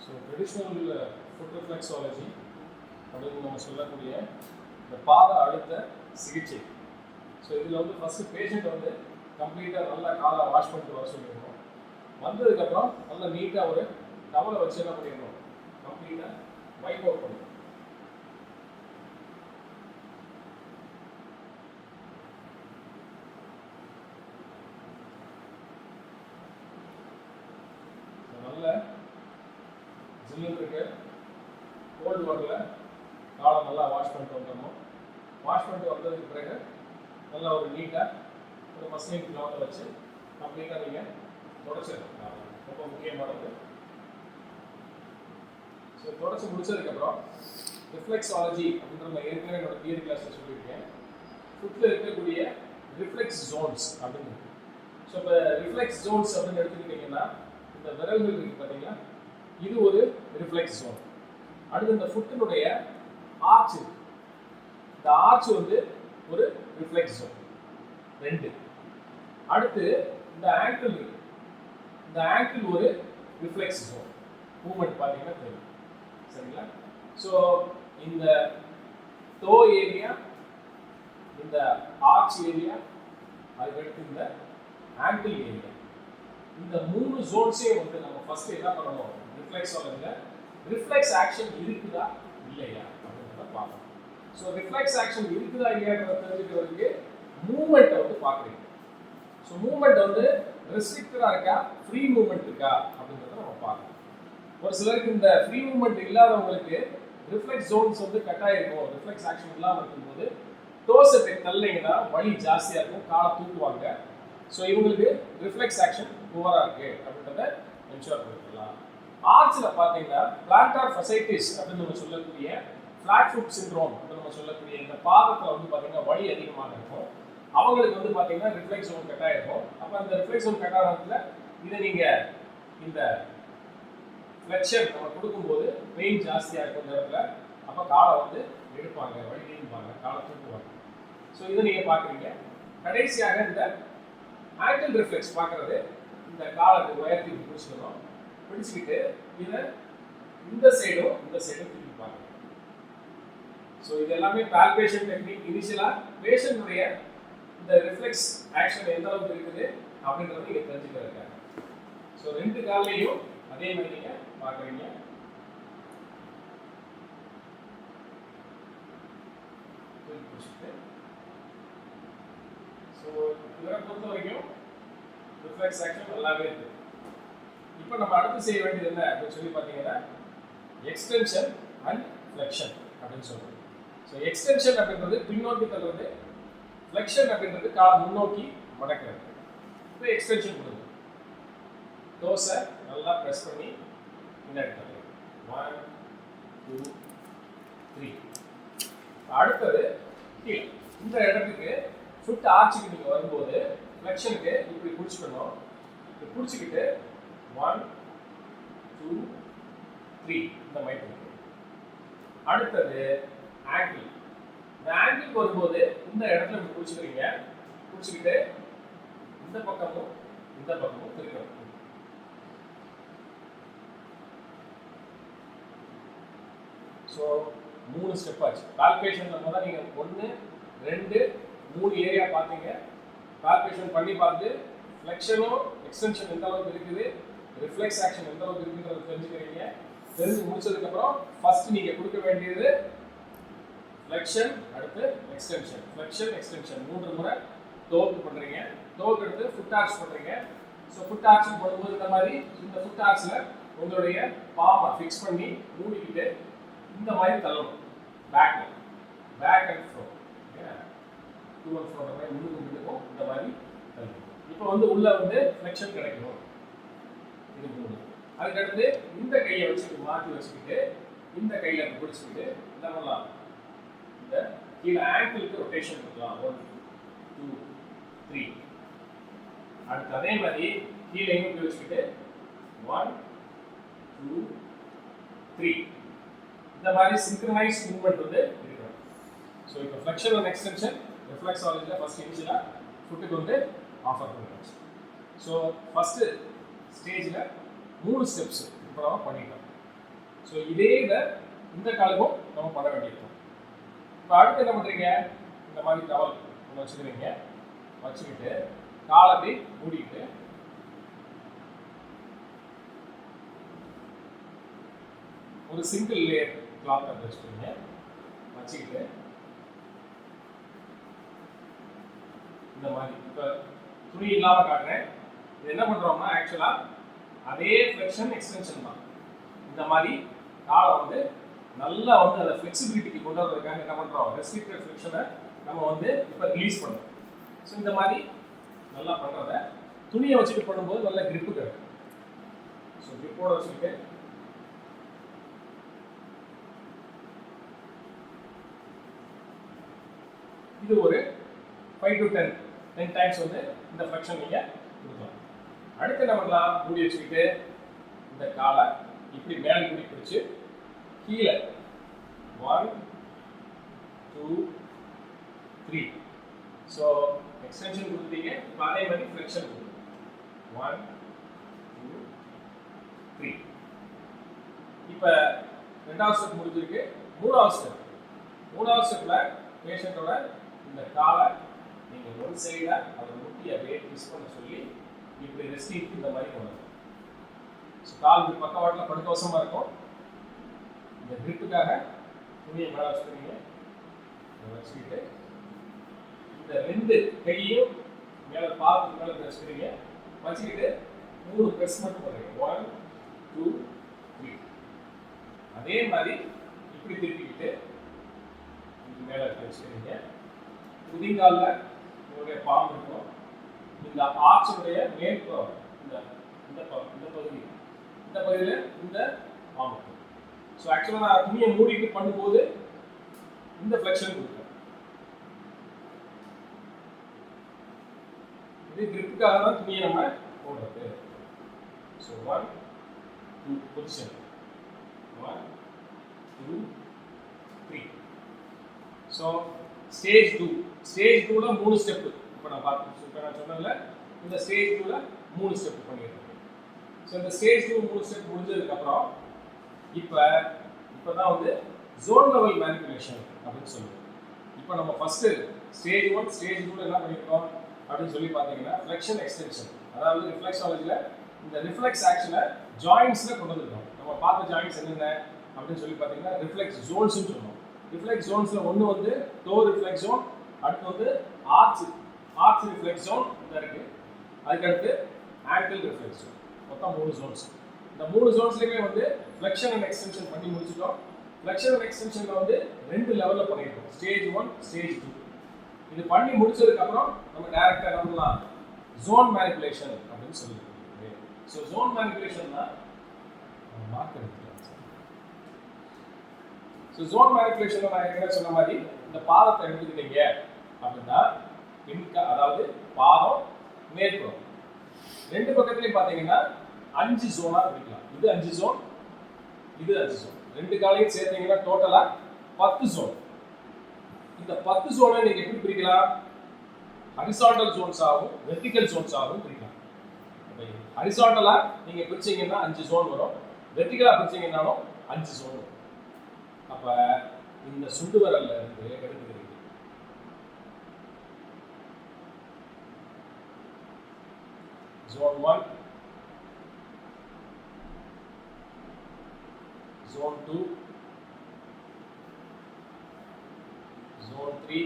So traditional food reflexology அப்படின்னு நம்ம சொல்லக்கூடிய இந்த பாத அழுத்த சிகிச்சை. ஸோ இதில் வந்து ஃபஸ்ட்டு பேஷண்ட் வந்து கம்ப்ளீட்டாக நல்லா காலை வாஷ் பண்ணிட்டு வர சொல்லிடணும். வந்ததுக்கப்புறம் நல்லா நீட்டாக ஒரு டவலை வச்சு என்ன பண்ணிடணும், கம்ப்ளீட்டாக வைப் அவுட் பண்ணணும். நல்ல ஜில்லுன்னு இருக்கு கோல்டு வாட்டரில் காலை நல்லா வாஷ் பண்ணிட்டு வந்துடணும். வாஷ் பண்ணிட்டு வந்ததுக்கு பிறகு நல்லா ஒரு நீட்டாக ஒரு மஸ்லின் கிளாத்தை வச்சு கம்ப்ளீட்டாக நீங்கள் தொடச்சிடணும். ரொம்ப முக்கியமானது. ஸோ தொடச்சி முடிச்சதுக்கப்புறம் ரிஃப்ளெக்ஸாலஜி அப்படின்ற நான் ஏற்கனவே என்னோட தியரி கிளாஸில் சொல்லியிருக்கேன். ஃபுட்டில் இருக்கக்கூடிய ரிஃப்ளெக்ஸ் ஜோன்ஸ் அப்படின்னு. ஸோ இப்போ ரிஃப்ளெக்ஸ் ஜோன்ஸ் அப்படின்னு எடுத்துக்கிட்டிங்கன்னா இந்த விரல்கள் இருக்குது பார்த்தீங்களா, இது ஒரு ரிஃப்ளெக்ஸ் ஜோன். அடுத்து இந்த ஃபுட்டினுடைய ஆர்ச், இந்த ஆர்ச் வந்து ஒரு ரிஃப்ளெக்ஸ் ஜோன் 2. அடுத்து இந்த ஆங்கிள், இந்த ஆங்கிள் ஒரு ரிஃப்ளெக்ஸ் ஜோன். மூவ்மெண்ட் பார்த்தீங்கன்னா தெரியும், சரிங்களா? ஸோ இந்த டோ ஏரியா, இந்த ஆர்ச் ஏரியா, அதுக்கடுத்து இந்த ஆங்கிள் ஏரியா, இந்த 3 ஜோன்ஸே வந்து நம்ம ஃபர்ஸ்ட் என்ன பண்ணணும், ரிஃப்ளெக்ஸாலஜியில் ரிஃப்ளெக்ஸ் ஆக்ஷன் இருக்குதா இல்லையா அப்படின்றத பார்க்கணும். ஸோ ரிஃப்ளெக்ஸ் ஆக்ஷன் இருக்குதா இல்லையான்றத தெரிஞ்சுக்கிறதுக்கு மூவ்மெண்ட்டை வந்து பார்க்குறீங்க. ஸோ மூவ்மெண்ட் வந்து ரெஸ்ட்ரிக்டடாக இருக்கா, ஃப்ரீ மூவ்மெண்ட் இருக்கா அப்படின்றத நம்ம பார்க்கணும். ஒரு சிலருக்கு இந்த ஃப்ரீ மூவ்மெண்ட் இல்லாதவங்களுக்கு ரிஃப்ளெக்ஸ் ஜோன்ஸ் வந்து கட்டாயம் இருக்கும். ரிஃப்ளெக்ஸ் ஆக்ஷன் இல்லாமல் இருக்கும்போது டோஸை தள்ளிங்கன்னா வலி ஜாஸ்தியாக இருக்கும், காலை தூக்குவாங்க. ஸோ இவங்களுக்கு ரிஃப்ளெக்ஸ் ஆக்ஷன் புவராக இருக்கு அப்படின்றத என்ஷூர் பண்ணிக்கலாம். ஆர்ச்சில் பார்த்தீங்கன்னா பிளான்டார் ஃபசைட்டிஸ் அப்படின்னு நம்ம சொல்லக்கூடிய ஃப்ளாட் ஃபுட் சிண்ட்ரோம் அப்படின்னு நம்ம சொல்லக்கூடிய இந்த பாதத்தில் வந்து பார்த்தீங்கன்னா வலி அதிகமாக இருக்கும். அவங்களுக்கு வந்து பார்த்தீங்கன்னா ரிஃப்ளெக்ஸ் ஜோன் கட்டாக இருக்கும். அப்போ அந்த ரிஃப்ளெக்ஸ் ஜோன் கட்டாகிறதுல இதை நீங்கள் இந்த ஃப்ளெக்ஷன் நம்ம கொடுக்கும்போது பெயின் ஜாஸ்தியாக இருக்கும் இந்த இடத்துல. அப்போ காலை வந்து எடுப்பாங்க, வலி தீர்ப்பாங்க, காலை தூக்குவாங்க. ஸோ இதை நீங்கள் பார்க்குறீங்க. கடைசியாக இந்த ஆங்கிள் ரிஃப்ளெக்ஸ் பார்க்குறது, இந்த காலத்தை உயர்த்தி பிடிச்சிக்கணும். பிடிச்சிக்கிட்டு இதை இந்த சைடும் திருப்பி பார்க்கணும். ஸோ இது எல்லாமே பால்பேஷன் டெக்னிக். இனிஷியலாக பேஷண்ட்டுடைய இந்த ரிஃப்ளெக்ஸ் ஆக்ஷன் எந்த அளவுக்கு இருக்குது அப்படின்றத நீங்கள் தெரிஞ்சுக்கிறதுக்காக. ஸோ 2 காலையும் அதே மாதிரி நீங்கள் பார்க்குறீங்க. ஸோ இவரை பொறுத்த வரைக்கும் ரிஃப்ளெக்ஸ் ஆக்ஷன் நல்லாவே இருக்கு. இப்போ நம்ம அடுத்து செய்ய வேண்டியது என்ன அப்படின்னு சொல்லி பார்த்தீங்கன்னா எக்ஸ்டென்ஷன் அண்ட் ஃப்ளெக்ஷன் அப்படின்னு சொல்றோம். ஸோ எக்ஸ்டென்ஷன் அப்படின்றது பின்னோக்கி தள்ளுறது, ஃப்ளெக்ஷன் அப்படின்றது காலை முன்னோக்கி மடக்கிறது. இப்போ எக்ஸ்டென்ஷன் கொடுங்க. டோஸை நல்லா ப்ரெஸ் பண்ணி முன்னாடி தள்ளுங்க. 1 2 3. அடுத்தது கீழே இந்த இடத்துக்கு ஃபுட் ஆர்ச்சுக்கு நீங்கள் வரும்போது ஃப்ளெக்ஷனுக்கு இப்படி பிடிச்சிக்கணும். இப்படி பிடிச்சிக்கிட்டு 1 2 3 இந்த மாதிரி இருக்கு. அடுத்தது ஆங்கிள். இந்த ஆங்கிள் வரும்போது இந்த இடத்துல இப்படி பிடிச்சிக்கிறீங்க. பிடிச்சிக்கிட்டு இந்த பக்கமும் திருக்கணும். ஸோ 3 ஸ்டெப் ஆச்சு. பால்பேஷன் நம்ம தான் நீங்கள் 1 2 3 ஏரியா பார்த்தீங்க. பால்பேஷன் பண்ணி பார்த்து ஃப்ளெக்ஷனும் எக்ஸ்டென்ஷன் எந்த அளவுக்கு இருக்குது, ரிஃப்ளெக்ஸ் ஆக்ஷன் எந்த அளவுக்கு இருக்குன்றத தெரிஞ்சுக்கிறீங்க. தெரிஞ்சு முடிச்சதுக்கப்புறம் ஃபர்ஸ்ட் நீங்கள் கொடுக்க வேண்டியது ஃப்ளெக்ஷன், அடுத்து எக்ஸ்டென்ஷன். ஃப்ளெக்ஷன் எக்ஸ்டென்ஷன் 3 முறை டோக்கு பண்ணுறீங்க. டோக்கு எடுத்து ஃபுட் ஆர்ச் பண்ணுறீங்க. ஸோ ஃபுட் ஆர்ச் பண்ணும்போது இந்த மாதிரி இந்த ஃபுட் ஆர்ச்சில் உங்களுடைய பாமை ஃபிக்ஸ் பண்ணி மூடிக்கிட்டு இந்த மாதிரி தள்ளணும். Back and fro, to and fro மாதிரி முன்னுக்கும் இந்த மாதிரி தள்ளணும். இப்போ வந்து உள்ள வந்து ஃப்ளெக்ஷன் கிடைக்கணும். இது 3. அதுக்கடுத்து இந்த கையை வச்சு மாற்றி வச்சுக்கிட்டு இந்த கையில் பிடிச்சிக்கிட்டு இந்த பண்ணலாம். இந்த கீழே ஆங்கிளுக்கு ரொட்டேஷன் கொடுக்கலாம். 1 2 3. அடுத்து அதே மாதிரி கீழே இங்கே வச்சுக்கிட்டு 1 2 3 இந்த மாதிரி சிங்க்ரனைஸ் மூவ்மெண்ட் வந்து இருக்கணும். ஸோ இப்போ ஃப்ளெக்ஷன் அண்ட் எக்ஸ்டென்ஷன் ரிஃப்ளெக்ஸாலஜியில் ஃபர்ஸ்ட் இனிஷியலாக ஃபுட்டுக்கு வந்து ஆஃபர் பண்ணுறோம். ஸோ ஃபஸ்ட்டு ஸ்டேஜில் 3 ஸ்டெப்ஸ் இப்போ நம்ம பண்ணிட்டோம். ஸோ இதே இதை இந்த காலுக்கும் நம்ம பண்ண வேண்டியிருக்கோம். இப்போ அடுத்து என்ன பண்ணுறீங்க, இந்த மாதிரி டவல் ஒன்று வச்சுக்கிறீங்க. வச்சுக்கிட்டு காலை அப்படி மூடிக்கிட்டு ஒரு சிங்கிள் லேயர் கிளாத் அப்படி வச்சுக்கிறீங்க. வச்சுக்கிட்டு இந்த மாதிரி இப்போ துணி இல்லாமல் காட்டுறேன். இது என்ன பண்ணுறோம்னா ஆக்சுவலாக அதே ஃப்ளெக்ஷன் எக்ஸ்டென்ஷன் தான். இந்த மாதிரி காலை வந்து நல்லா வந்து அதை ஃப்ளெக்சிபிலிட்டிக்கு கொண்டு வரதுக்காக என்ன பண்ணுறோம், ரெஸ்ட்ரிக்டட் ஃப்ளெக்ஷனை நம்ம வந்து இப்போ ரிலீஸ் பண்ணுறோம். ஸோ இந்த மாதிரி நல்லா பண்ணுறத துணியை வச்சுட்டு பண்ணும்போது நல்ல கிரிப்பு கிடைக்கும். ஸோ கிரிப்போட வச்சுக்கிட்டு இது ஒரு 5 to 10 டைம்ஸ் வந்து இந்த ஃப்ளெக்ஷன் நீங்கள் கொடுக்கலாம். அடுத்து என்ன பண்ணலாம், மூடி வச்சுக்கிட்டு இந்த காலை இப்படி மேலே கூடி பிடிச்சி கீழே 1 2 3. ஸோ எக்ஸ்டென்ஷன் கொடுத்தீங்க. இப்போ அதே மாதிரி ஃப்ளெக்ஷன் கொடுங்க. 1 2 3. இப்போ ரெண்டாவது ஸ்டெப் முடிஞ்சிருக்கு. மூணாவது ஸ்டெப்ல பேஷண்ட்டோட இந்த காலை நீங்கள் ஒன் சைடாக அதை முட்டி அப்படியே ட்விஸ்ட் பண்ண சொல்லி இப்படி ரெஸ்டிங் இந்த மாதிரி கொண்டு. ஸோ கால் இப்படி பக்கவாட்டில் படுக்கவசமாக இருக்கும். இந்த கிரிப்புக்காக துணியை மேலே வச்சுக்கிறீங்க. வச்சுக்கிட்டு இந்த ரெண்டு கையையும் மேலே பாதத்துக்கு மேலே வச்சுக்கிறீங்க. வச்சுக்கிட்டு 3 ப்ரெஸ் மட்டும் பண்ணுறீங்க. 1 2 3. அதே மாதிரி இப்படி திருப்பிக்கிட்டு இது மேலே வச்சுக்கிறீங்க. குதிங்காலில் உங்களுடைய பாம்பு இருக்கும். இந்த ஆர்ச்சுடைய மேற்புறம் இந்த பகுதியில் இந்த பாம்பு இருக்கும். ஸோ ஆக்சுவலாக நான் துணியை மூடிட்டு பண்ணும்போது இந்த ஃப்ளெக்ஷன் கொடுக்கும். இது கிரிப்புக்காக தான் துணியை நம்ம போடுறது. So 1 2 position 1 2 3. ஸோ ஸ்டேஜ் 2ல 3 ஸ்டெப். இப்போ நான் சொன்னேன்ல, இந்த ஸ்டேஜ் 2ல 3 ஸ்டெப் பண்ணிடுறேன். ஸோ இந்த ஸ்டேஜ் 2 3 ஸ்டெப் முடிஞ்சதுக்கப்புறம் இப்போ தான் வந்து ஜோன் லெவல் மேனிபுலேஷன் அப்படின்னு சொல்லுவோம். இப்போ நம்ம ஃபர்ஸ்ட் ஸ்டேஜ் 1 ஸ்டேஜ் 2ல என்ன பண்ணியிருக்கோம் அப்படின்னு சொல்லி பார்த்தீங்கன்னா ஃப்ளெக்ஷன் எக்ஸ்டென்ஷன், அதாவது ரிஃப்ளெக்ஸாலஜியில் இந்த ரிஃப்ளெக்ஸ் ஆக்ஷனை ஜாயின்ஸில் கொண்டு வந்துருக்கோம். நம்ம பார்த்த ஜாயின்ஸ் என்னென்ன அப்படின்னு சொல்லி பார்த்தீங்கன்னா ரிஃப்ளெக்ஸ் ஜோன்ஸ்னு சொல்லுவோம். ரிஃப்ளெக்ஸ் ஜோன்ஸில் ஒன்று வந்து டோ ரிஃப்ளெக்ஸ் ஜோன், அடுத்து வந்து ஆர்ச் ரிஃப்ளெக்ஸ் ஜோன் இருக்குது. அதுக்கடுத்து ஆங்கிள் ரிஃப்ளெக்ஸ் ஜோன். மொத்தம் 3 ஜோன்ஸ். இந்த 3 ஜோன்ஸ்லையுமே வந்து ஃப்ளெக்ஷன் அண்ட் எக்ஸ்டென்ஷன் பண்ணி முடிச்சிட்டோம். ஃப்ளெக்ஷன் அண்ட் எக்ஸ்டென்ஷனில் வந்து 2 லெவலில் பண்ணியிருக்கோம், ஸ்டேஜ் 1 ஸ்டேஜ் 2. இது பண்ணி முடிச்சதுக்கப்புறம் நம்ம டேரெக்டாக என்ன பண்ணலாம், ஜோன் மேனிபுலேஷன் அப்படின்னு சொல்லியிருக்கோம். ஸோ ஜோன் மேனிபுலேஷன்னா மார்க்கர். ஸோ ஜோன் மேனிபுலேஷனில் நான் என்ன சொன்ன மாதிரி இந்த பாதத்தை எடுத்துக்கிட்டீங்க அப்படின்னா அதாவது பாதம் மேற்புறம் 2 பக்கத்துலையும் பார்த்தீங்கன்னா 5 ஜோனாக பிரிக்கலாம். இது 5 ஜோன், இது 5 ஜோன். 2 காலையும் சேர்த்தீங்கன்னா டோட்டலாக 10 ஜோன். இந்த 10 ஜோனை நீங்கள் எப்படி பிரிக்கலாம், ஹரிசாண்டல் ஜோன்ஸ் ஆகும், வெர்டிகல் ஜோன்ஸ் ஆகும் பிரிக்கலாம். ஹரிசாண்டலாக நீங்கள் பிரிச்சீங்கன்னா 5 ஜோன் வரும், வெர்டிகலாக பிரிச்சீங்கன்னாலும் 5 ஜோன் வரும். அப்போ இந்த சுண்டு விரல்ல இருந்து எடுத்துக்கிறீங்க. Zone 1, Zone 2, Zone 3,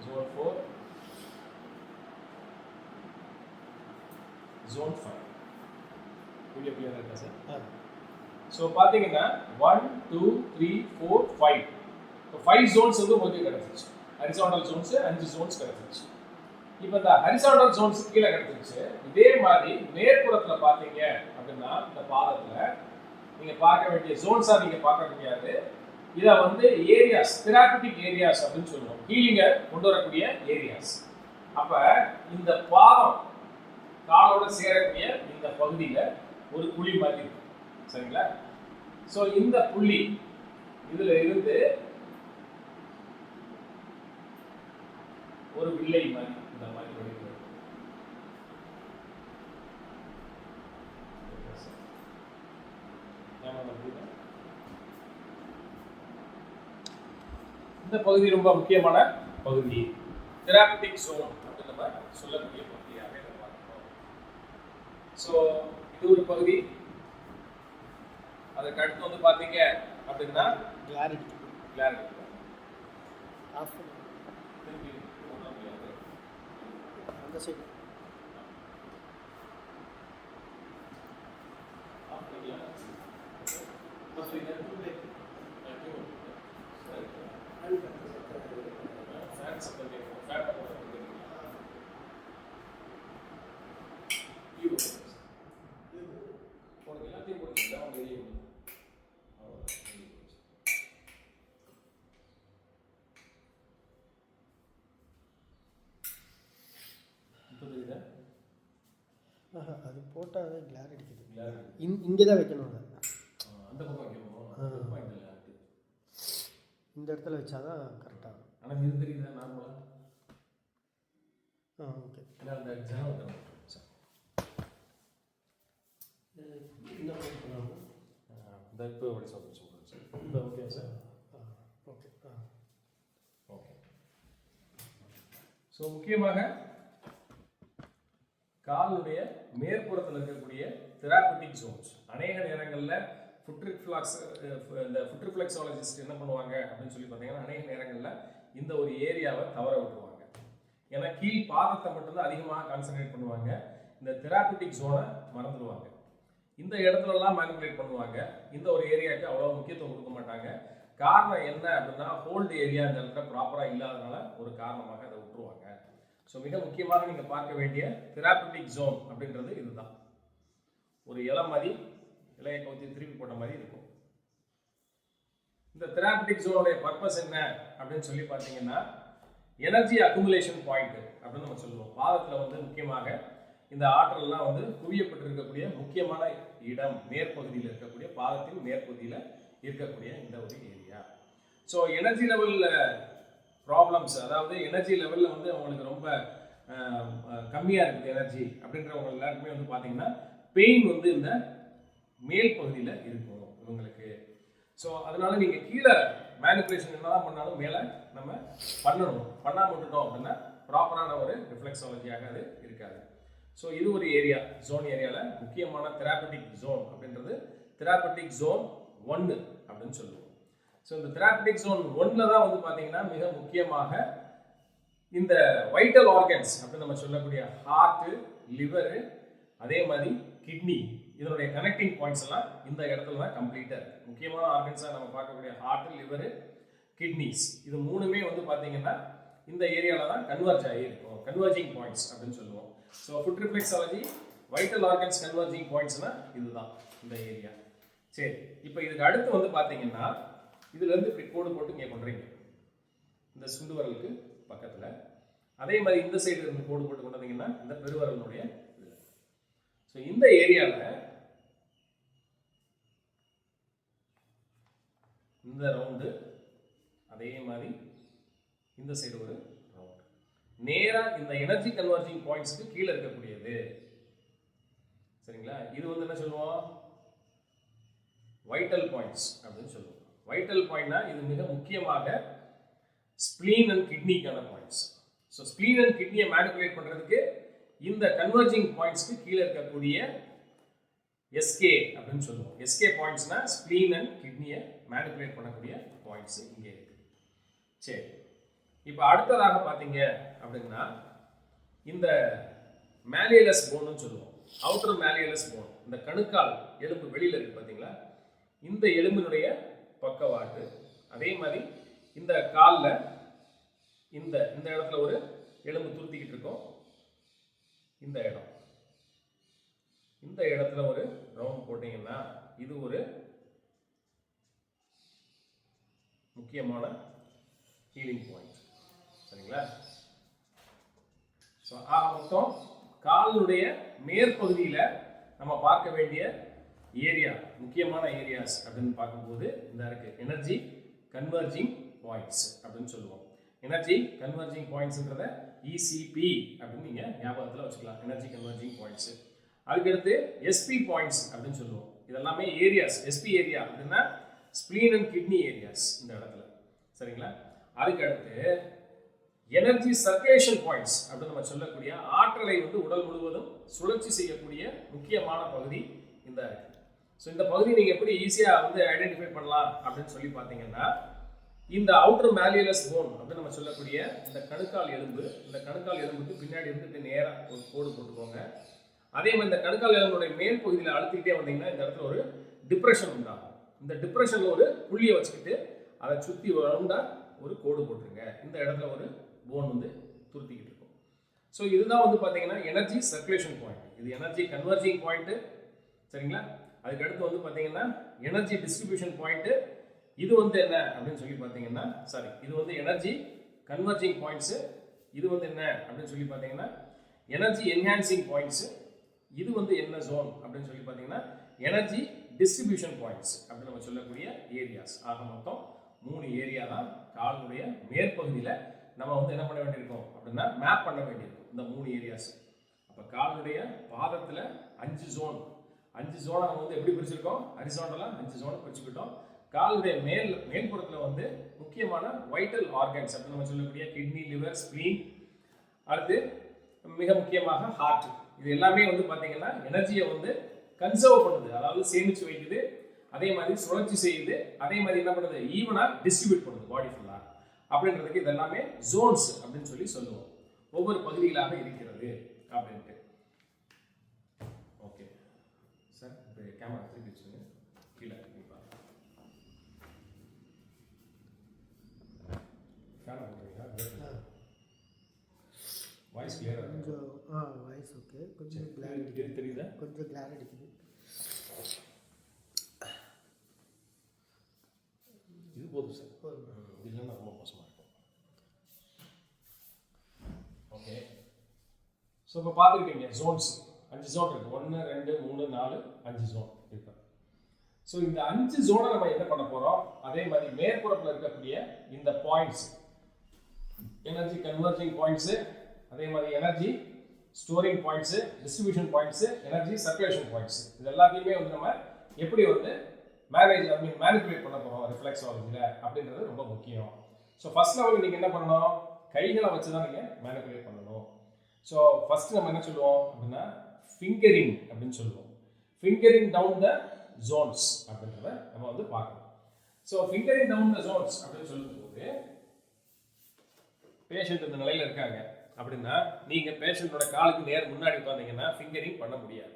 Zone 4, Zone 5. Video கிளியரா இருக்கா சார்? ஸோ பார்த்தீங்கன்னா 1 2 3 4 5. இப்போ 5 ஜோன்ஸ் வந்து உங்களுக்கு கிடைச்சிருச்சு. ஹரிசாண்டல் ஜோன்ஸ் 5 ஜோன்ஸ் கிடைச்சிருச்சு. இப்போ இந்த ஹரிசாண்டல் ஜோன்ஸ் கீழே கிடைச்சிருச்சு. இதே மாதிரி மேற்புறத்தில் பார்த்தீங்க அப்படின்னா இந்த பாதத்தில் நீங்கள் பார்க்க வேண்டிய ஜோன்ஸாக நீங்கள் பார்க்க முடியாது. இதை வந்து ஏரியாஸ், தெராபிட்டிக் ஏரியாஸ் அப்படின்னு சொல்லுவோம். ஹீலிங்கை கொண்டு வரக்கூடிய ஏரியாஸ். அப்போ இந்த பாதம் காலோட சேரக்கூடிய இந்த பகுதியில் ஒரு புள்ளி மாதிரி இருக்கும், சரிங்களா? ஸோ இந்த புள்ளி இதுல இருந்து ஒரு வில்லை மாதிரி இந்த மாதிரி வடிவம். இந்த பகுதி ரொம்ப முக்கியமான பகுதி, தெராபிட்டிக் ஜோன் அப்படின்னு நம்ம சொல்லக்கூடிய பகுதியாக இதை பார்க்கிறோம். ஸோ இது ஒரு பகுதி. அதுக்கு அடுத்து வந்து பார்த்தீங்க அப்படின்னா கிளாரிட்டி அந்த சைடு அது போட்டால் கிளார் அடிக்குது. இங்கே தான் வைக்கணும். அந்த பக்கம் வைக்கணும். இந்த இடத்துல வச்சாதான் கரெக்டாக. ஆனால் இது தெரியுதா நார்மலாக? ஓகே. அந்த ஜனம் இந்த இப்போ எப்படி சொல்கிறேன் சார். இப்போ okay sir. Okay okay. So முக்கியமாக காலுடைய மேற்புறத்தில் இருக்கக்கூடிய தெராபிட்டிக் ஜோன்ஸ் அநேக நேரங்களில் இந்த ஃபுட் ரிஃப்ளெக்ஸாலஜிஸ்ட் என்ன பண்ணுவாங்க அப்படின்னு சொல்லி பார்த்தீங்கன்னா, அநேக நேரங்களில் இந்த ஒரு ஏரியாவை தவற விட்டுருவாங்க. ஏன்னா கீழ் பாதத்தை மட்டும்தான் அதிகமாக கான்சன்ட்ரேட் பண்ணுவாங்க, இந்த தெராபிட்டிக் ஜோனை மறந்துடுவாங்க. இந்த இடத்துலலாம் மேனிபுலேட் பண்ணுவாங்க, இந்த ஒரு ஏரியாவுக்கு அவ்வளோ முக்கியத்துவம் கொடுக்க மாட்டாங்க. காரணம் என்ன அப்படின்னா, ஹோல்டு ஏரியா இந்த இடத்துல ப்ராப்பராக இல்லாதனால ஒரு காரணமாக அதை விட்டுருவாங்க. ஸோ மிக முக்கியமாக நீங்கள் பார்க்க வேண்டிய தெராபிட்டிக் ஜோன் அப்படின்றது இதுதான். ஒரு இலை மாதிரி, இலையை கவுத்தி திருப்பி போட்ட மாதிரி இருக்கும். இந்த தெராபிட்டிக் ஜோனுடைய பர்பஸ் என்ன அப்படின்னு சொல்லி பார்த்தீங்கன்னா, எனர்ஜி அக்குமுலேஷன் பாயிண்ட் அப்படின்னு நம்ம சொல்லுவோம். பாதத்தில் வந்து முக்கியமாக இந்த ஆற்றல்லாம் வந்து குவியப்பட்டிருக்கக்கூடிய முக்கியமான இடம் மேற்பகுதியில் இருக்கக்கூடிய, பாதத்தின் மேற்பகுதியில் இருக்கக்கூடிய இந்த ஒரு area. So energy level problems, அதாவது எனர்ஜி லெவலில் வந்து அவங்களுக்கு ரொம்ப கம்மியாக இருக்குது எனர்ஜி அப்படின்றவங்க எல்லாருக்குமே வந்து பார்த்தீங்கன்னா பெயின் வந்து இந்த மேல் பகுதியில் இருக்கும் இவங்களுக்கு. ஸோ அதனால நீங்கள் கீழே மேனிபுலேஷன் என்னதான் பண்ணாலும் மேலே நம்ம பண்ணாமல் விட்டுட்டோம் அப்படின்னா ப்ராப்பரான ஒரு ரிஃப்ளெக்ஸாலஜியாக அது இருக்காது. ஸோ இது ஒரு ஏரியா, ஜோன் ஏரியாவில் முக்கியமான தெராபிட்டிக் ஜோன் அப்படின்றது தெராபிட்டிக் ஜோன் 1 அப்படின்னு சொல்லுவோம். ஸோ இந்த தெராபிட்டிக் ஜோன் 1 தான் வந்து பார்த்தீங்கன்னா மிக முக்கியமாக இந்த வைட்டல் ஆர்கன்ஸ் அப்படின்னு நம்ம சொல்லக்கூடிய ஹார்ட்டு, லிவரு, அதே மாதிரி கிட்னி, இதனுடைய கனெக்டிங் பாயிண்ட்ஸ் எல்லாம் இந்த இடத்துல தான் கம்ப்ளீட்டாக இருக்குது. முக்கியமான ஆர்கன்ஸாக நம்ம பார்க்கக்கூடிய ஹார்ட்டு, லிவரு, கிட்னிஸ், இது மூணுமே வந்து பார்த்தீங்கன்னா இந்த ஏரியாவில் தான் கன்வர்ஜ் ஆகியிருக்கும், கன்வர்ஜிங் பாயிண்ட்ஸ் அப்படின்னு சொல்லுவோம். So foot reflexology vital organs converging பாயிண்ட்ஸ்னா இதுதான் இந்த ஏரியா. சரி, இப்போ இதுக்கு அடுத்து வந்து பார்த்தீங்கன்னா இதுலேருந்து இப்படி கோடு போட்டு இங்கே பண்ணுறீங்க இந்த சுண்டு வரலுக்கு பக்கத்தில். அதே மாதிரி இந்த சைடு இருந்து கோடு போட்டு கொண்டு வந்தீங்கன்னா இந்த பெருவரலுடைய இதில். ஸோ இந்த ஏரியாவில் இந்த ரவுண்டு, அதே மாதிரி இந்த சைடு ஒரு ரவுண்டு, நேராக இந்த எனர்ஜி கன்வர்ஜிங் பாயிண்ட்ஸுக்கு கீழே இருக்கக்கூடியது. சரிங்களா? இது வந்து என்ன சொல்லுவோம், வைட்டல் பாயிண்ட்ஸ் அப்படின்னு சொல்லுவோம். வைட்டல் பாயிண்ட்னா இது மிக முக்கியமாக ஸ்ப்ளீன் அண்ட் கிட்னிக்கான பாயிண்ட்ஸ். ஸோ ஸ்ப்ளீன் அண்ட் கிட்னியை மேனிபுலேட் பண்ணுறதுக்கு இந்த கன்வர்ஜிங் பாயிண்ட்ஸ்க்கு கீழே இருக்கக்கூடிய எஸ்கே அப்படின்னு சொல்லுவோம். எஸ்கே பாயிண்ட்ஸ்னா ஸ்ப்ளீன் அண்ட் கிட்னியை மேனிபுலேட் பண்ணக்கூடிய பாயிண்ட்ஸ் இங்கே இருக்கு. சரி, இப்போ அடுத்ததாக பார்த்தீங்க அப்படின்னா இந்த மேலியலஸ் போன்னு சொல்லுவோம், அவுட்டர் மேலியலஸ் போன். இந்த கணுக்கால் எலும்பு வெளியில் இருக்கு பார்த்தீங்களா, இந்த எலும்பினுடைய பக்கவாட்டு. அதே மாதிரி இந்த காலில் இந்த இடத்துல ஒரு எலும்பு துருத்திக்கிட்டு இருக்கும், இந்த இடம், இந்த இடத்துல ஒரு ரவுண்ட் போட்டீங்கன்னா இது ஒரு முக்கியமான ஹீலிங் பாயிண்ட். சரிங்களா? ஸோ மொத்தம் காலினுடைய மேற்பகுதியில் நம்ம பார்க்க வேண்டிய ஏரியா, முக்கியமான ஏரியாஸ் அப்படின்னு பார்க்கும்போது இந்த இருக்கு எனர்ஜி கன்வர்ஜிங் பாயிண்ட்ஸ் அப்படின்னு சொல்லுவோம். எனர்ஜி கன்வர்ஜிங் பாயிண்ட்ஸ்ன்றத இசிபி அப்படின்னு நீங்கள் ஞாபகத்தில் வச்சுக்கலாம், எனர்ஜி கன்வர்ஜிங் பாயிண்ட்ஸ். அதுக்கடுத்து எஸ்பி பாயிண்ட்ஸ் அப்படின்னு சொல்லுவோம். இதெல்லாமே ஏரியாஸ். எஸ்பி ஏரியா அப்படின்னா ஸ்ப்ளீன் அண்ட் கிட்னி ஏரியாஸ் இந்த இடத்துல. சரிங்களா? அதுக்கு அடுத்து எனர்ஜி சர்க்குலேஷன் பாயிண்ட்ஸ் அப்படின்னு நம்ம சொல்லக்கூடிய ஆற்றலை வந்து உடல் முழுவதும் சுழற்சி செய்யக்கூடிய முக்கியமான பகுதி இந்த இருக்கு. ஸோ இந்த பகுதி நீங்கள் எப்படி ஈஸியாக வந்து ஐடென்டிஃபை பண்ணலாம் அப்படின்னு சொல்லி பார்த்தீங்கன்னா, இந்த அவுட்டர் மேலியலஸ் போன் அப்படின்னு நம்ம சொல்லக்கூடிய இந்த கணுக்கால் எலும்பு, இந்த கணுக்கால் எலும்புக்கு பின்னாடி இருந்துட்டு நேராக ஒரு கோடு போட்டுக்கோங்க. அதே மாதிரி இந்த கணுக்கால் எலும்புடைய மேல் பகுதியில் அழுத்திக்கிட்டே வந்தீங்கன்னா இந்த இடத்துல ஒரு டிப்ரெஷன் உண்டாகும். இந்த டிப்ரெஷனில் ஒரு புள்ளியை வச்சுக்கிட்டு அதை சுற்றி ரவுண்டாக ஒரு கோடு போட்டுருங்க. இந்த இடத்துல ஒரு போன் வந்து துருத்திக்கிட்டு இருக்கும். ஸோ இதுதான் வந்து பார்த்தீங்கன்னா எனர்ஜி சர்க்குலேஷன் பாயிண்ட். இது எனர்ஜி கன்வர்ஜிங் பாயிண்ட்டு, சரிங்களா? அதுக்கு அடுத்து வந்து பார்த்தீங்கன்னா எனர்ஜி டிஸ்ட்ரிபியூஷன் பாயிண்ட்டு. இது வந்து என்ன அப்படின்னு சொல்லி பார்த்தீங்கன்னா, இது வந்து எனர்ஜி கன்வர்ஜிங் பாயிண்ட்ஸு. இது வந்து என்ன அப்படின்னு சொல்லி பார்த்தீங்கன்னா எனர்ஜி என்ஹான்சிங் பாயிண்ட்ஸு. இது வந்து என்ன ஜோன் அப்படின்னு சொல்லி பார்த்தீங்கன்னா எனர்ஜி டிஸ்ட்ரிபியூஷன் பாயிண்ட்ஸ் அப்படின்னு நம்ம சொல்லக்கூடிய ஏரியாஸ். ஆக மொத்தம் 3 ஏரியா தான் காலினுடைய மேற்பகுதியில் நம்ம வந்து என்ன பண்ண வேண்டியிருக்கோம் அப்படின்னா மேப் பண்ண வேண்டியிருக்கும், இந்த 3 ஏரியாஸ். அப்போ காலினுடைய பாதத்தில் 5 ஜோன், 5 ஜோனை நம்ம வந்து எப்படி பிரிச்சிருக்கோம், ஹரிசாண்டலாக 5 ஜோனை பிரிச்சுக்கிட்டோம். காலுடைய மேல்புறத்தில் வந்து முக்கியமான வைட்டல் ஆர்கன்ஸ் அப்படின்னு நம்ம சொல்லக்கூடிய கிட்னி, லிவர், ஸ்ப்ளீன், அடுத்து மிக முக்கியமாக ஹார்ட். இது எல்லாமே வந்து பார்த்தீங்கன்னா எனர்ஜியை வந்து கன்சர்வ் பண்ணுது, அதாவது சேமித்து வைக்குது. அதே மாதிரி சுழற்சி செய்யுது. அதே மாதிரி என்ன பண்ணுது, ஈவனாக டிஸ்ட்ரிபியூட் பண்ணுது பாடி ஃபுல்லாக. அப்படின்றதுக்கு இதெல்லாமே ஜோன்ஸ் அப்படின்னு சொல்லி சொல்லுவோம். ஒவ்வொரு பகுதிகளாக இருக்கிறது அப்படின்ட்டு. ஓகே சார், இப்போ கேமரா திருப்பி வச்சுங்க. கீழே வாய்ஸ் கிளியரா கொஞ்சம் வாய்ஸ் ஓகே, கொஞ்சம் கிளாரிட்டி தெரியுதா? கொஞ்சம் கிளாரிட்டி இருக்குது. இது போதும் சார், இது இல்லைன்னா ரொம்ப மோசமாக இருக்கும். ஓகே, ஸோ இப்போ பார்த்துக்கிட்டீங்க ஜோன்ஸ் 5 ஜோன் இருக்குது. 1 2 3 4 5 ஜோன் இருக்கு. ஸோ இந்த 5 ஜோனை நம்ம என்ன பண்ண போகிறோம், அதே மாதிரி மேற்புறத்தில் இருக்கக்கூடிய இந்த பாயிண்ட்ஸ், எனர்ஜி கன்வர்ஜிங் பாயிண்ட்ஸு, அதே மாதிரி energy storing points, distribution points, energy circulation points, இது எல்லாத்தையுமே வந்து நம்ம எப்படி வந்து மேனிபுலேட் பண்ண போகிறோம் ரிஃப்ளெக்ஸாலஜியில் அப்படின்றது ரொம்ப முக்கியம். ஸோ ஃபர்ஸ்ட் லெவலில் நீங்கள் என்ன பண்ணணும், கைகளை வச்சு தான் நீங்கள் மேனிபுலேட் பண்ணணும். ஸோ ஃபர்ஸ்ட் நம்ம என்ன சொல்லுவோம் அப்படின்னா ஃபிங்கரிங் அப்படின்னு சொல்லுவோம். ஃபிங்கரிங் டவுன் த ஜோன்ஸ் அப்படின்றத நம்ம வந்து பார்க்கணும். So fingering down the zones அப்படின்னு சொல்லும்போது, பேஷண்ட் இந்த நிலையில் இருக்காங்க அப்படின்னா நீங்கள் பேஷண்ட்டோட காலுக்கு நேர் முன்னாடி உட்காந்தீங்கன்னா ஃபிங்கரிங் பண்ண முடியாது.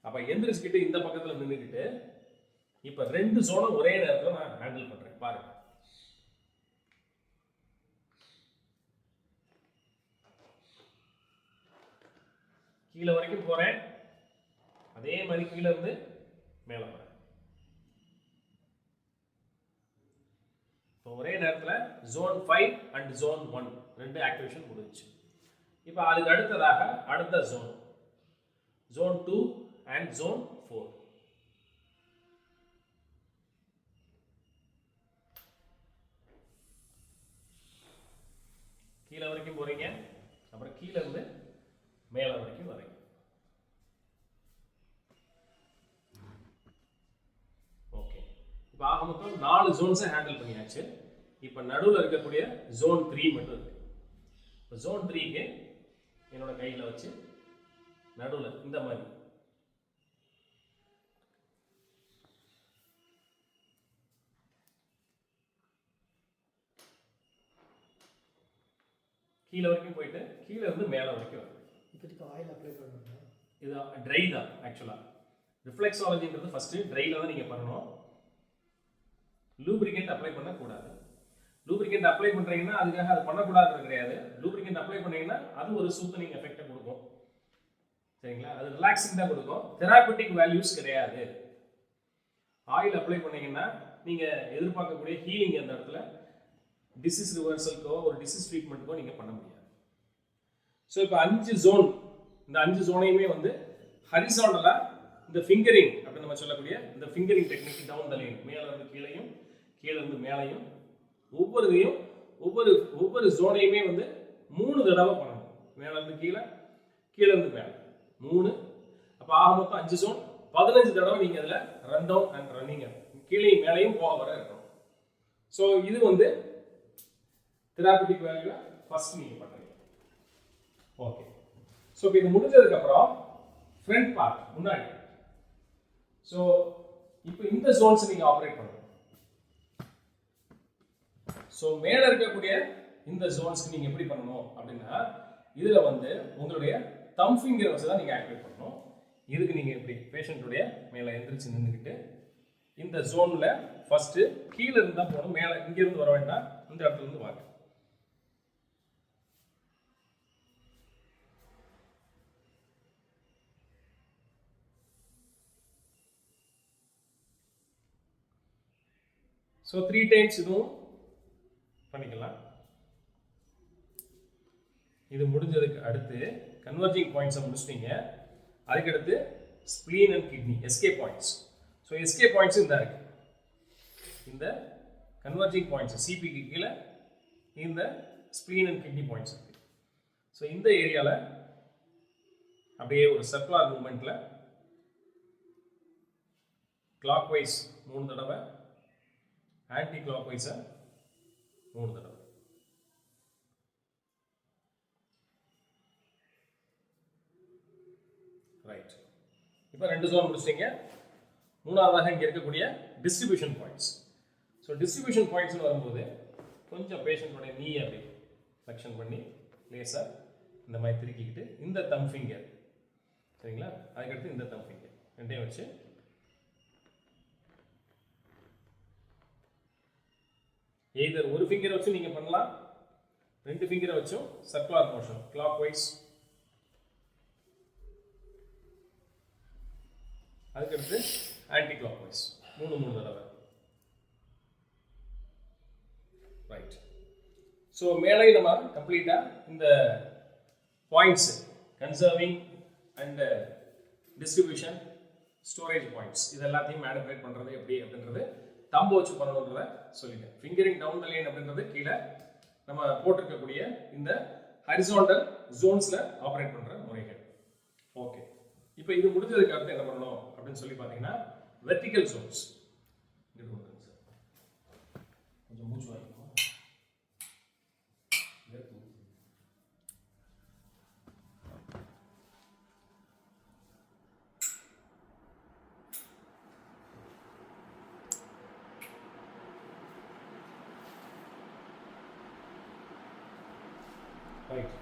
அப்போ எந்திரிச்சுக்கிட்டு இந்த பக்கத்தில் நின்றுக்கிட்டு இப்போ 2 ஜோனும் ஒரே நேரத்தில் நான் ஹேண்டில் பண்ணுறேன். பாருங்க, கீழே வரைக்கும் போகிறேன், அதே மாதிரி கீழே இருந்து மேலே வரேன். இப்போ ஒரே நேரத்தில் ஜோன் 5 அண்ட் ஜோன் 1 2 ஆக்டிவேஷன் முடிஞ்சிச்சு. இப்போ அதுக்கு அடுத்ததாக அடுத்த ஜோன் 2 அண்ட் ஜோன் 4. கீழே வரைக்கும் போறீங்க, அப்புறம் கீழே இருந்து மேலே வரைக்கும் வரீங்க. ஓகே, இப்போ ஆக மொத்தம் 4 ஜோன்ஸை ஹேண்டில் பண்ணியாச்சு. இப்போ நடுவில் இருக்கக்கூடிய ஜோன் 3 மட்டும் இருக்கு. இப்போ ஜோன் 3க்கு என்னோட கையில் வச்சு நடுவில் இந்த மாதிரி கீழே வரைக்கும் போயிட்டு கீழே இருந்து மேலே வரைக்கும் வருது. இப்போதைக்கு ஆயில் அப்ளை பண்ணுங்க. இது ட்ரை தான் ஆக்சுவலாக. ரிஃப்ளெக்ஸாலஜின்றது ஃபஸ்ட்டு ட்ரையில் தான் நீங்கள் பண்ணணும். லூப்ரிகேண்ட் அப்ளை பண்ணக்கூடாது. லூப்ரிகேண்ட் அப்ளை பண்ணுறீங்கன்னா அதுக்காக அது பண்ணக்கூடாது கிடையாது. லூப்ரிகேண்ட் அப்ளை பண்ணீங்கன்னா அது ஒரு சூத்தனிங் எஃபெக்டை கொடுக்கும், சரிங்களா? அது ரிலாக்ஸிங் தான் கொடுக்கும், தெராபிட்டிக் வேல்யூஸ் கிடையாது. ஆயில் அப்ளை பண்ணீங்கன்னா நீங்கள் எதிர்பார்க்கக்கூடிய ஹீலிங் அந்த இடத்துல டிசீஸ் ரிவர்சலுக்கோ ஒரு டிசீஸ் ட்ரீட்மெண்ட்டுக்கோ நீங்கள் பண்ண முடியாது. ஸோ இப்போ 5 ஜோன், இந்த 5 ஜோனையுமே வந்து ஹரிசாண்டலாக இந்த ஃபிங்கரிங் அப்படின்னு நம்ம சொல்லக்கூடிய இந்த fingering technique down the line, மேலே இருந்து கீழையும் கீழே இருந்து மேலையும் ஒவ்வொரு ஜோனையுமே வந்து 3 தடவை பண்ணணும். மேலே இருந்து கீழே, கீழே இருந்து மேலே 3. அப்போ ஆக மொத்தம் 5 ஜோன், 15 தடவை நீங்கள் அதில் ரன் டவுன் அண்ட் ரன்னிங் கீழே மேலையும் போக வர இருக்கணும். ஸோ இது வந்து தெரபியூட்டிக் வேல்யூ ஃபர்ஸ்ட் நீங்க பண்றீங்க. ஓகே. சோ இப்போ இது முடிஞ்சதுக்கு அப்புறம் ஃப்ரண்ட் பார்ட் முன்னாடி. சோ இப்போ இந்த ஜோன்ஸ் நீங்க ஆபரேட் பண்ணணும். சோ மேல இருக்கக்கூடிய இந்த ஜோன்ஸ்க்கு நீங்க எப்படி பண்ணணும் அப்படின்னா இதுல வந்து உங்களுடைய தம் ஃபிங்கர் வச்சு தான் நீங்க ஆக்டிவேட் பண்ணணும். இதுக்கு நீங்க எப்படி பேஷண்ட்டுடைய மேல எந்திரிச்சு நின்றுக்கிட்டு இந்த ஜோன்ல ஃபர்ஸ்ட் கீழ இருந்து தான் போகணும், மேல இங்க இருந்து வர வேண்டாம், இந்த இடத்துல இருந்து வாங்க. ஸோ 3 டைம்ஸ் இதுவும் பண்ணிக்கலாம். இது முடிஞ்சதுக்கு அடுத்து கன்வர்ஜிங் பாயிண்ட்ஸை முடிச்சிட்டீங்க. அதுக்கடுத்து spleen and kidney SK points. So SK points இந்த இருக்கு, இந்த கன்வர்ஜிங் பாயிண்ட்ஸ் சிபிக்கு கீழே இந்த ஸ்ப்ளீன் அண்ட் கிட்னி பாயிண்ட்ஸ் இருக்கு. ஸோ இந்த ஏரியாவில் அப்படியே ஒரு சர்க்குலர் மூவ்மெண்ட்டில் கிளாக் வைஸ் 3 தடவை, ஆன்டி கிளாக் வைஸை 3 தடவை. ரைட். இப்போ 2 ஜோன் முடிச்சிட்டீங்க. மூணாவதாக இங்கே இருக்கக்கூடிய டிஸ்ட்ரிபியூஷன் பாயிண்ட்ஸ். ஸோ டிஸ்ட்ரிபியூஷன் பாயிண்ட்ஸ்னு வரும்போது கொஞ்சம் பேஷண்ட்டோடைய நீ அப்படி ஃப்ளெக்ஷன் பண்ணி லேசாக இந்த மாதிரி திருக்கிக்கிட்டு இந்த தம் ஃபிங்கர், சரிங்களா, அதுக்கடுத்து இந்த தம் ஃபிங்கர் ரெண்டையும் வச்சு எய்தர் ஒரு ஃபிங்கரை வச்சு நீங்கள் பண்ணலாம், 2 ஃபிங்கரை வச்சும் சர்க்குலர் மோஷன் கிளாக் வைஸ், அதுக்கடுத்து ஆன்டி கிளாக் வைஸ் 3 தடவை. ரைட். ஸோ மேலே நம்ம கம்ப்ளீட்டாக இந்த points conserving and distribution storage points இது எல்லாத்தையும் மேனிபுலேட் பண்ணுறது எப்படி அப்படின்றது தம்பு வச்சு பண்ணணுன்றத சொல்லிட்டேன். ஃபிங்கரிங் டவுன் த லைன் அப்படின்றது கீழே நம்ம போட்டிருக்கக்கூடிய இந்த ஹரிசாண்டல் ஜோன்ஸில் ஆப்ரேட் பண்ணுற முறைகள். ஓகே. இப்போ இது முடிஞ்சதுக்கு அடுத்து என்ன பண்ணணும் அப்படின்னு சொல்லி பார்த்தீங்கன்னா வெர்டிகல் ஜோன்ஸ். கொஞ்சம் மூச்சு வாங்கிக்கோ. ரைட்.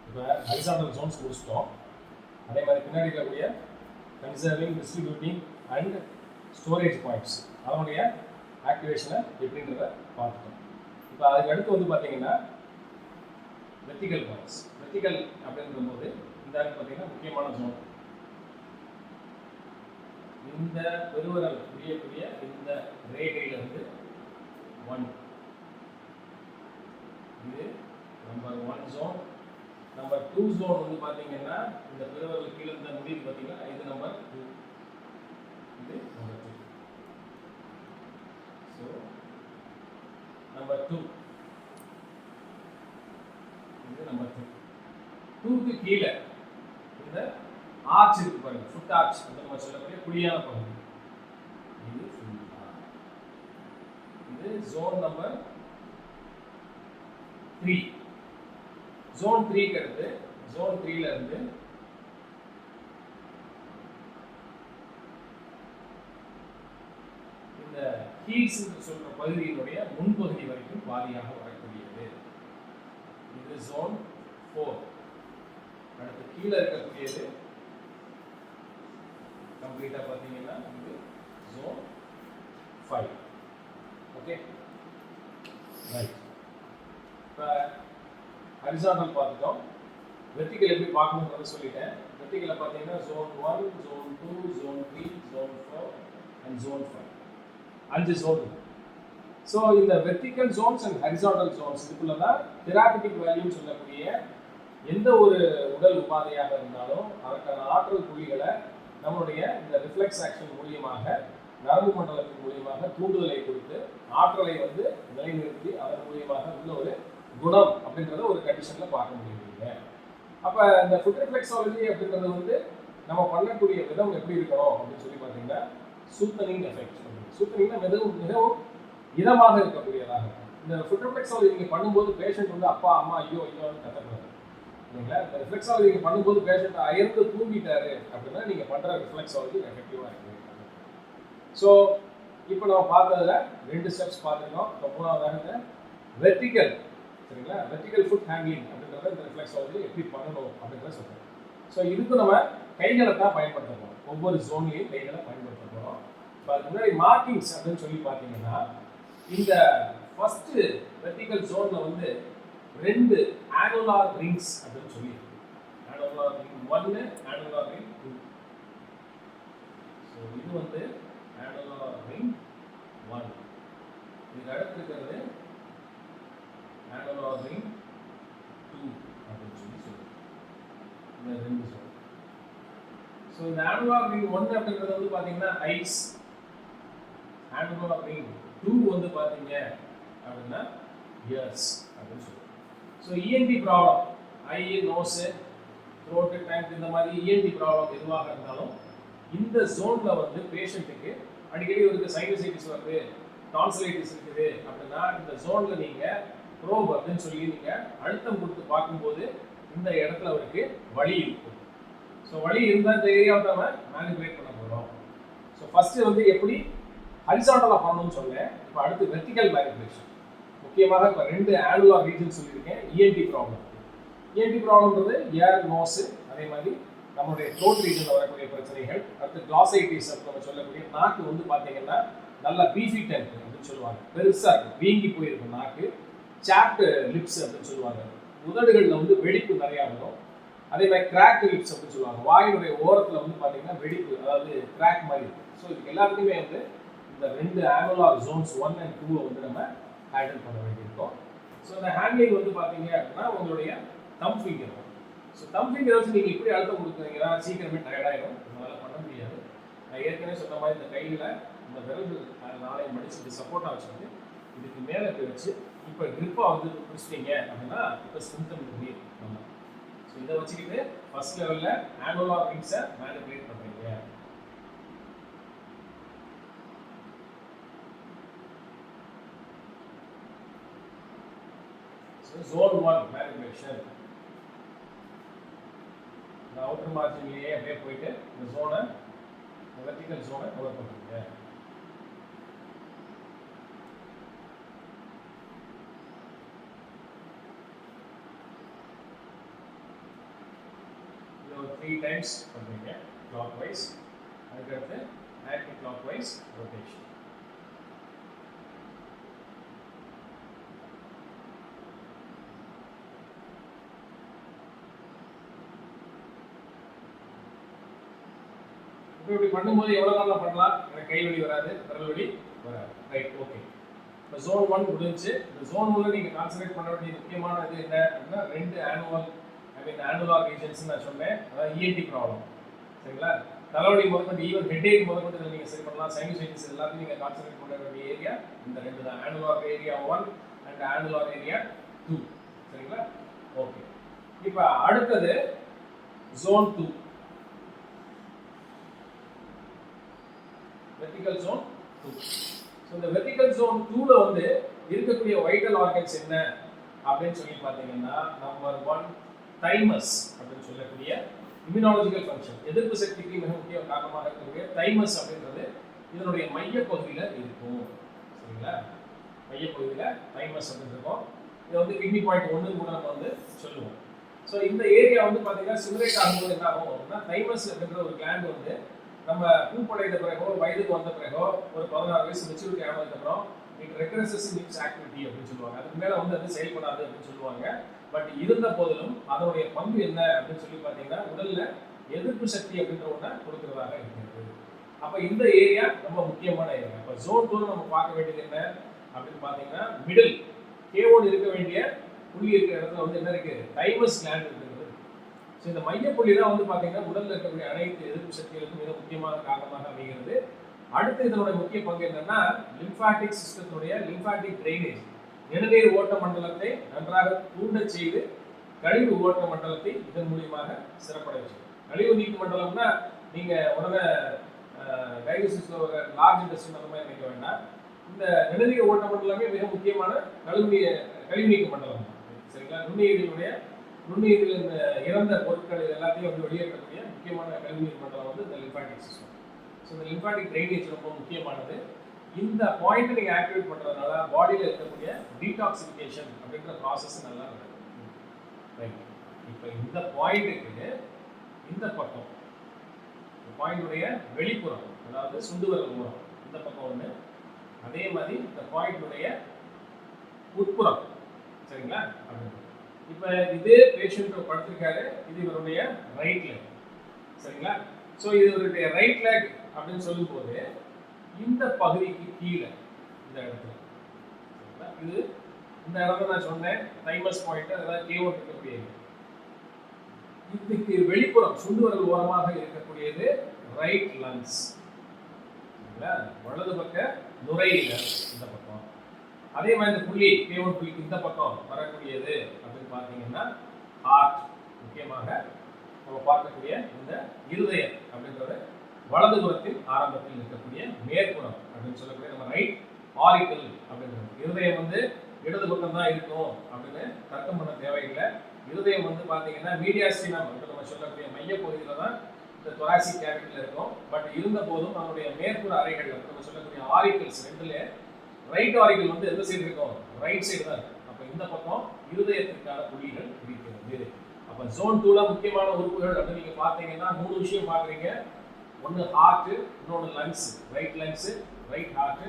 இப்போ ஹரிசாண்டல் ஜோன்ஸ் முடிச்சிட்டோம். அதே மாதிரி பின்னாடி இருக்கக்கூடிய conserving, distributing and storage points அதனுடைய ஆக்டிவேஷனை எப்படின்றத பார்த்துட்டோம். இப்போ அதுக்கு அடுத்து வந்து பார்த்தீங்கன்னா வெர்டிகல் பாயிண்ட்ஸ். வெர்டிகல் அப்படின்ற போது இந்த பார்த்தீங்கன்னா முக்கியமான ஜோன் இந்த பெருவரல் புரியக்கூடிய இந்த ரேகையிலிருந்து 1 இது நம்பர் 1 ஜோன். நம்பர் 2 ஜோன் வந்து பார்த்தீங்கன்னா இந்த பெருவரல் கீழே இருந்த முடிவு பார்த்தீங்கன்னா இது நம்பர் 2, இது நம்பர் 3. ஸோ நம்பர் 2 இது நம்பர் 3. 2க்கு கீழே இந்த ஆர்ச் இருக்கு பாருங்க, ஃபுட் ஆர்ச் அந்த நம்ம சொல்லக்கூடிய குழியான பகுதி, இது ஃபுல்லா இது ஜோன் நம்பர் 3. ஜோன் 3க்கு அடுத்து ஜோன் 3ல இருந்து இந்த ஹீல்ஸ் சொல்ற பகுதியினுடைய முன்பகுதி வரைக்கும் வாரியாக வரக்கூடியது, இது ஜோன் 4. அடுத்து கீழே இருக்கக்கூடியது கம்ப்ளீட்டா பார்த்தீங்கன்னா இது ஜோன் 5. Okay, right. இப்போ ஹரிசாண்டல் பார்த்துட்டோம். வெர்டிகல் எப்படி பார்க்கணும்னு சொல்லிட்டேன். வெர்டிகலை பார்த்தீங்கன்னா zone 1, zone 2, zone 3, zone 4 and zone 5 5 zone. So இந்த vertical zones and horizontal zones இதுக்குள்ள தான் தெரபியூட்டிக் வேல்யூன்னு சொல்லக்கூடிய எந்த ஒரு உடல் உபாதையாக இருந்தாலும் அதற்கான ஆற்றல் புள்ளிகளை நம்மளுடைய இந்த ரிஃப்ளெக்ஸ் ஆக்ஷன் மூலியமாக நரம்பு மண்டலத்தின் மூலியமாக தூண்டுதலை கொடுத்து ஆற்றலை வந்து நிலைநிறுத்தி அதன் மூலியமாக உள்ள ஒரு குணம் அப்படின்றத ஒரு கண்டிஷன்ல பார்க்க முடியுங்க. அப்போ இந்த ஃபுட் ரிஃப்ளெக்ஸாலஜி அப்படின்றது வந்து நம்ம பண்ணக்கூடிய விதம் எப்படி இருக்கணும் அப்படின்னு சொல்லி பார்த்தீங்கன்னா சூத்தனிங் எஃபெக்ட். சூத்தனிங்னா மிகவும் மிகவும் இதமாக இருக்கக்கூடியதாக இருக்கும். இந்த ஃபுட் ரிஃப்ளெக்ஸாலஜி நீங்கள் பண்ணும்போது பேஷண்ட் வந்து அப்பா அம்மா ஐயோ ஐயோன்னு கத்தக்கூடாது இல்லைங்களா. இந்த ரிஃப்ளெக்ஸாலஜி நீங்கள் பண்ணும்போது பேஷண்ட் அயர்ந்து தூங்கிட்டாரு அப்படின்னா நீங்கள் பண்ணுற ரிஃப்ளெக்ஸாலஜி எஃபெக்டிவாக இருக்குது. ஸோ இப்போ நம்ம பார்த்ததுல 2 ஸ்டெப்ஸ் பார்த்துருக்கோம். இப்போ 3வது வெர்டிக்கல், சரிங்களா, வெர்டிக்கல் ஃபுட் ஹேண்ட்லிங் அப்படின்றத இந்த ரிஃப்ளெக்ஸாலஜி எப்படி பண்ணணும் அப்படின்றத சொல்கிறோம். ஸோ இதுக்கு நம்ம கைகளை தான் பயன்படுத்த போகிறோம். ஒவ்வொரு ஜோன்லையும் கைகளை பயன்படுத்த போகிறோம். இப்போ அதுக்கு முன்னாடி மார்க்கிங்ஸ் அப்படின்னு சொல்லி பார்த்தீங்கன்னா இந்த ஃபர்ஸ்ட் வெர்டிக்கல் ஜோன்ல வந்து 2 ஆனுலார் ரிங்ஸ் அப்படின்னு சொல்லி annular ring 1, annular ring 2. So இது வந்து ஆனுலார் ரிங் 1. இதுக்கு அடுத்து இருக்கிறது ஆனுலார் ரிங் 2 அப்படின்னு சொல்லி சொல்லுவோம். இந்த 2 ஜோன். ஸோ இந்த ஆனுலார் ரிங் 1 அப்படின்றது வந்து பார்த்தீங்கன்னா ஐஸ், ஆனுலார் ரிங் 2 வந்து பார்த்தீங்க அப்படின்னா இயர்ஸ் அப்படின்னு சொல்லுவோம். ஸோ இஎன்டி ப்ராப்ளம், ஐ, நோஸு, த்ரோட்டு, டேங்க் இந்த மாதிரி இஎன்டி ப்ராப்ளம் எதுவாக இருந்தாலும் இந்த ஜோனில் வந்து பேஷண்ட்டுக்கு அடிக்கடி ஒரு சைனசைட்டிஸ் வருது, டான்சிலைட்டிஸ் இருக்குது அப்படின்னா இந்த ஜோனில் நீங்கள் ப்ரோப் அப்படின்னு சொல்லி நீங்கள் அழுத்தம் கொடுத்து பார்க்கும்போது இந்த இடத்துல அவருக்கு வலி இருக்கும். ஸோ வலி இருந்தால் இந்த ஏரியாவை நம்ம மேனிபுலேட் பண்ண போகிறோம். ஸோ ஃபஸ்ட்டு வந்து எப்படி ஹரிசாண்டலாக பண்ணணும்னு சொன்னேன். இப்போ அடுத்து வெர்டிக்கல் மேனிபுலேஷன். முக்கியமாக இப்போ 2 ஆனுலார் ரீஜன் சொல்லியிருக்கேன். இஎன்டி ப்ராப்ளம், இஎன்டி ப்ராப்ளம்ன்றது ஏர், நோஸு, அதே மாதிரி நம்மளுடைய த்ரோட் ரீஜனில் வரக்கூடிய பிரச்சனைகள். அடுத்து கிளாசைட்டிஸ் நம்ம சொல்லக்கூடிய நாக்கு வந்து பார்த்தீங்கன்னா நல்லா பீஃபி டென்ட் அப்படின்னு சொல்லுவாங்க, பெருசாக இருக்கும், வீங்கி போயிருக்கும் நாக்கு. சாப்ட் லிப்ஸ் அப்படின்னு சொல்லுவாங்க, உதடுகளில் வந்து வெடிப்பு நிறையா வரும். அதே மாதிரி கிராக் லிப்ஸ் அப்படின்னு சொல்லுவாங்க, வாயினுடைய ஓரத்தில் வந்து பார்த்தீங்கன்னா வெடிப்பு, அதாவது கிராக் மாதிரி இருக்கும். ஸோ இதுக்கு எல்லாத்துக்குமே வந்து இந்த 2 ஆனுலார் ஜோன்ஸ் 1 and 2 வந்து நம்ம ஹேண்டில் பண்ண வேண்டியிருக்கும். ஸோ இந்த ஹேண்ட்லிங் வந்து பார்த்தீங்க அப்படின்னா உங்களுடைய தம் ஃபிங்கர். ஸோ தம் ஃபிங்கர் வச்சு நீங்கள் இப்படி அழுத்தம் கொடுக்குறீங்கன்னா சீக்கிரமே டயர்டாயிடும், உங்களால் பண்ண முடியாது. நான் ஏற்கனவே சொன்ன மாதிரி இந்த கையில் இந்த விரல்கள் நாளையும் மடிச்சு சப்போர்ட்டாக வச்சுட்டு இதுக்கு மேலே இப்படி வச்சு இப்போ க்ரிப்பாக வந்து பிடிச்சிட்டீங்க அப்படின்னா இப்போ ஸ்ட்ரென்தன் முடியும் நம்ம. ஸோ இதை வச்சுக்கிட்டு ஃபர்ஸ்ட் லெவலில் ஆனுலார் ரிங்ஸை மேனிபுலேட் பண்ணுறீங்க. Zone 1 manipulation. இந்த அவுட்டர் மார்ஜின்லயே அப்படியே போயிட்டு இந்த ஜோனை, வெர்டிகல் ஜோனை கவர் பண்ணுவீங்க. இது 3 டைம்ஸ் பண்ணுவீங்க clockwise. அதுக்கடுத்து anti clockwise rotation. இப்படி பண்ணும்போது எவ்வளோ நாளில் பண்ணலாம்? எனக்கு கை வலி வராது, விரல் வலி வராது. Right, okay. இப்போ ஜோன் 1 முடிஞ்சு. இந்த ஜோன் 1 நீங்கள் கான்சன்ட்ரேட் பண்ண வேண்டிய முக்கியமான இது என்ன அப்படின்னா 2 ஆனுலார் ரீஜன்ஸ் நான் சொன்னேன். அதாவது இஎன்டி ப்ராப்ளம், சரிங்களா. தலைவலி முதற்கொண்டு ஈவன் ஹெட்டேக் முதற்கொண்டு இதில் நீங்கள் சரி பண்ணலாம். சைனசைட்டிஸ் எல்லாத்தையும் நீங்கள் கான்சன்ட்ரேட் பண்ண வேண்டிய ஏரியா இந்த 2 தான், annular area 1 and annular area 2, சரிங்களா. ஓகே. இப்போ அடுத்தது ஜோன் 2, வெர்டிகல் ஜோன் 2. ஸோ இந்த வெர்டிகல் ஜோன் 2ல வந்து இருக்கக்கூடிய வைட்டல் ஆர்கன்ஸ் என்ன அப்படின்னு சொல்லி பார்த்தீங்கன்னா நம்பர் 1 தைமஸ் அப்படின்னு சொல்லக்கூடிய இம்யூனாலஜிக்கல் ஃபங்க்ஷன், எதிர்ப்பு சக்திக்கு மிக முக்கிய காரணமாக இருக்கக்கூடிய தைமஸ் அப்படின்றது இதனுடைய மையப்பகுதியில் இருக்கும், சரிங்களா. மையப்பகுதியில் தைமஸ் அப்படின்னு இருக்கும். இதை வந்து கிட்னி பாயிண்ட் 1 கூட நம்ம வந்து சொல்லுவோம். ஸோ இந்த ஏரியா வந்து பார்த்தீங்கன்னா சிமுலேட் ஆகும்போது என்ன ஆகும் அப்படின்னா தைமஸ் அப்படின்ற ஒரு கிளாண்ட் வந்து நம்ம பூப்படைந்த பிறகோ வயதுக்கு வந்த பிறகோ ஒரு 16 வயசு மெச்சூரிட்டி ஆனதுக்கப்புறம் இட் ரெக்ரெசஸ் இன் இட்ஸ் ஆக்டிவிட்டி அப்படின்னு சொல்லுவாங்க. அதுக்கு மேலே வந்து அது செயல்படாது அப்படின்னு சொல்லுவாங்க. பட் இருந்த போதிலும் அதனுடைய பங்கு என்ன அப்படின்னு சொல்லி பார்த்தீங்கன்னா உடலில் எதிர்ப்பு சக்தி அப்படின்ற ஒன்றை கொடுக்கறதாக இருக்கிறது. அப்போ இந்த ஏரியா ரொம்ப முக்கியமான ஏரியா. இப்போ ஜோன் 2 நம்ம பார்க்க வேண்டியது என்ன அப்படின்னு பார்த்தீங்கன்னா மிடில் K1 இருக்க வேண்டிய புள்ளி இருக்கிற இடத்துல வந்து என்ன இருக்கு? தைமஸ் கிளாண்ட் இருக்குது. ஸோ இந்த மையப்புள்ளி தான் வந்து பார்த்தீங்கன்னா உடலில் இருக்கக்கூடிய அனைத்து எதிர்ப்பு சக்திகளுக்கும் மிக முக்கியமான காரணமாக அமைகிறது. அடுத்து இதனுடைய முக்கிய பங்கு என்னன்னா லிம்பாட்டிக் சிஸ்டத்தினுடைய லிம்பாட்டிக் ட்ரைனேஜ், நிணநீர் ஓட்ட மண்டலத்தை நன்றாக தூண்ட செய்து கழிவு ஓட்ட மண்டலத்தை இதன் மூலியமாக சிறப்படைய செய்யும். கழிவு நீக்கு மண்டலம்னா நீங்க உடனே டயலிசிஸ்ல ஒரு லார்ஜ் இன்டெஸ்டைன் அந்த மாதிரி நினைக்க வேண்டாம். இந்த நிணநீர் ஓட்ட மண்டலமே மிக முக்கியமான கழிவு நீக்க மண்டலம். சரிங்களா? நுண்ணுயிரில் இந்த இறந்த பொருட்கள் எல்லாத்தையும் வந்து வெளியேற்றக்கூடிய முக்கியமான கழிவுநீர் மண்டலம் வந்து இந்த லிம்பாட்டிக் சிஸ்டம். ஸோ இந்த லிம்பாட்டிக் ட்ரைனேஜ் ரொம்ப முக்கியமானது. இந்த பாயிண்ட் நீங்கள் ஆக்டிவேட் பண்ணுறதுனால பாடியில் இருக்கக்கூடிய டீடாக்சிஃபிகேஷன் அப்படின்ற ப்ராசஸ் நல்லா நடக்கும். ரைட். இப்போ இந்த பாயிண்ட்டுக்கு இந்த பக்கம் பாயிண்டுடைய வெளிப்புறம், அதாவது சுண்டுவரல் மூலம் இந்த பக்கம் ஒன்று, அதே மாதிரி இந்த பாயிண்டுடைய உட்புறம். சரிங்களா? அப்படின்னு இப்போ இதே பேஷண்ட் படுத்திருக்காரு, இது இவருடைய ரைட் லெக். சரிங்களா? ஸோ இது இவருடைய ரைட் லெக் அப்படின்னு சொல்லும்போது இந்த பகுதிக்கு கீழே இந்த இடத்துல இது இந்த இடத்துல நான் சொன்னேன் தைமஸ் பாயிண்ட், அதாவது K1 இருக்கக்கூடியது. இதுக்கு வெளிப்புறம் சுண்டுவரல் ஓரமாக இருக்கக்கூடியது ரைட் லங்ஸ். வலது பக்க நுரையீரல் இந்த பக்கம். அதே மாதிரி இந்த புள்ளி K1 புள்ளிக்கு இந்த பக்கம் வரக்கூடியது அப்படின்னு பார்த்தீங்கன்னா ஹார்ட். முக்கியமாக நம்ம பார்க்கக்கூடிய இந்த இருதயம் அப்படின்றது வலதுபுறத்தின் ஆரம்பத்தில் இருக்கக்கூடிய மேற்புறம் அப்படின்னு சொல்லக்கூடிய நம்ம ரைட் ஆரிக்கல் அப்படின்றது. இருதயம் வந்து இடது பக்கம் தான் இருக்கும் அப்படின்னு தர்க்கம் பண்ண தேவையில்லை. இருதயம் வந்து பார்த்தீங்கன்னா மீடியாஸ்டினம் அப்படின்னு நம்ம சொல்லக்கூடிய மையப்பகுதியில் தான் இந்த தொராசிக் கேவிட்டியில் இருக்கும். பட் இருந்த போதும் நம்மளுடைய மேற்புற அறைகள் நம்ம சொல்லக்கூடிய ஆரிக்கல்ஸ் ரெண்டுல ரைட் ஆரிக்கல் வந்து எந்த சைடு இருக்கும்? ரைட் சைடு தான் இருக்கும். அப்போ இந்த பக்கம் இருதயத்திற்கான புள்ளிகள் இருக்கிறது. அப்போ ஜோன் 2ல முக்கியமான உறுப்புகள் அப்படின்னு நீங்கள் பார்த்தீங்கன்னா 3 விஷயம் பார்க்குறீங்க. ஒன்று ஹார்ட், இன்னொன்று lungs, right lungs, right heart,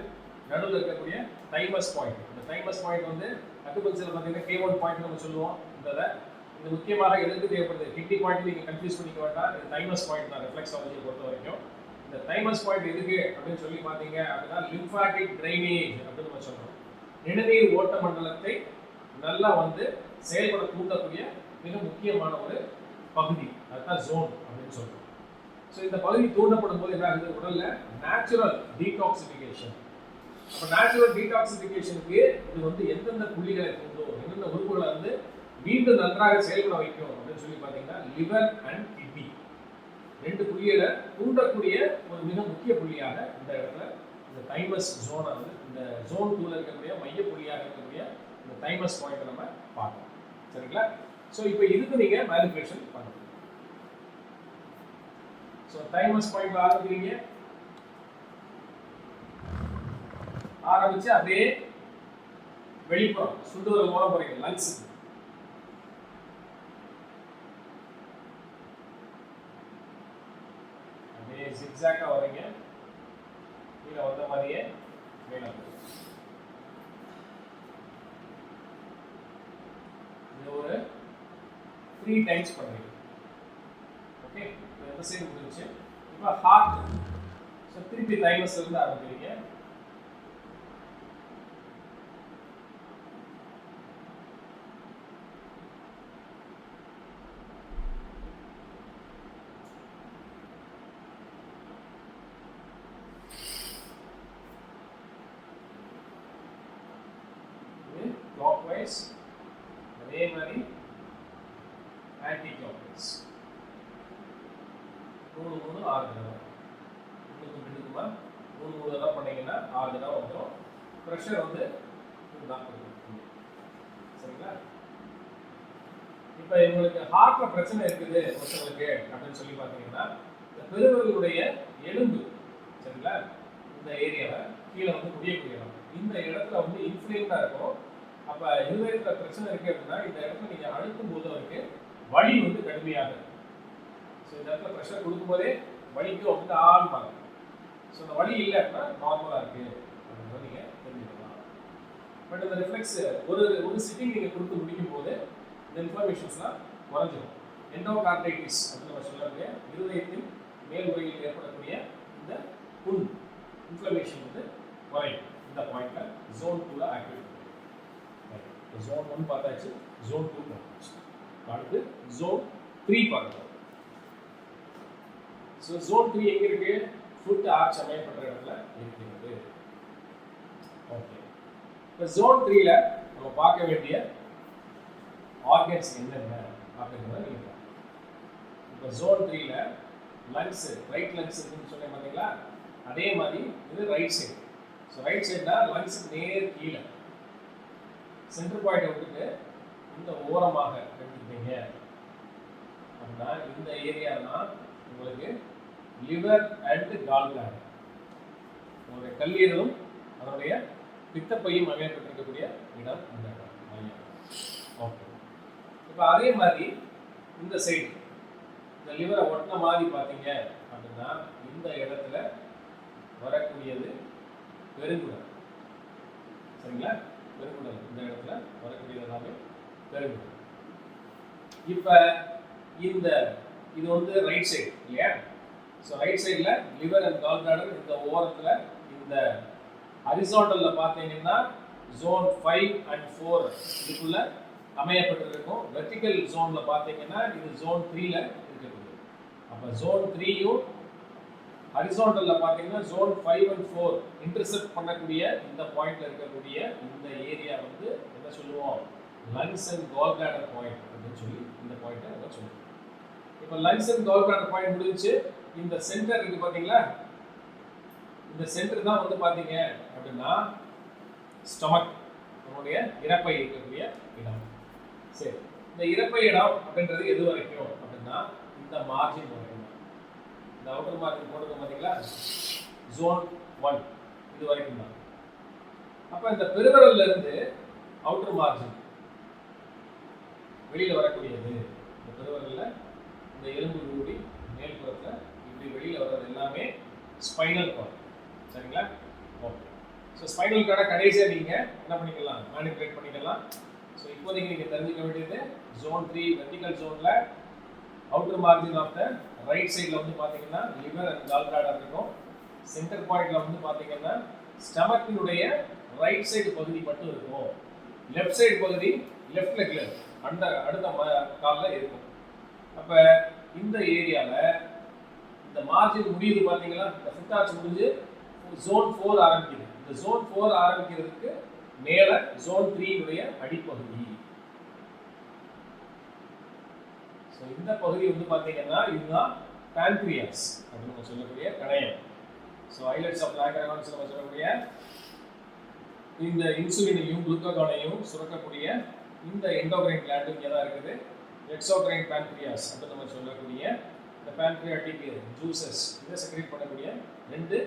நடுவில் இருக்கக்கூடிய தைமஸ் பாயிண்ட். இந்த தைமஸ் பாயிண்ட் வந்து அக்குபஞ்சரில் பார்த்தீங்கன்னா K1 பாயிண்ட் நம்ம சொல்லுவோம். இது முக்கியமாக எதுக்கு தேவைப்படுது? கிட்னி பாயிண்ட் நீங்கள் கன்ஃபியூஸ் பண்ணிக்க வேண்டாம். இது தைமஸ் பாயிண்ட் தான் ரிஃப்ளெக்ஸாலஜியை பொறுத்த வரைக்கும். இந்த தைமஸ் பாயிண்ட் எதுக்கு அப்படின்னு சொல்லி பார்த்தீங்க அப்படின்னா லிம்பாட்டிக் ட்ரைனேஜ் அப்படின்னு நம்ம சொல்றோம். நிணநீர் ஓட்ட மண்டலத்தை நல்லா வந்து செயல்பட தூண்டக்கூடிய மிக முக்கியமான ஒரு பகுதி, அதுதான் ஜோன் அப்படின்னு சொல்றோம். ஸோ இந்த பகுதி தூண்டப்படும் போது என்ன ஆகுது? உடல்ல நேச்சுரல் டீடாக்சிஃபிகேஷன். அப்போ நேச்சுரல் டீடாக்சிஃபிகேஷனுக்கு இது வந்து எந்தெந்த புள்ளிகளை தூண்டும், எந்தெந்த உறுப்புகளை வந்து மீண்டும் நன்றாக செயல்பட வைக்கும் அப்படின்னு சொல்லி பார்த்தீங்கன்னா லிவர் அண்ட் கிட்னி 2 புள்ளிகளை தூண்டக்கூடிய ஒரு மிக முக்கிய புள்ளியாக இந்த இடத்துல இந்த தைமஸ் ஜோனை வந்து இந்த ஜோன் 2ல இருக்கக்கூடிய மைய புள்ளியாக இருக்கக்கூடிய இந்த தைமஸ் பாயிண்ட் நம்ம பார்க்கணும். சரிங்களா? ஸோ இப்போ இதுக்கு நீங்க மேனிபுலேஷன் பண்ணணும். ஸோ தைமஸ் பாயிண்ட் ஆரம்பிக்கிறீங்க, ஆரம்பிச்சு அப்படியே வெளிப்புறம் சுண்டுவரல் மூலம் போறீங்க லங்ஸ். அப்படியே ஜிக்ஸாக்கா வரீங்க, கீழே வந்த மாதிரியே மேலே போகுது. இது ஒரு 3 டைம்ஸ் பண்ணுறீங்க. ஓகே, இந்த சைடு முடிஞ்சு. இப்போ ஹார்ட். ஸோ திருப்பி தைமஸ்ல இருந்து ஆரம்பிக்கிறீங்க. clockwise, அதே மாதிரி ஆன்டி கிளாக்வைஸ். 3 6 தடவை. இன்னும் பின்னுக்குமா 3 தடவை பண்ணீங்கன்னா 6 தடவை வந்துடும். ப்ரெஷர் வந்து 40. சரிங்களா? இப்போ இவங்களுக்கு ஹார்ட்ல பிரச்சனை இருக்குது ஒருத்தவங்களுக்கு அப்படின்னு சொல்லி பார்த்தீங்கன்னா இந்த பெருவிரலுடைய எலும்பு, சரிங்களா, இந்த ஏரியாவை கீழே வந்து முடியக்கூடியது. இந்த இடத்துல வந்து இன்ஃப்ளேம்டாக இருக்கும். அப்போ இருதயத்தில் பிரச்சனை இருக்குது அப்படின்னா இந்த இடத்துல நீங்கள் அழுத்தும் போது அவருக்கு வலி வந்து கடுமையாக இருக்கும். ஸோ இந்த இடத்துல ப்ரெஷர் கொடுக்கும்போதே வலிக்கும் வந்து ஆரம்பிப்பாங்க. ஸோ இந்த வலி இல்லை அப்படின்னா நார்மலாக இருக்குது அப்படின்றத நீங்கள் தெரிஞ்சுக்கலாம். பட் இந்த ரிஃப்ளெக்ஸ் ஒரு சிட்டிங் நீங்கள் கொடுத்து முடிக்கும் போது இந்த இன்ஃபர்மேஷன்ஸ்லாம் குறைஞ்சிடும். எண்டோகார்டைட்டிஸ் அப்படின்னு நம்ம சொல்லக்கூடிய இருதயத்தின் மேல் உரையில் ஏற்படக்கூடிய இந்த புண் இன்ஃப்ளமேஷன் வந்து குறையும். இந்த பாயிண்ட்ல ஜோன் 2ல ஆக்டிவேட் பண்ணும். ஜோன் 1 பார்த்தாச்சு, ஜோன் 2 பார்த்தாச்சு. அடுத்து ஜோன் 3 பார்க்கலாம். ஸோ ஜோன் 3 எங்க இருக்கு? ஃபுட் ஆர்ச் அமையப்பட்ட இடத்துல இருக்கிறது. ஓகே, இப்போ ஜோன் 3ல நம்ம பார்க்க வேண்டிய ஆர்கன்ஸ் என்னென்ன அப்படிங்கிறத நீங்க பார்க்கலாம். இப்போ ஜோன் 3ல லங்ஸ், ரைட் லங்ஸ் இருக்குன்னு சொன்னேன் பார்த்தீங்களா? அதே மாதிரி இது ரைட் சைடு. ஸோ ரைட் சைடுனா லங்ஸ் நேர் கீழே சென்டர் பாயிண்ட் விட்டுட்டு இந்த ஓரமாக எடுத்துக்கிட்டீங்க அப்படின்னா இந்த ஏரியா தான் உங்களுக்கு லிவர் அண்ட் கால் பிளாடர், உங்களுடைய கல்லீரலும் அதனுடைய பித்தப்பையும் அமையப்பட்டிருக்கக்கூடிய இடம் இந்த மையம். ஓகே, இப்போ அதே மாதிரி இந்த சைடு இந்த லிவரை ஒட்டின மாதிரி பார்த்தீங்க அப்படின்னா இந்த இடத்துல வரக்கூடியது பெருங்குடல். சரிங்களா? பெருங்குடல் இந்த இடத்துல வரக்கூடியது எல்லாமே பெருங்குடல். இப்போ இது வந்து ரைட் சைடு இல்லையா? ஸோ ரைட் சைடில் லிவர் அண்ட் கால் பிளாடர், இந்த ஓரத்தில் இந்த ஹரிசாண்டல்ல பார்த்தீங்கன்னா ஜோன் 5 and 4 இதுக்குள்ள அமையப்பட்டிருக்கும். வெர்டிகல் ஜோன்ல பார்த்தீங்கன்னா இது ஜோன் 3ல இருக்குது. அப்போ ஜோன் 3யும் ஹரிசாண்டல்ல பார்த்தீங்கன்னா ஜோன் 5 and 4 இன்டர்செக்ட் பண்ணக்கூடிய இந்த பாயிண்ட்ல இருக்கக்கூடிய இந்த ஏரியா வந்து என்ன சொல்லுவோம்? Lungs and gall bladder point அப்படின்னு சொல்லி இந்த பாயிண்ட்டை நம்ம சொல்லுவோம். இப்போ lungs and gall bladder point முடிஞ்சு இந்த சென்டர் இருக்கு பார்த்தீங்களா? இந்த சென்டர் தான் வந்து பார்த்தீங்க அப்படின்னா ஸ்டொமக், நம்மளுடைய இறப்பை இருக்கக்கூடிய இடம். சரி, இந்த இறப்பை இடம் அப்படின்றது எது வரைக்கும் அப்படின்னா இந்த மார்ஜின் வரைக்கும் தான். இந்த அவுட்டர் மார்ஜின் போடுறது பார்த்தீங்களா? ஜோன் 1 இது வரைக்கும் தான். அப்போ இந்த பெருவிரல்ல இருந்து அவுட்டர் மார்ஜின் வெளியில வரக்கூடியது, இந்த பெருவிரல்ல இந்த எலும்பு கூடி மேல்புறத்துல இப்படி வெளியில வர்றது எல்லாமே ஸ்பைனல் கார்டு. சரிங்களா? ஓகே. ஸோ ஸ்பைனல் கார்டை கடைசியாக நீங்கள் என்ன பண்ணிக்கலாம்? மேனிபுலேட் பண்ணிக்கலாம். ஸோ இப்போதைக்கு நீங்கள் தெரிஞ்சுக்க வேண்டியது ஜோன் 3 வெர்டிகல் ஜோனில் outer margin of the right சைடில் வந்து பார்த்தீங்கன்னா லிவர் அண்ட் கால் பிளாடர் இருக்கும். சென்டர் பாயிண்டில் வந்து பார்த்தீங்கன்னா ஸ்டமக்கினுடைய ரைட் சைடு பகுதி மட்டும் இருக்கும். லெஃப்ட் சைடு பகுதி லெஃப்ட் லெக்ல அடுத்த காலில் இருக்கும். அப்போ இந்த ஏரியாவில் இந்த மார்ஜின் முடியுது பார்த்தீங்களா? இந்த ஃபிஃப்த் ஆர்ச் முடிஞ்சு ஜோன் 4 ஆரம்பிக்குது. இந்த ஜோன் 4 ஆரம்பிக்கிறதுக்கு மேல ஜோன் 3 உடைய அடிப்பகுதி. சோ இந்த பகுதி வந்து பாத்தீங்கன்னா இதுதான் pancreas அப்படின்னு சொல்லக்கூடிய கணையம். சோ ஐலட்ஸ் ஆஃப் லாக்ரகான்ஸ் நம்ம சொல்லக்கூடிய இந்த இன்சுலினையும் குளுக்கோகானையும் சுரக்கக்கூடிய இந்த எண்டோக்ரைன் கிளாண்ட் இங்கே தான் இருக்குது. எக்ஸோக்ரைன் pancreas அப்படின்னு நம்ம சொல்லக்கூடிய இந்த pancreatic juices இதை செக்ரேட் பண்ணக்கூடிய ரெண்டு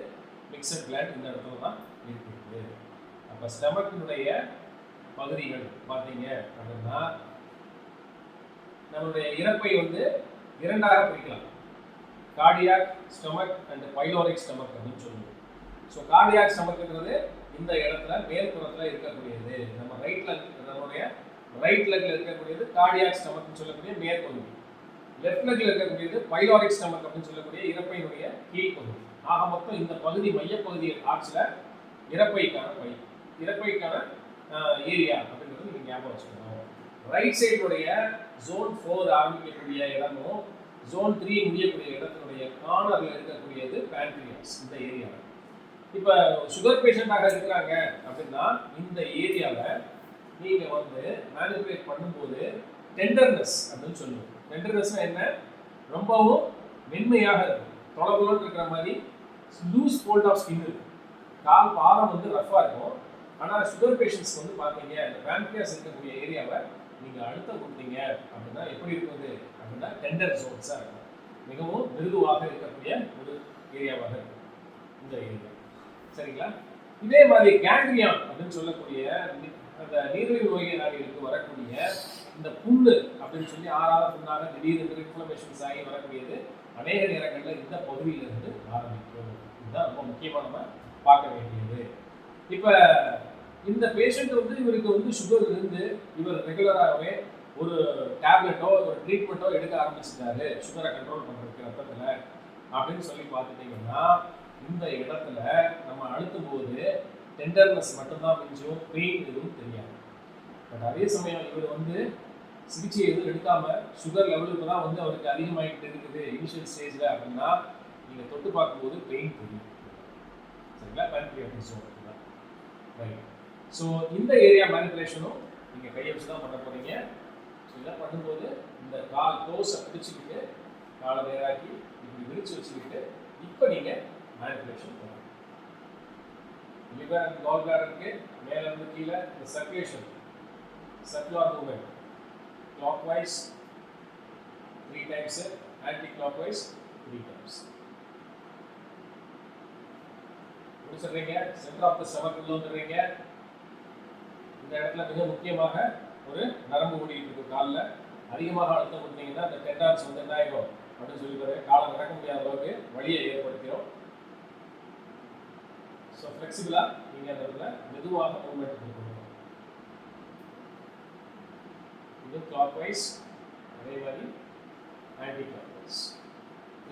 மிக்சட் கிளாண்ட் இந்த இடத்துல தான் இருக்குது. அப்போ ஸ்டமக்கினுடைய பகுதிகள் பார்த்தீங்க அப்படின்னா நம்மளுடைய இறப்பை வந்து இரண்டாக பிரிக்கலாம். Cardiac stomach and pyloric stomach அப்படின்னு சொல்லுவோம். ஸோ கார்டியாக் ஸ்டமக்ன்றது இந்த இடத்துல மேற்புறத்தில் இருக்கக்கூடியது. நம்மளுடைய ரைட் லெக்ல இருக்கக்கூடியது கார்டியாக் ஸ்டமக்னு சொல்லக்கூடிய மேற்பகுதி. லெஃப்ட் லெக்ல இருக்கக்கூடியது பைலோரிக் ஸ்டமக் அப்படின்னு சொல்லக்கூடிய இறப்பையினுடைய கீழ்ப்பகுதி. ஆக மொத்தம் இந்த பகுதி மையப்பகுதி ஆட்சியில் இறப்பைக்கான ஏரியா அப்படின்றது நீங்கள் ஞாபகம் வச்சுக்கணும். ரைட் சைடுடைய ஜோன் 4 ஆரம்பிக்கக்கூடிய இடமும் ஜோன் 3 முடியக்கூடிய இடத்தினுடைய கார்னரில் இருக்கக்கூடியது பேன்க்ரியாஸ் இந்த ஏரியாவில். இப்போ சுகர் பேஷண்ட்டாக இருக்கிறாங்க அப்படின்னா இந்த ஏரியாவில் நீங்கள் வந்து மேனிபுலேட் பண்ணும்போது டெண்டர்னஸ் அப்படின்னு சொல்லுவோம். டெண்டர்னஸ்னா என்ன? ரொம்பவும் மென்மையாக இருக்கும், தொலைபுலன்னு இருக்கிற மாதிரி லூஸ் ஃபோல்ட் ஆஃப் ஸ்கின் இருக்கும். கால் பாதம் வந்து ரஃபாக இருக்கும். ஆனால் சுகர் பேஷண்ட்ஸ் வந்து பார்த்தீங்க இந்த பேன்க்ரியாஸ் இருக்கக்கூடிய ஏரியாவை நீங்கள் அழுத்தம் கொடுத்தீங்க அப்படின்னா எப்படி இருக்குது அப்படின்னா டெண்டர் ஜோன்ஸாக இருக்கும், மிகவும் மிருதுவாக இருக்கக்கூடிய ஒரு ஏரியாவாக இருக்கும் இந்த ஏரியா. சரிங்களா? இதே மாதிரி கேங்க்ரியான் அப்படின்னு சொல்லக்கூடிய அந்த நீரிழிவு நோய்களுக்கு வரக்கூடிய இந்த புண்ணு அப்படின்னு சொல்லி ஆறாத புண்ணாக திடீர்னு இன்ஃப்ளமேஷன்ஸ் ஆகி வரக்கூடியது அநேக நேரங்களில் இந்த பகுதியிலிருந்து ஆரம்பிக்கும். இதுதான் ரொம்ப முக்கியமாக நம்ம பார்க்க வேண்டியது. இப்போ இந்த பேஷண்ட் வந்து இவருக்கு வந்து சுகர் இருந்து இவர் ரெகுலராகவே ஒரு டேப்லெட்டோ ஒரு ட்ரீட்மெண்ட்டோ எடுக்க ஆரம்பிச்சிட்டாரு சுகரை கண்ட்ரோல் பண்ணுறதுக்கு ரத்தத்தில் அப்படின்னு சொல்லி பார்த்துட்டிங்கன்னா இந்த இடத்துல நம்ம அழுத்தும் போது டெண்டர்னஸ் மட்டும்தான் மிஞ்சும், பெயின் எதுவும் தெரியாது. பட் அதே சமயம் இவர் வந்து சிகிச்சை எதுவும் எடுக்காமல் சுகர் லெவல் இப்போ தான் வந்து அவருக்கு அதிகமாகிட்டு இருக்குது இனிஷியல் ஸ்டேஜில் அப்படின்னா நீங்கள் தொட்டு பார்க்கும்போது பெயின் தெரியும். சரிங்களா? பேன்க்ரியாட்டிக் ஜோன் தான் ரைட். ஸோ இந்த ஏரியா மேனிபுலேஷனும் நீங்கள் கையை வச்சு தான் பண்ண போகிறீங்க. ஸோ இதை பண்ணும்போது இந்த கால் டோஸை பிடிச்சிக்கிட்டு காலை நேராக்கி இப்படி விரித்து வச்சுக்கிட்டு இப்போ நீங்கள் மேனிபுலேஷன் பண்ணணும். லிவர் அண்ட் கால் பிளாடருக்கு மேல இருந்து கீழே இந்த circulation circular movement clockwise 3 times, anti-clockwise 3 times. முடிச்சிடுறீங்க. சென்டர் ஆஃப் த ஸ்டமக் உள்ள வந்துடுறீங்க. இந்த இடத்துல மிக முக்கியமாக ஒரு நரம்பு ஓடிட்டு இருக்கு காலில். அதிகமாக அழுத்தம் கொடுத்தீங்கன்னா அந்த டெண்டான்ஸ் வந்து என்ன ஆகும் அப்படின்னு சொல்லி பாருங்க, காலை நடக்க முடியாத அளவுக்கு வலியை ஏற்படுத்திடும். ஸோ ஃப்ளெக்சிபிளாக நீங்கள் அந்த இடத்துல மெதுவாக மூவ்மெண்ட் கொடுக்கணும். இது கிளாக்வைஸ், அதே மாதிரி ஆன்டி கிளாக்வைஸ்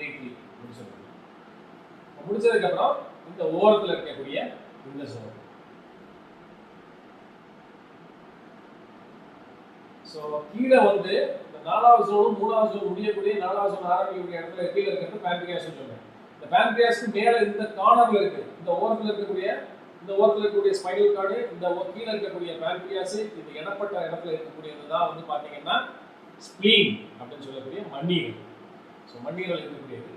3 முடிச்சிருக்கோம். முடிச்சதுக்கப்புறம் இந்த ஓரத்தில் இருக்கக்கூடிய இந்த ஜோன். ஸோ கீழே வந்து இந்த 4வது ஜோனும் 3வது ஜோன் முடியக்கூடிய 4வது ஜோன் ஆரம்பிக்கக்கூடிய இடத்துல கீழே இருக்கிறது பேன்க்ரியாஸ் சொல்லுவேன். இந்த பேன்க்ரியாஸ்க்கு மேலே இந்த கார்னர்ல இருக்கு, இந்த ஓரத்தில் இருக்கக்கூடிய ஸ்பைனல் கார்டு, இந்த கீழே இருக்கக்கூடிய பேன்க்ரியாஸ், இந்த இடப்பட்ட இடத்துல இருக்கக்கூடியது தான் வந்து பார்த்தீங்கன்னா ஸ்ப்ளீன் அப்படின்னு சொல்லக்கூடிய மண்ணீரல். ஸோ மண்ணீரல் இருக்கக்கூடியது.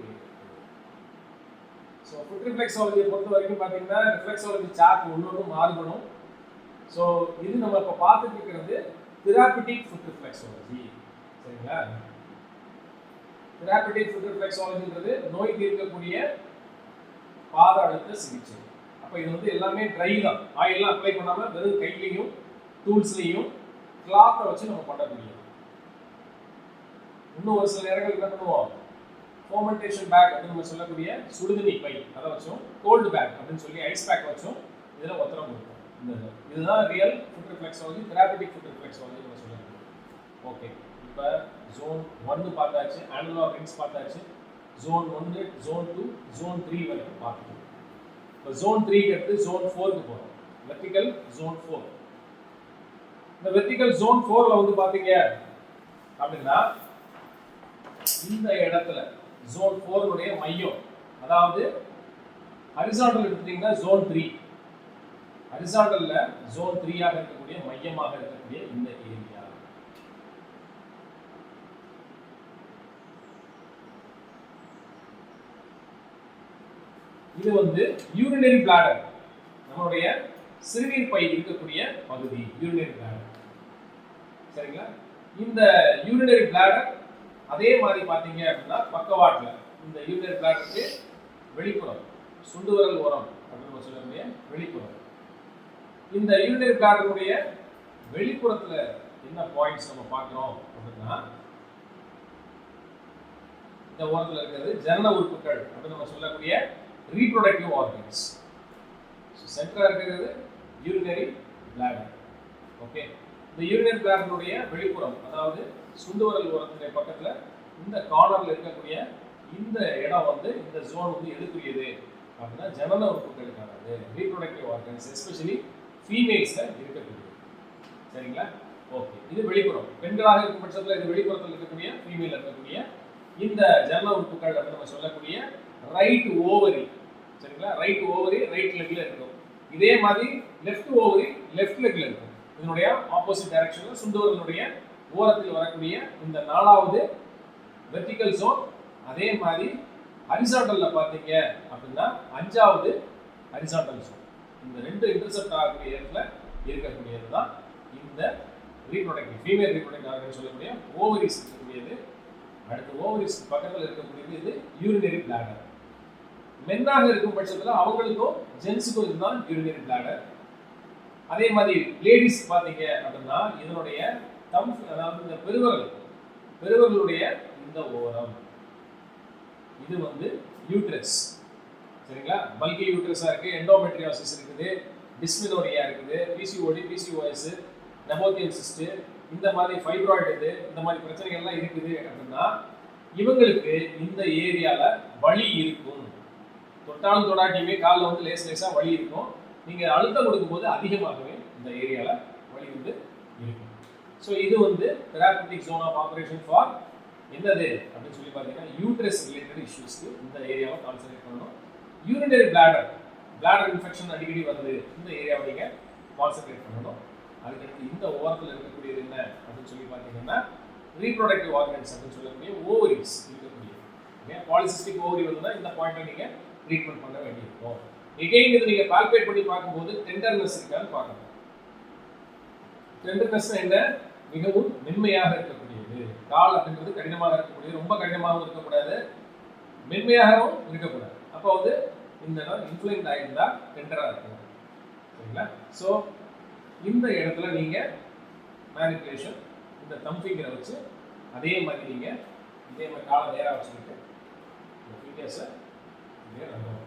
ஸோ ஃபுட் ரிஃப்ளெக்ஸாலஜியை பொறுத்த வரைக்கும் பார்த்தீங்கன்னா ரிஃப்ளெக்ஸாலஜி சார்ட் ஒன்று மாறுபடும். ஸோ இது நம்ம இப்போ பார்த்துட்டு இருக்கிறது தெரபியூட்டிக் ஃபுட் ரிஃப்ளெக்ஸாலஜி. சரிங்களா? தெரபியூட்டிக் ஃபுட் ரிஃப்ளெக்ஸாலஜின்றது நோய் தீர்க்கக்கூடிய பாத அழுத்த சிகிச்சை. அப்போ இது வந்து எல்லாமே ட்ரை தான், ஆயிலெலாம் அப்ளை பண்ணாமல் வெறும் கையிலையும் டூல்ஸ்லையும் கிளாத்தை வச்சு நம்ம பண்ணக்கூடியது. இன்னும் ஒரு சில நேரங்கள் என்ன பண்ணுவோம், ஃபோமெண்டேஷன் பேக் அப்படின்னு நம்ம சொல்லக்கூடிய சுடுதண்ணி பை அதை வச்சோம், கோல்டு பேக் அப்படின்னு சொல்லி ஐஸ் பேக் வச்சோம், இதில் ஒத்தரம் கொடுப்போம். இதுதான் real food reflexology, therapeutic food reflexology நம்ம சொல்லுவோம். ஓகே, இப்போ ஜோன் 1 பார்த்தாச்சு, ஆனுலர் ரிங்ஸ் பார்த்தாச்சு, ஜோன் 1, ஜோன் 2, ஜோன் 3 வரைக்கும் பார்த்துட்டோம். இப்போ ஜோன் 3க்கு அடுத்து ஜோன் 4க்கு போகிறோம். Vertical zone 4. இந்த வெர்டிகல் ஜோன் 4ல வந்து பார்த்தீங்க அப்படின்னா இந்த இடத்துல ஜோன் 4 மையம், அதாவது ஹரிசாண்டல் எடுத்தீங்கன்னா ஜோன் 3, ஹரிசாண்டல்ல ஜோன் 3ஆக இருக்கக்கூடிய மையமாக இருக்கக்கூடிய இந்த ஏரியா. இது வந்து யூரினரி பிளாடர், நம்மளுடைய சிறுநீர் பை இருக்கக்கூடிய பகுதி யூரினரி பிளாடர். சரிங்களா? இந்த யூரினரி பிளாடர் அதே மாதிரி பார்த்தீங்க அப்படின்னா பக்கவாட்டுல இந்த யூரினரி பிளாடருக்கு வெளிப்புறம் சுண்டு விரல் ஓரம் அப்படின்னு சொல்லக்கூடிய வெளிப்புறம். இந்த யூரினரி பிளாடருடைய வெளிப்புறத்துல என்ன பாயிண்ட்ஸ் நம்ம பார்க்கிறோம் அப்படின்னா இந்த ஓரத்தில் இருக்கிறது ஜனன உறுப்புகள் அப்படின்னு நம்ம சொல்லக்கூடிய ரீப்ரொடக்டிவ் ஆர்கன்ஸ். சென்டரா இருக்கிறது யூரினரி பிளாடர். ஓகே, இந்த யூரினரி பிளாடருடைய வெளிப்புறம், அதாவது சுண்டு விரல் ஓரத்துடைய பக்கத்துல இந்த கார்னர்ல இருக்கக்கூடிய இந்த இடம் வந்து இந்த ஜோன் வந்து எதுக்குரியது அப்படின்னா ஜனன உறுப்புகளுக்கானது, ரீப்ரொடக்டிவ் ஆர்கன்ஸ், எஸ்பெஷலி ஃபீமேல்ஸ்ல இருக்கக்கூடியது. சரிங்களா? ஓகே, இது வெளிப்புறம். பெண்களாக இருக்கும் பட்சத்தில் இது வெளிப்புறத்தில் இருக்கக்கூடிய ஃபீமேல் இருக்கக்கூடிய இந்த ஜனன உறுப்புகள் அப்படின்னு நம்ம சொல்லக்கூடிய ரைட் ஓவரி. சரிங்களா? ரைட் ஓவரி ரைட் லெக்ல இருக்கும். இதே மாதிரி லெஃப்ட் ஓவரி லெஃப்ட் லெக்ல இருக்கும். இதனுடைய ஆப்போசிட் டைரக்ஷன்ல சுண்டு விரலுடைய ஓரத்தில் வரக்கூடிய இந்த 4வது வெர்டிகல் ஜோன். அதே மாதிரி ஹரிசாண்டல்ல பார்த்தீங்க அப்படின்னா 5வது ஹரிசாண்டல் ஜோன். இந்த 2 இன்டர்செப்ட் ஆகக்கூடிய இடத்துல இருக்கக்கூடியது தான் இந்த ரீப்ரொடக்டிவ் ஃபீமேல் ரீப்ரொடக்டிவ் ஆர்கன் சொல்லக்கூடிய ஓவரிஸ் இருக்கக்கூடியது. அடுத்து ஓவரிஸ் பக்கத்தில் இருக்கக்கூடியது இது யூரினரி பிளாடர். மென்னாக இருக்கும் பட்சத்தில் அவங்களுக்கும் ஜென்ஸுக்கும் இதுதான் யூரினரி பிளாடர். அதே மாதிரி லேடிஸ் பார்த்தீங்க அப்படின்னா இதனுடைய தம், அதாவது இந்த பெருவர்களுடைய இந்த ஓரம் இது வந்து யூட்ரஸ். சரிங்களா? பல்கி யூட்ரஸா இருக்கு, எண்டோமெட்ரியோசிஸ் இருக்குது, டிஸ்மினோரியா இருக்குது, பிசிஓடி, பிசிஓஎஸ், நெபோத்தியன் சிஸ்ட், இந்த மாதிரி ஃபைப்ராய்டு, இந்த மாதிரி பிரச்சனைகள்லாம் இருக்குது அப்படின்னா இவங்களுக்கு இந்த ஏரியால வலி இருக்கும். தொட்டாலும் தொடாட்டியுமே காலில் வந்து லேசா வலி இருக்கும். நீங்க அழுத்தம் கொடுக்கும்போது அதிகமாகவே இந்த ஏரியால வலி வந்து இருக்கும். ஸோ இது வந்து therapeutic zone of operation for என்னது அப்படின்னு சொல்லி பார்த்தீங்கன்னா யூட்ரஸ் ரிலேட்டட் இஷ்யூஸ்க்கு இந்த ஏரியாவை கான்சன்ட்ரேட் பண்ணணும். யூரினரி பிளாடர் இன்ஃபெக்ஷன் அடிக்கடி வருது, இந்த ஏரியாவை நீங்க கான்சன்ட்ரேட் பண்ணணும். அதுக்கடுத்து இந்த ஓரத்தில் இருக்கக்கூடியது என்ன அப்படின்னு சொல்லி பார்த்தீங்கன்னா ரீப்ரொடக்டிவ் ஆர்கன்ஸ் அப்படின்னு சொல்லக்கூடிய ஓவரிஸ் இருக்கக்கூடிய. பாலிசிஸ்டிக் ஓவரி வந்து இந்த பாயிண்ட்டை நீங்க ட்ரீட்மெண்ட் பண்ண வேண்டியிருக்கும். எகைன் இது நீங்க பால்பேட் பண்ணி பார்க்கும்போது டெண்டர்னஸ் இருக்கான்னு பார்க்கணும். டெண்டர்னஸ் என்ன? மிகவும் மென்மையாக இருக்கக்கூடியது. கால் அப்படின்றது கடினமாக இருக்கக்கூடியது, ரொம்ப கடினமாகவும் இருக்கக்கூடாது, மென்மையாகவும் இருக்கக்கூடாது. அப்போ வந்து இந்த இடம் இன்ஃப்ளைன்ட் ஆகிருந்தா டெண்டரா இருக்கும். சரிங்களா? ஸோ இந்த இடத்துல நீங்க மேனிபுலேஷன் இந்த தம் ஃபிங்கரை வச்சு அதே மாதிரி நீங்க இதே மாதிரி காலை நேராக வச்சுக்கிட்டு இந்த ஃபிங்கர்ஸை இதே ரன்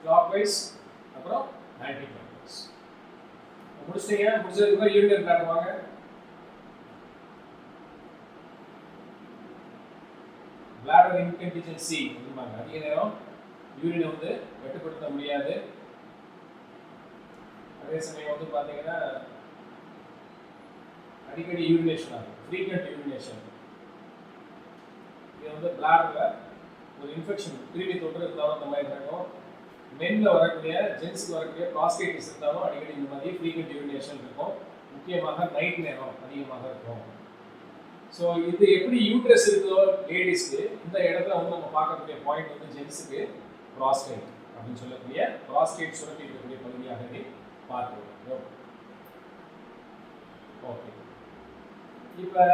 clockwise அப்புறம் ஆன்டி கிளாக்வைஸ். முடிச்சிட்டீங்க. முடிச்சதுக்கு யூனியன் காட்டுவாங்க. bladder incontinency அப்படிம்பாங்க. அதிக நேரம் யூரினை வந்து கட்டுப்படுத்த முடியாது. அதே சமயம் வந்து பார்த்தீங்கன்னா அடிக்கடி யூரினேஷன் ஆகும், ஃப்ரீக்வெண்ட் யூரினேஷன். இது வந்து பிளாடர்ல ஒரு இன்ஃபெக்ஷன் கிருமி தொற்று இருந்தாலும் அந்த மாதிரி இருக்கும். மென்ல வரக்கூடிய ஜென்ஸ்க்கு வரக்கூடிய ப்ராஸ்டேட்டிஸ் இருந்தாலும் அடிக்கடி இந்த மாதிரி ஃப்ரீக்வெண்ட் யூரினேஷன் இருக்கும். முக்கியமாக நைட் நேரம் அதிகமாக இருக்கும். ஸோ இது எப்படி யூட்ரஸ் இருக்கோ லேடிஸ்க்கு, இந்த இடத்துல வந்து நம்ம பார்க்கக்கூடிய பாயிண்ட் வந்து ஜென்ஸுக்கு ப்ராஸ்டேட் அப்படின்னு சொல்லக்கூடிய ப்ராஸ்டேட் சுரப்பி இருக்கக்கூடிய பகுதியாக பார்க்கிறோம். ஓகே, இப்போ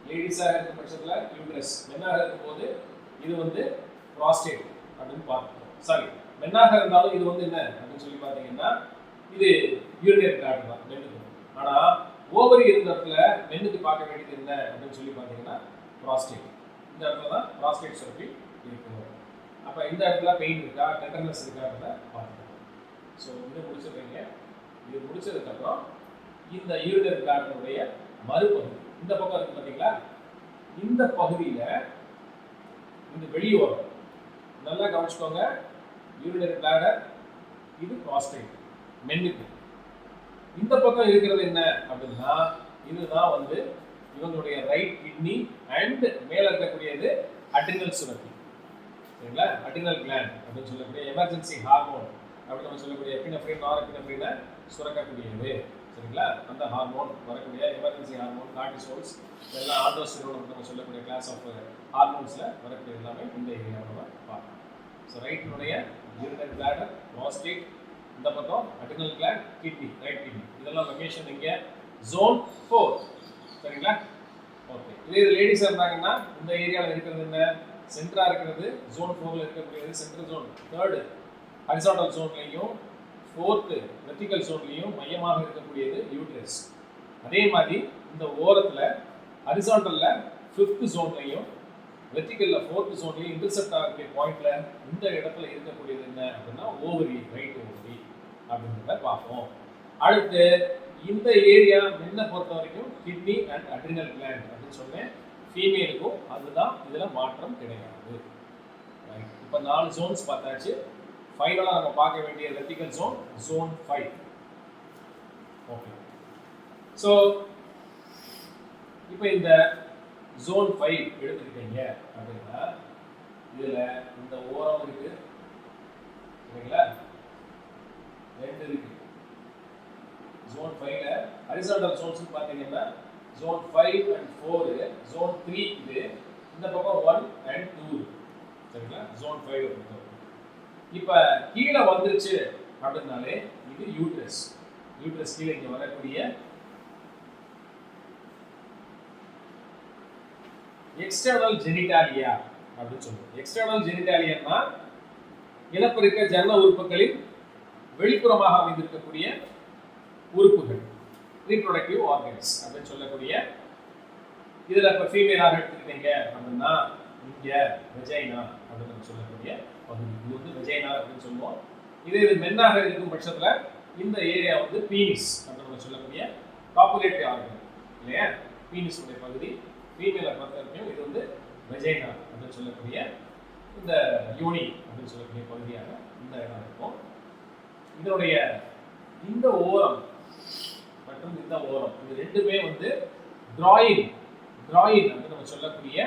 லேடிஸாக இருக்கும் பட்சத்தில் யூட்ரஸ், மென்னாக இருக்கும்போது இது வந்து ப்ராஸ்டேட் அப்படின்னு பார்க்கிறோம். சாரி, மென்னாக இருந்தாலும் இது வந்து என்ன அப்படின்னு சொல்லி பார்த்தீங்கன்னா இது யூரினரி பிளாடர் தான் மென்னுக்கு. ஆனால் ஓவரி இருந்த இடத்துல மென்னுக்கு பார்க்க வேண்டியது என்ன அப்படின்னு சொல்லி பார்த்தீங்கன்னா ப்ராஸ்டேட். இந்த இடத்துல தான் ப்ராஸ்டேட் சுரப்பி இருக்கும். அப்போ இந்த இடத்துல பெயின் இருக்கா, டெண்டர்னஸ் இருக்கான்றத பார்த்துக்கணும். ஸோ இது முடிச்சிடுறீங்க. இது முடிச்சதுக்கப்புறம் இந்த யூரினரி பிளாடருடைய மறுபகுதி இந்த பக்கம் இருக்கு பார்த்தீங்களா, இந்த பகுதியில் இந்த வெளியோரம் நல்லா கவனிச்சுக்கோங்க. யூரினரி பிளாடர், இது ப்ராஸ்டேட் மென்னுக்கு. இந்த பக்கம் இருக்கிறது என்ன அப்படின்னா இதுதான் வந்து இவங்களுடைய ரைட் கிட்னி அண்ட் மேல இருக்கக்கூடியது அட்ரினல் சுரப்பி. சரிங்களா? அட்ரினல் கிளாண்ட் அப்படின்னு சொல்லக்கூடிய எமர்ஜென்சி ஹார்மோன் அப்படின்னு நம்ம சொல்லக்கூடிய எபினெஃப்ரின், நாரெபினெஃப்ரினை சுரக்கக்கூடியது. சரிங்களா? அந்த ஹார்மோன் வரக்கூடிய எமர்ஜென்சி ஹார்மோன், கார்டிசோல்ஸ், எல்லாம் ஆல்டோஸ்டெரோன் நம்ம சொல்லக்கூடிய கிளாஸ் ஆஃப் ஹார்மோன்ஸ்ல வரக்கூடிய எல்லாமே இந்த ஏரியாவை நம்ம பார்க்கலாம். ஸோ ரைட்டினுடைய யூரினரி பிளாடர், ப்ராஸ்டேட், இந்த பக்கம் adrenal gland, kidney, right kidney, இதெல்லாம் லொகேஷன் இங்க ஜோன் 4. சரிங்களா? ஓகே, இதே லேடிஸா இருந்தாங்கன்னா இந்த ஏரியாவில் இருக்கிறது என்ன, சென்டரா இருக்கிறது ஜோன் 4ல இருக்கக்கூடியது சென்ட்ரல் ஜோன், 3rd ஹரிசாண்டல் ஜோன்லையும் 4th வெர்டிகல் ஜோன்லையும் மையமாக இருக்கக்கூடியது யூட்ரஸ். அதே மாதிரி இந்த ஓரத்துல ஹரிசாண்டல்ல 5th ஜோன்லையும் வெர்டிகல்ல 4th ஜோன்லையும் இன்டர்செப்ட் ஆகக்கூடிய பாயிண்ட்ல இந்த இடத்துல இருக்கக்கூடியது என்ன அப்படின்னா ஓவரி, ரைட் ஓவரி அப்படின்றத பார்ப்போம். அடுத்து இந்த ஏரியா என்ன பொறுத்த வரைக்கும் கிட்னி அண்ட் அட்ரினல் கிளாண்ட் அப்படின்னு சொன்னேன். ஃபீமேலுக்கும் அதுதான், இதுல மாற்றம் கிடையாது. ரைட், இப்போ 4 ஜோன்ஸ் பார்த்தாச்சு. ஃபைனலாக நம்ம பார்க்க வேண்டிய vertical zone, zone 5. Okay, so இப்போ இந்த ஜோன் 5 எடுத்துக்கிட்டீங்க அப்படின்னா இதுல இந்த ஓரம் இருக்கு சரிங்களா, 2 இருக்கு. ஜோன் 5ல ஹரிசாண்டல் ஜோன்ஸ் பார்த்தீங்கன்னா ஜோன் 5 and 4, ஜோன் 3 இது, இந்த பக்கம் 1 and 2 சரிங்களா, ஜோன் 5 பொறுத்தவரை. இப்போ கீழே வந்துருச்சு அப்படின்னாலே இது யூட்ரஸ். யூட்ரஸ் கீழே இங்க வரக்கூடிய எக்ஸ்டர்னல் ஜெனிட்டாலியா அப்படின்னு சொல்லுவோம். எக்ஸ்டர்னல் ஜெனிட்டாலியான்னா இனப்பெருக்க ஜனன உறுப்புகளின் வெளிப்புறமாக அமைந்திருக்கக்கூடிய உறுப்புகள், ரீப்ரொடக்டிவ் ஆர்கன்ஸ் அப்படின்னு சொல்லக்கூடிய. இதுல இப்ப ஃபீமேலாக எடுத்துக்கிட்டீங்க அப்படின்னா இங்க வெஜைனா அப்படின்னு சொல்லக்கூடிய பகுதி, இது வந்து வெஜைனா அப்படின்னு சொல்லுவோம். இது மென்னாக இருக்கும் பட்சத்துல இந்த ஏரியா வந்து பீனிஸ் அப்படின்னு சொல்லக்கூடிய காப்புலேட்டரி ஆர்கன் இல்லையா, பீனிஸ் உடைய பகுதி. ஃபீமேலை பொறுத்த வரைக்கும் இது வந்து வெஜைனா அப்படின்னு சொல்லக்கூடிய இந்த யோனி அப்படின்னு சொல்லக்கூடிய பகுதியாக இந்த இடம் இருக்கும். இதனுடைய இந்த ஓரம் மற்றும் இந்த ஓரம் இது ரெண்டுமே வந்து கிராயின் அப்படின்னு நம்ம சொல்லக்கூடிய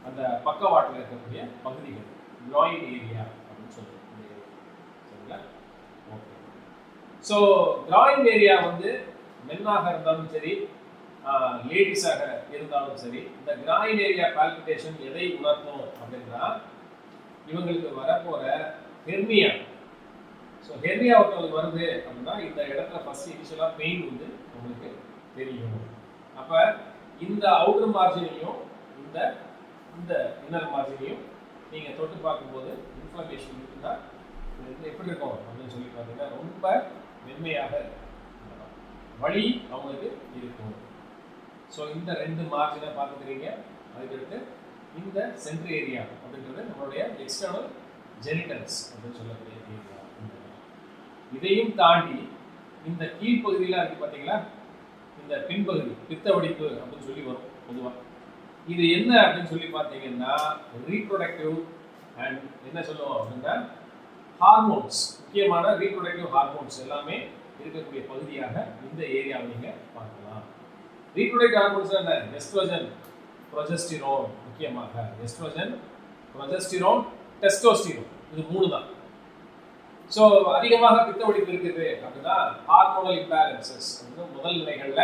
அந்த பக்கவாட்டில் இருக்கக்கூடிய பகுதிகள், கிராயின் ஏரியா அப்படின்னு சொல்லுவோம். சரிங்களா? ஓகே, ஸோ கிராயின் ஏரியா வந்து மென்னாக இருந்தாலும் சரி லேடிஸாக இருந்தாலும் சரி, இந்த கிராயின் ஏரியா பால்பிட்டேஷன் எதை உணர்த்தும் அப்படின்னா இவங்களுக்கு வரப்போற ஹெர்னியா. ஸோ ஹெர்னியா ஒருத்தவங்களுக்கு வருது அப்படின்னா இந்த இடத்துல ஃபர்ஸ்ட் இனிஷியலாக பெயின் வந்து உங்களுக்கு தெரியும். அப்போ இந்த அவுட்டர் மார்ஜினையும் இந்த இந்த இன்னர் மார்ஜினையும் நீங்கள் தொட்டு பார்க்கும்போது இன்ஃப்ளமேஷன் இருக்குன்னா இது எப்படி இருக்கும் அப்படின்னு சொல்லி பார்த்தீங்கன்னா ரொம்ப மென்மையாக வலி அவங்களுக்கு இருக்கும். ஸோ இந்த ரெண்டு மார்ஜினை பார்த்துக்கிறீங்க. அதுக்கடுத்து இந்த சென்ட்ரு ஏரியா அப்படின்றது நம்மளுடைய எக்ஸ்டர்னல் ஜெனிட்டல்ஸ் அப்படின்னு சொல்லக்கூடிய ஏரியா. இதையும் தாண்டி இந்த கீழ்ப்பகுதியில் இருக்கு பார்த்தீங்களா, இந்த பின்பகுதி பித்த வெடிப்பு அப்படின்னு சொல்லி வரும் பொதுவாக. இது என்ன அப்படின்னு சொல்லி பார்த்தீங்கன்னா ரீப்ரொடக்டிவ் அண்ட் என்ன சொல்லுவோம் அப்படின்னா ஹார்மோன்ஸ், முக்கியமான ரீப்ரொடக்டிவ் ஹார்மோன்ஸ் எல்லாமே இருக்கக்கூடிய பகுதியாக இந்த ஏரியாவை நீங்கள் பார்க்கலாம். ரீப்ரொடக்டிவ் ஹார்மோன்ஸ் என்ன? எஸ்ட்ரோஜன், ப்ரொஜெஸ்டிரோன், முக்கியமாக எஸ்ட்ரோஜன், ப்ரொஜெஸ்டிரோன், டெஸ்டோஸ்டிரோன், இது மூணு தான். ஸோ அதிகமாக பித்த வெடிப்பு இருக்குது அப்படின்னா ஹார்மோனல் இம்பேலன்சஸ் முதல் நிலைகளில்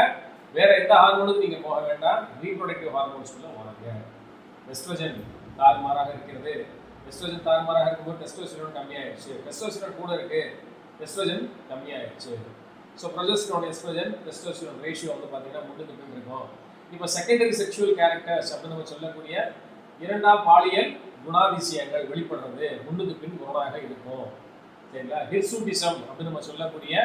வேற எந்த ஹார்மோனுக்கு நீங்கள் போக வேண்டாம், ரீப்ரொடக்டிவ் ஹார்மோன்ஸ்குள்ள வாங்க. எஸ்ட்ரோஜன் தாறுமாறாக இருக்கிறது, எஸ்ட்ரோஜன் தாறுமாறாக இருக்கும்போது டெஸ்டோஸ்டிரோன் கம்மியாயிடுச்சு, டெஸ்டோஸ்டிரோன் கூட இருக்கு, எஸ்ட்ரோஜன் கம்மியாயிடுச்சு. ஸோ ப்ரொஜெஸ்டிரோன் எஸ்ட்ரோஜன் டெஸ்டோஸ்டிரோன் ரேஷியோ வந்து பார்த்தீங்கன்னா முன்னுக்கு பின் இருக்கும். இப்போ செகண்டரி செக்ஷுவல் கேரக்டர்ஸ் அப்படின்னு நம்ம சொல்லக்கூடிய இரண்டாம் பாலியல் குணாதிசயங்கள் வெளிப்படுறது முன்னுக்கு பின் குணமாக இருக்கும். சரிங்களா? ஹிர்சூட்டிசம் அப்படின்னு நம்ம சொல்லக்கூடிய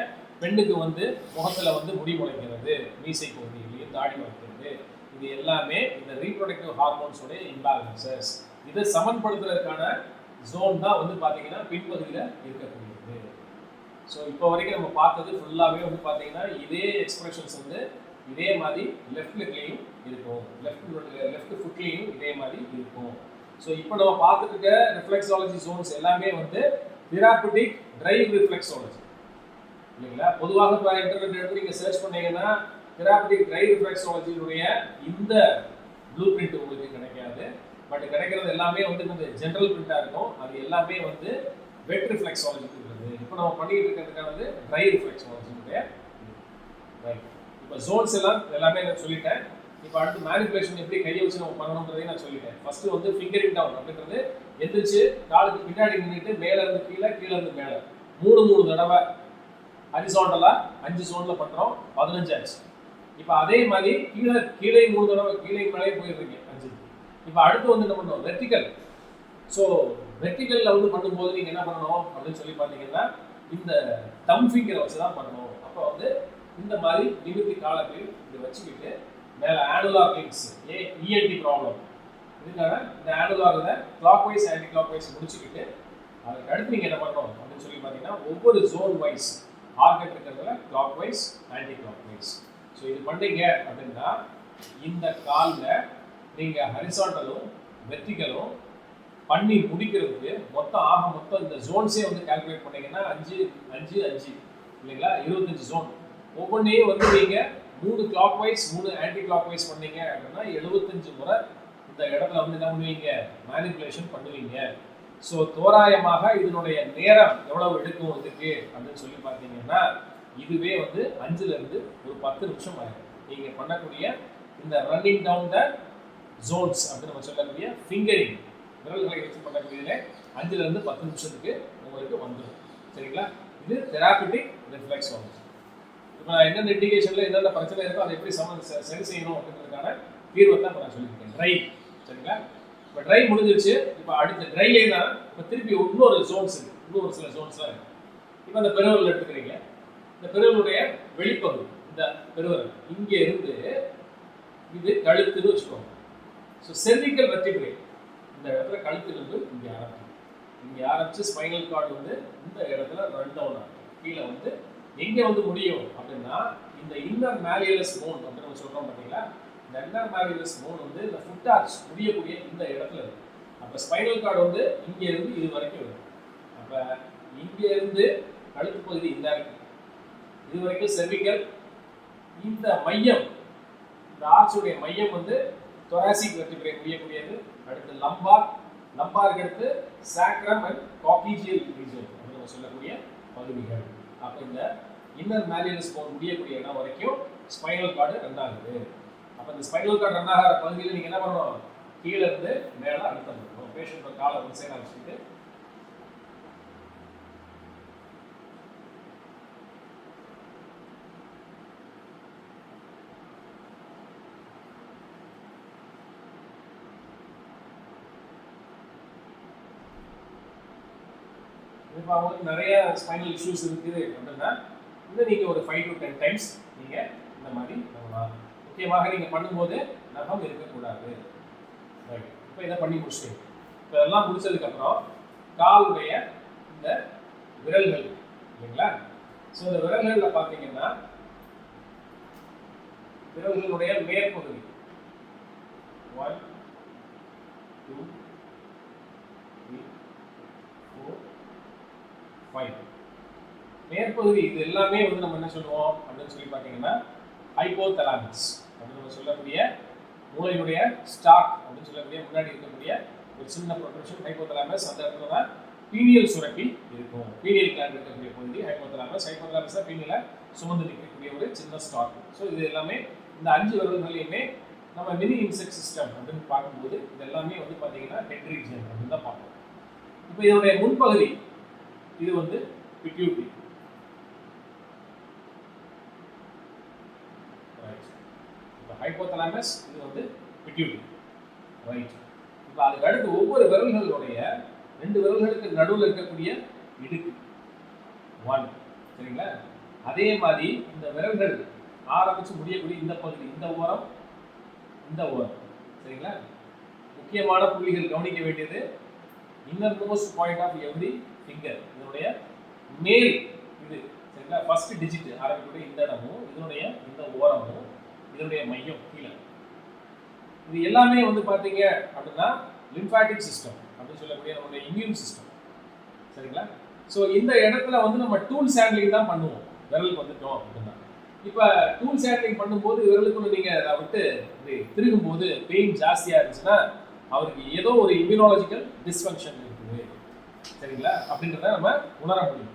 பெண்ணுக்கு வந்து முகத்தில் வந்து முடி முளைக்கிறது, மீசை பகுதியிலையும் தாடி முளைக்கிறது, இது எல்லாமே இந்த ரீப்ரொடக்டிவ் ஹார்மோன்ஸோடைய இம்பேலன்சஸ். இதை சமன்படுத்துறதுக்கான ஜோன் தான் வந்து பார்த்தீங்கன்னா பின்பகுதியில் இருக்கக்கூடியது. ஸோ இப்போ வரைக்கும் நம்ம பார்த்தது ஃபுல்லாகவே வந்து பார்த்தீங்கன்னா இதே எக்ஸ்பிரஷன்ஸ் வந்து இதே மாதிரி லெஃப்ட் லெக்லையும் இருக்கும், லெஃப்ட் ஃபுட்லேயும் இதே மாதிரி இருக்கும். ஸோ இப்போ நம்ம பார்த்துட்டு இருக்க ரிஃப்ளெக்ஸாலஜி ஜோன்ஸ் எல்லாமே வந்து தெராபியூட்டிக் டிரைவ் ரிஃப்ளெக்ஸாலஜி இல்லைங்களா? பொதுவாக இப்போ இன்டர்நெட் எடுத்து நீங்கள் சர்ச் பண்ணீங்கன்னா தெராபியூட்டிக் டிரைவ் ரிஃப்ளெக்ஸாலஜியுடைய இந்த ப்ளூ பிரிண்ட் உங்களுக்கு கிடைக்காது. பட் கிடைக்கிறது எல்லாமே வந்து இந்த ஜென்ரல் பிரிண்டாக இருக்கும். அது எல்லாமே வந்து வெட் ரிஃப்ளெக்ஸாலஜிக்கு இருக்குது. இப்போ நம்ம பண்ணிட்டு இருக்கிறதுக்காக வந்து ட்ரை ரிஃப்ளெக்ஸாலஜியுடைய ரைட். இப்போ ஜோன்ஸ் எல்லாம் எல்லாமே நான் சொல்லிட்டேன். இப்போ அடுத்து மேனிபுலேஷன் எப்படி கையை வச்சு நம்ம பண்ணணுன்றதையும் நான் சொல்லிட்டேன். ஃபர்ஸ்ட் வந்து ஃபிங்கரிங் டவுன் அப்படின்றது எந்திரிச்சு காலுக்கு பின்னாடி நின்றுட்டு மேல இருந்து கீழே, கீழே இருந்து மேலே மூணு தடவை ஹரிசாண்டலா 5 ஜோன்ல பண்றோம், 15 ஆச்சு. இப்போ அதே மாதிரி கீழே 3 தடவை கீழே மேலே போயிருக்கீங்க 5. இப்போ அடுத்து வந்து என்ன பண்ணணும்? வெர்டிக்கல். ஸோ வெர்டிக்கல்ல வந்து பண்ணும்போது நீங்க என்ன பண்ணணும் அப்படின்னு சொல்லி பார்த்தீங்கன்னா இந்த தம் ஃபிங்கரை வச்சு தான் பண்ணணும். அப்போ வந்து இந்த மாதிரி நிமித்தி காலத்தில் இதை வச்சுக்கிட்டு மேலே ஆனுலார் லிங்க்ஸ் இஎன்டி ப்ராப்ளம் இதுக்காக இந்த annular clockwise anti clock wise முடிச்சுக்கிட்டு அதுக்கு அடுத்து நீங்கள் என்ன பண்ணணும் அப்படின்னு சொல்லி பார்த்தீங்கன்னா ஒவ்வொரு ஜோன் வைஸ் ஆர்கட் இருக்கிறதுல clockwise anti clock wise. So இது பண்ணீங்க அப்படின்னா இந்த காலில் நீங்கள் ஹரிசாண்டலும் வெர்டிக்கலும் பண்ணி முடிக்கிறதுக்கு மொத்தம் இந்த ஜோன்ஸே வந்து கால்குலேட் பண்ணீங்கன்னா 5 இல்லைங்களா? 25 ஜோன். ஒவ்வொன்றையும் வந்து நீங்கள் 3 clockwise 3 anti clock wise பண்ணீங்க அப்படின்னா 75 முறை இந்த இடத்துல வந்து என்ன பண்ணுவீங்க? மேனிபுலேஷன் பண்ணுவீங்க. ஸோ தோராயமாக இதனுடைய நேரம் எவ்வளவு எடுக்கும் இதுக்கு அப்படின்னு சொல்லி பார்த்தீங்கன்னா இதுவே வந்து 5ல இருந்து ஒரு 10 நிமிஷம் ஆகும். நீங்கள் பண்ணக்கூடிய இந்த ரன்னிங் டவுன் த ஜோன்ஸ் அப்படின்னு நம்ம சொல்லக்கூடிய ஃபிங்கரிங் விரல்களை வச்சு பண்ணக்கூடியதுல 5ல இருந்து 10 நிமிஷத்துக்கு உங்களுக்கு வந்துடும். சரிங்களா? இது தெராபியூட்டிக் ரிஃப்ளெக்ஸாலஜி. இப்போ நான் என்னென்ன இண்டிகேஷன்ல என்னென்ன பிரச்சனை இருக்கோ அதை எப்படி சரி செய்யணும் அப்படின்றதுக்கான தீர்வை தான் நான் சொல்லியிருக்கேன். ட்ரை. சரிங்களா? இப்போ ட்ரை முடிஞ்சிருச்சு. இப்போ அடுத்த ட்ரைலே தான் இப்போ திருப்பி இன்னொரு ஜோன்ஸ் இருக்கு, இன்னொரு சில ஜோன்ஸ்லாம் இருக்கு. இப்போ இந்த பெருவரல் எடுத்துக்கிறீங்க. இந்த பெருவருடைய வெளிப்பகுதி இந்த பெருவரல் இங்கே இருந்து இது கழுத்துன்னு வச்சுக்கோங்க. ஸோ செர்விக்கல் வெர்டிபிரே இந்த இடத்துல கழுத்திலிருந்து இங்கே ஆரம்பிச்சு ஸ்பைனல் கார்டு வந்து இந்த இடத்துல ரன் டவுன் ஆகும். கீழே வந்து எங்கே வந்து முடியும் அப்படின்னா இந்த இன்னர் மேலியலஸ் போன் அப்படின்னு நம்ம சொல்கிறோம் பார்த்தீங்களா? இந்த இன்னர் மேலியலஸ் போன் வந்து இந்த ஃபுட் ஆர்ச் முடியக்கூடிய இந்த இடத்துல இருக்கு. அப்போ ஸ்பைனல் கார்டு வந்து இங்கே இருந்து இது வரைக்கும் இருக்கு. அப்போ இங்கே இருந்து கழுத்து பகுதி இந்த இருக்கு, இது வரைக்கும் செர்விக்கல். இந்த மையம், இந்த ஆர்ச்சுடைய மையம் வந்து thoracic vertebrae முடியக்கூடியது. அடுத்து லம்பாருக்கு அடுத்து சாக்ரம் அண்ட் காக்கிஜியல் ரீஜன் அப்படின்னு சொல்லக்கூடிய பகுதிகள். அப்போ இந்த இன்னர் மேலியஸ் போன் முடியக்கூடிய இடம் வரைக்கும் ஸ்பைனல் கார்டு ரன் ஆகுது. அப்போ இந்த ஸ்பைனல் கார்டு ரன் ஆகிற பகுதியில் நீங்கள் என்ன பண்ணணும், கீழே இருந்து மேலே அழுத்தம் பண்ணணும். பேஷண்ட்டோட காலை ஒரு சைடாக வச்சுக்கிட்டு இப்போ அவங்களுக்கு நிறைய ஸ்பைனல் இஷ்யூஸ் இருக்குது அப்படின்னா இதை நீங்கள் ஒரு 5 to 10 டைம்ஸ் நீங்கள் இந்த மாதிரி பண்ணலாம். முக்கியமாக நீங்கள் பண்ணும்போது நகம் இருக்கக்கூடாது. ரைட், இப்போ இதை பண்ணி முடிச்சுட்டு இப்போ இதெல்லாம் முடிச்சதுக்கப்புறம் காலுடைய இந்த விரல்கள் இல்லைங்களா. ஸோ இந்த விரல்களில் பார்த்தீங்கன்னா விரல்களுடைய மேற்பகுதி 1 2 3 4 5 மேற்பகுதி இது எல்லாமே வந்து நம்ம என்ன சொல்லுவோம் அப்படின்னு சொல்லி பார்த்தீங்கன்னா ஹைபோதலாமஸ் அப்படின்னு நம்ம சொல்லக்கூடிய மூளையினுடைய ஸ்டாக் அப்படின்னு சொல்லக்கூடிய முன்னாடி இருக்கக்கூடிய ஒரு சின்ன ப்ரொட்ரக்ஷன் ஹைபோதலாமஸ். அந்த இடத்துல தான் பீனியல் சுரப்பி இருக்கும். பீனியல் கிளாண்ட் இருக்கக்கூடிய பகுதி ஹைபோதலாமஸ். ஹைபோதலாமஸ் தான் பீனியலை சுமந்து நிற்கக்கூடிய ஒரு சின்ன ஸ்டாக். ஸோ இது எல்லாமே இந்த 5 விரல்களையுமே நம்ம மினி இன்செக்ட் சிஸ்டம் அப்படின்னு பார்க்கும்போது இது எல்லாமே வந்து பார்த்தீங்கன்னா ஹெட் ரீஜன் அப்படின்னு தான் பார்ப்போம். இப்போ இதனுடைய முன்பகுதி இது வந்து பிட்யூட்டரி. ரைட், இப்போ ஹைபோதலாமஸ் இது வந்து பிட்யூட்டரி. ரைட், இப்போ அதுக்கு அடுத்து ஒவ்வொரு விரல்களுடைய 2 விரல்களுக்கு நடுவில் இருக்கக்கூடிய இடுக்கு 1, சரிங்களா. அதே மாதிரி இந்த விரல்கள் ஆரம்பிச்சு முடியக்கூடிய இந்த பகுதி, இந்த ஓரம் இந்த ஓரம், சரிங்களா. முக்கியமான புள்ளிகள் கவனிக்க வேண்டியது innermost point of every finger. இதனுடைய மேல் இது சரிங்களா, ஃபர்ஸ்ட் டிஜிட் ஆரம்பிக்கக்கூடிய இந்த இடமும் இதனுடைய இந்த ஓரமும் இதனுடைய மையம் கீழே. இது எல்லாமே வந்து பார்த்தீங்க அப்படின்னா லிம்ஃபாட்டிக் சிஸ்டம் அப்படின்னு சொல்லக்கூடிய நம்மளுடைய இம்யூன் சிஸ்டம், சரிங்களா. ஸோ இந்த இடத்துல வந்து நம்ம டூல்ஸ் ஹேண்ட்லிங் தான் பண்ணுவோம் விரலுக்கு வந்துட்டோம் அப்படின்னா. இப்போ டூல்ஸ் ஹேண்ட்லிங் பண்ணும்போது விரலுக்குள்ள நீங்கள் அதை விட்டு திருகும் போது பெயின் ஜாஸ்தியாக இருந்துச்சுன்னா அவருக்கு ஏதோ ஒரு இம்யூனாலஜிக்கல் டிஸ்ஃபங்க்ஷன் இருக்குது, சரிங்களா, அப்படின்றத நம்ம உணர முடியும்.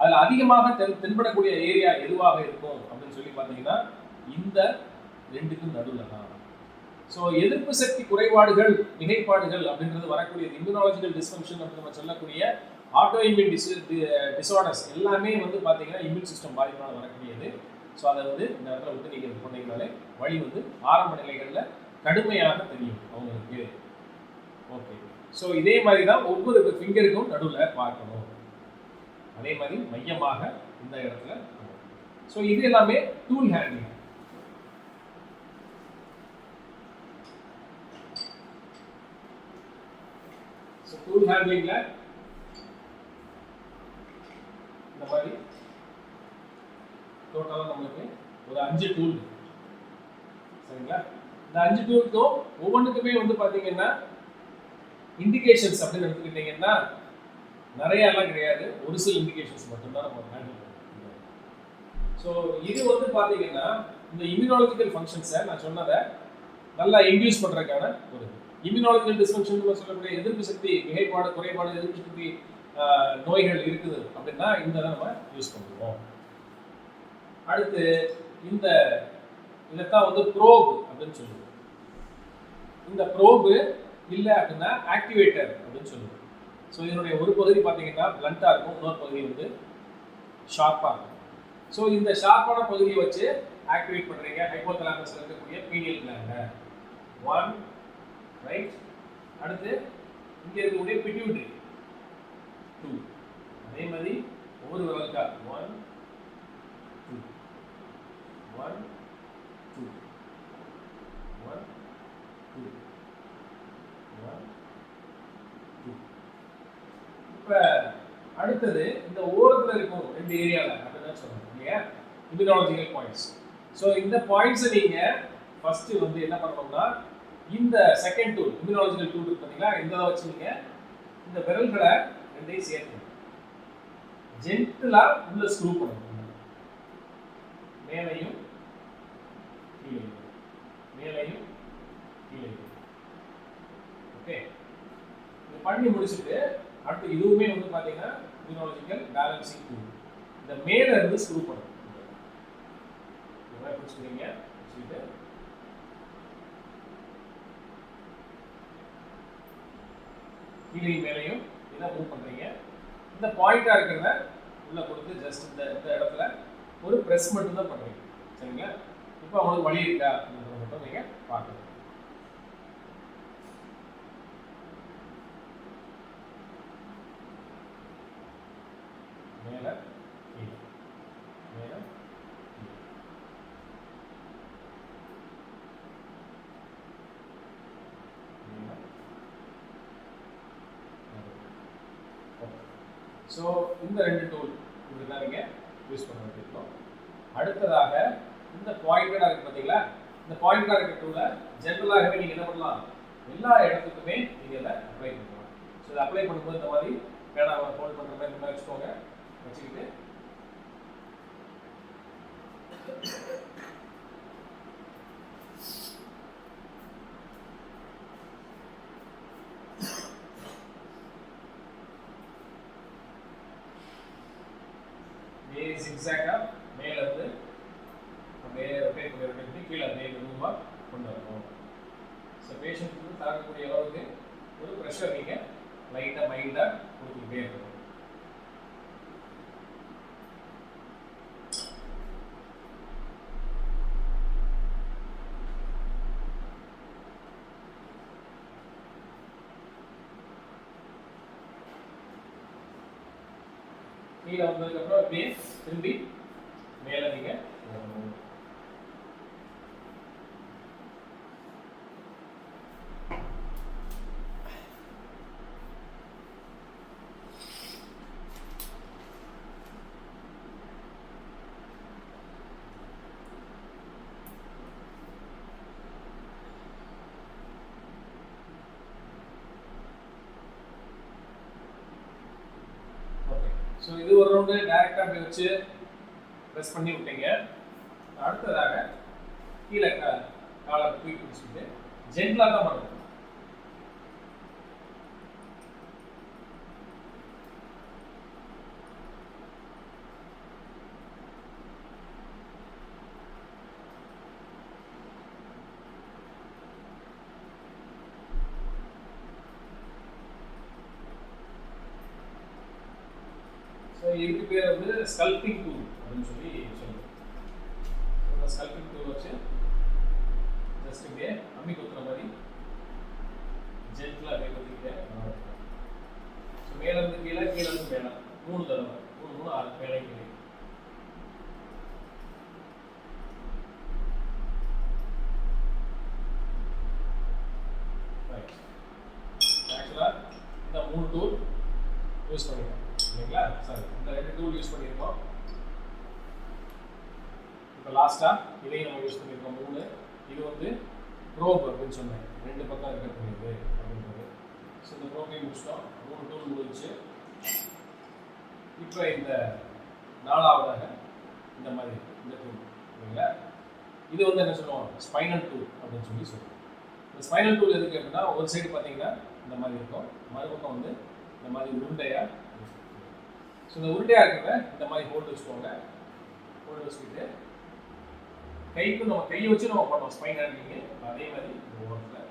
அதில் அதிகமாக தென்படக்கூடிய ஏரியா எதுவாக இருக்கும் அப்படின்னு சொல்லி பார்த்தீங்கன்னா இந்த 2க்கும் நடுவில் தான். ஸோ எதிர்ப்பு சக்தி குறைபாடுகள் மிகைப்பாடுகள் அப்படின்றது வரக்கூடிய இம்யூனாலஜிக்கல் டிஸ்ஃபங்க்ஷன் அப்படின்னு நம்ம சொல்லக்கூடிய ஆட்டோ இம்யூன் டிஸார்டர்ஸ் எல்லாமே வந்து பார்த்தீங்கன்னா இம்யூன் சிஸ்டம் பாதிப்பால் வரக்கூடியது. ஸோ அதை வந்து இந்த இடத்துல விட்டு நீங்கள் இது பண்ணீங்கனாலே வழி வந்து ஆரம்ப நிலைகளில் கடுமையாக தெரியும் அவங்களுக்கு. ஓகே, ஸோ இதே மாதிரி தான் ஒவ்வொரு ஃபிங்கருக்கும் நடுவில் பார்க்கணும். அதே மாதிரி மையமாக இந்த இடத்துல. ஸோ இது எல்லாமே டூல் ஹேண்ட்லிங். ஸோ டூல் ஹேண்ட்லிங்ல இந்த மாதிரி டோட்டலாக நம்மளுக்கு ஒரு 5 டூல், சரிங்களா. இந்த 5 டூலுக்கும் ஒவ்வொன்றுக்குமே வந்து பார்த்தீங்கன்னா இண்டிகேஷன்ஸ் அப்படின்னு எடுத்துக்கிட்டீங்கன்னா நிறைய எல்லாம் கிடையாது, ஒரு சில இண்டிகேஷன்ஸ் மட்டும்தான் நம்ம ஹேண்டில் பண்ணுவோம். ஸோ இது வந்து பார்த்தீங்கன்னா இந்த இம்யூனாலஜிக்கல் ஃபங்க்ஷன்ஸை நான் சொன்னதை நல்லா இன்டியூஸ் பண்ணுறதுக்கான ஒரு இம்யூனாலஜிக்கல் டிஸ்ஃபங்க்ஷன் சொல்லக்கூடிய எதிர்ப்பு சக்தி மிகைப்பாடு குறைபாடு எதிர்ப்பு சக்தி நோய்கள் இருக்குது அப்படின்னா இந்த இதை நம்ம யூஸ் பண்ணுவோம். அடுத்து இந்த இதைத்தான் வந்து ப்ரோப் அப்படின்னு சொல்லுவோம். இந்த ப்ரோபு இல்லை அப்படின்னா ஆக்டிவேட்டர் அப்படின்னு சொல்லுவோம். ஸோ இதனுடைய ஒரு பகுதி பார்த்தீங்கன்னா பிளண்ட்டாக இருக்கும், இன்னொரு பகுதி வந்து ஷார்ப்பாக இருக்கும். ஸோ இந்த ஷார்ப்பான பகுதியை வச்சு ஆக்டிவேட் பண்ணுறீங்க ஹைபோதலாமஸ்ல இருக்கக்கூடிய பீனியல் கிளாண்டை 1, ரைட். அடுத்து இங்கே இருக்கக்கூடிய பிட்யூட்டரி 2. அதே மாதிரி ஒவ்வொரு விரலுக்கா 1 2 1 2 1 2 1 2. இப்போ அடுத்தது இந்த ஓரத்தில் இருக்கும் 2 ஏரியாவில் அப்படிதான் சொல்லணும் இல்லையா, இம்யூனாலஜிக்கல் பாயிண்ட்ஸ். ஸோ இந்த பாயிண்ட்ஸை நீங்கள் ஃபர்ஸ்ட் வந்து என்ன பண்ணணும்னா இந்த செகண்ட் டூல் இம்யூனாலஜிக்கல் டூல் இருக்கு பார்த்தீங்களா, இந்த வச்சு நீங்கள் இந்த விரல்களை 2ஐயும் சேர்க்கணும். ஜென்டிலாக உள்ள ஸ்க்ரூ பண்ணணும், மேலையும் கீழையும் மேலையும் கீழையும். ஓகே, இது பண்ணி முடிச்சுட்டு அடுத்து இதுவுமே வந்து பார்த்தீங்கன்னா இம்யூனாலஜிக்கல் பேலன்சிங் டூல் இந்த மேலே இருந்து ஸ்க்ரூ பண்ணணும். வச்சுக்கிறீங்க. வச்சுக்கிட்டு கீழே மேலையும் இதை மூவ் பண்ணுறீங்க. இந்த பாயிண்டாக இருக்கிறத உள்ளே கொடுத்து ஜஸ்ட் இந்த இடத்துல ஒரு ப்ரெஸ் மட்டும் தான் பண்ணுறீங்க. சரிங்களா? இப்போ அவங்களுக்கு வழி இருக்கா அப்படின்றத மட்டும் நீங்கள் பார்க்கணும். மேலே கீழே மேலே ஸோ இந்த 2 டூல் இப்படி தான் நீங்கள் யூஸ் பண்ண வேண்டியிருக்கோம். அடுத்ததாக இந்த பாயிண்டடாக இருக்குது பார்த்தீங்களா, இந்த பாயிண்டடாக இருக்கிற டூலை ஜென்ரலாகவே நீங்கள் என்ன பண்ணலாம், எல்லா இடத்துக்குமே நீங்கள் இதை அப்ளை பண்ணலாம். ஸோ இதை அப்ளை பண்ணும்போது இந்த மாதிரி பேனாவை ஹோல்ட் பண்ணுற மாதிரி இந்த மாதிரி வச்சுக்கோங்க. வச்சுக்கிட்டு எக்ஸாக்டா மேல இருந்து அப்படியே ரொட்டேட் பண்ணி கீழே அப்படியே மெதுவாக கொண்டு வரணும். ஸோ பேஷண்ட்டுக்கு தாக்கக்கூடிய அளவுக்கு ஒரு ப்ரெஷர் நீங்கள் லைட்டாக மைல்டாக கொடுத்துக்கிட்டே இருக்கணும். கீழே வந்ததுக்கப்புறம் அப்படியே திரும்பி மேலே நீங்கள் ஸோ இது ஒரு ரவுண்டு டைரெக்டாக அப்படி வச்சு ப்ரெஸ் பண்ணி விட்டீங்க. அடுத்ததாக கீழே காலை தூக்கி பிடிச்சிட்டு ஜென்டலாக தான் பண்ணணும். இதுக்கு பேர் வந்து ஸ்கல்பிங் டூல் அப்படின்னு சொல்லி சொல்லுவோம். அந்த ஸ்கல்பிங் டூல் வச்சு ஜஸ்ட் இங்கே அம்மி கொத்துற மாதிரி ஜென்டலாக அப்படியே கொத்திக்கிட்டே ஸோ மேலே இருந்து கீழே கீழே இருந்து மேலே 3 தடவை 3 6 மேலே கீழே. ஆக்சுவலாக இந்த 3 டூல் யூஸ் பண்ணிக்கலாம் இல்லைங்களா? சாரி, இந்த 2 டூல் யூஸ் பண்ணியிருக்கோம். இப்போ லாஸ்ட்டாக இதையும் நம்ம யூஸ் பண்ணியிருக்கோம் 3. இது வந்து ப்ரோப் அப்படின்னு சொன்னேன், 2 பக்கம் இருக்கக்கூடியது அப்படின்றது. ஸோ இந்த ப்ரோப்பையும் முடிச்சிட்டோம், 3 டூல் முடிச்சு. இப்போ இந்த 4வதாக இந்த மாதிரி இந்த டூல் இல்லைங்களா, இது வந்து என்ன சொல்லுவோம், ஸ்பைனல் டூல் அப்படின்னு சொல்லி சொல்லுவோம். இந்த ஸ்பைனல் டூல் எதுக்கு அப்படின்னா, ஒரு சைடு பார்த்தீங்கன்னா இந்த மாதிரி இருக்கும், மறுபக்கம் வந்து இந்த மாதிரி உருண்டையாக. ஸோ இந்த உருண்டையாக இருக்கிறத இந்த மாதிரி ஹோல்டு வச்சுக்கோங்க. ஹோல்டு வச்சுக்கிட்டு கைக்கு நம்ம கையை வச்சு நம்ம பண்ணுவோம் ஸ்பைன் ஹேண்ட்லிங்கு. அதே மாதிரி இந்த ஓரத்தில்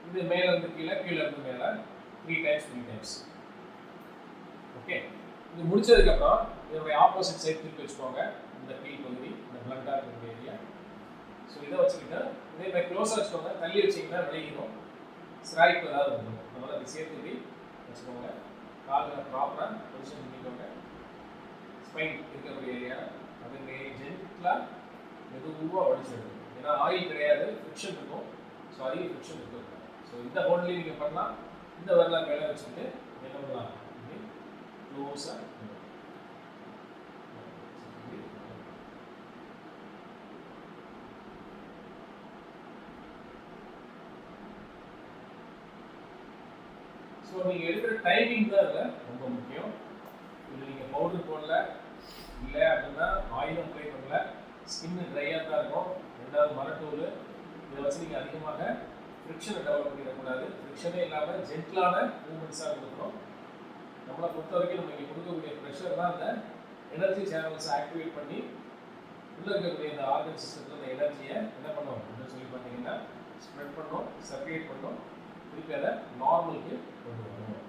இது மேலே இருந்து கீழே, கீழே இருந்து மேலே 3 டைம்ஸ். ஓகே, இது முடிச்சதுக்கப்புறம் இதனுடைய ஆப்போசிட் சைட் திருப்பி வச்சுக்கோங்க. இந்த கீழ் பகுதி, இந்த பிளண்டாக இருக்கக்கூடிய ஏரியா. ஸோ இதை வச்சுக்கிட்டு இதே மாதிரி க்ளோஸாக வச்சுக்கோங்க. தள்ளி வச்சிங்கன்னா விளையிடும், ஸ்ட்ரைக் ஏதாவது வந்துடும். அதனால் அதை சேர்த்து வச்சுக்கோங்க. காலில் ப்ராப்பராக பொசிஷன் பண்ணிக்கோங்க. ஸ்பைன் இருக்கக்கூடிய ஏரியா அதுங்க ஜென்டலாக மெதுவாக வடிச்சிடும். ஏன்னா ஆயில் கிடையாது, ஃப்ரிக்ஷன் இருக்கும். ஸோ அதிக ஃப்ரிக்ஷன் இருக்கும். ஸோ இந்த ஹோல்ட்லேயும் நீங்கள் பண்ணலாம். இந்த வரலாம் மேலே வச்சுக்கிட்டு என்ன பண்ணலாம், க்ளோஸாக ஸோ நீங்கள் எடுக்கிற டைமிங் தான் அதில் ரொம்ப முக்கியம். இது நீங்கள் பவுடர் போடல, இல்லை அப்படின்னா ஆயிலும் அப்ளை பண்ணல, ஸ்கின்னு ட்ரையாக தான் இருக்கும். 2வது மரத்தூள், ஃப்ரிக்ஷனை டெவலப் பண்ணிடக்கூடாது. ஃப்ரிக்ஷனே இல்லாமல் ஜென்டிலான மூவ்மெண்ட்ஸாக கொடுக்கணும். நம்மளை பொறுத்த வரைக்கும் நம்ம இங்கே கொடுக்கக்கூடிய ப்ரெஷர் தான் அந்த எனர்ஜி சேனல்ஸை ஆக்டிவேட் பண்ணி உள்ளே இருக்கக்கூடிய இந்த ஆர்கன் சிஸ்டத்தில் அந்த எனர்ஜியை என்ன பண்ணோம் அப்படின்னு சொல்லி பார்த்தீங்கன்னா ஸ்ப்ரெட் பண்ணோம், சர்க்குலேட் பண்ணோம், திருப்பி அதை நார்மலுக்கு கொண்டு வரணும்.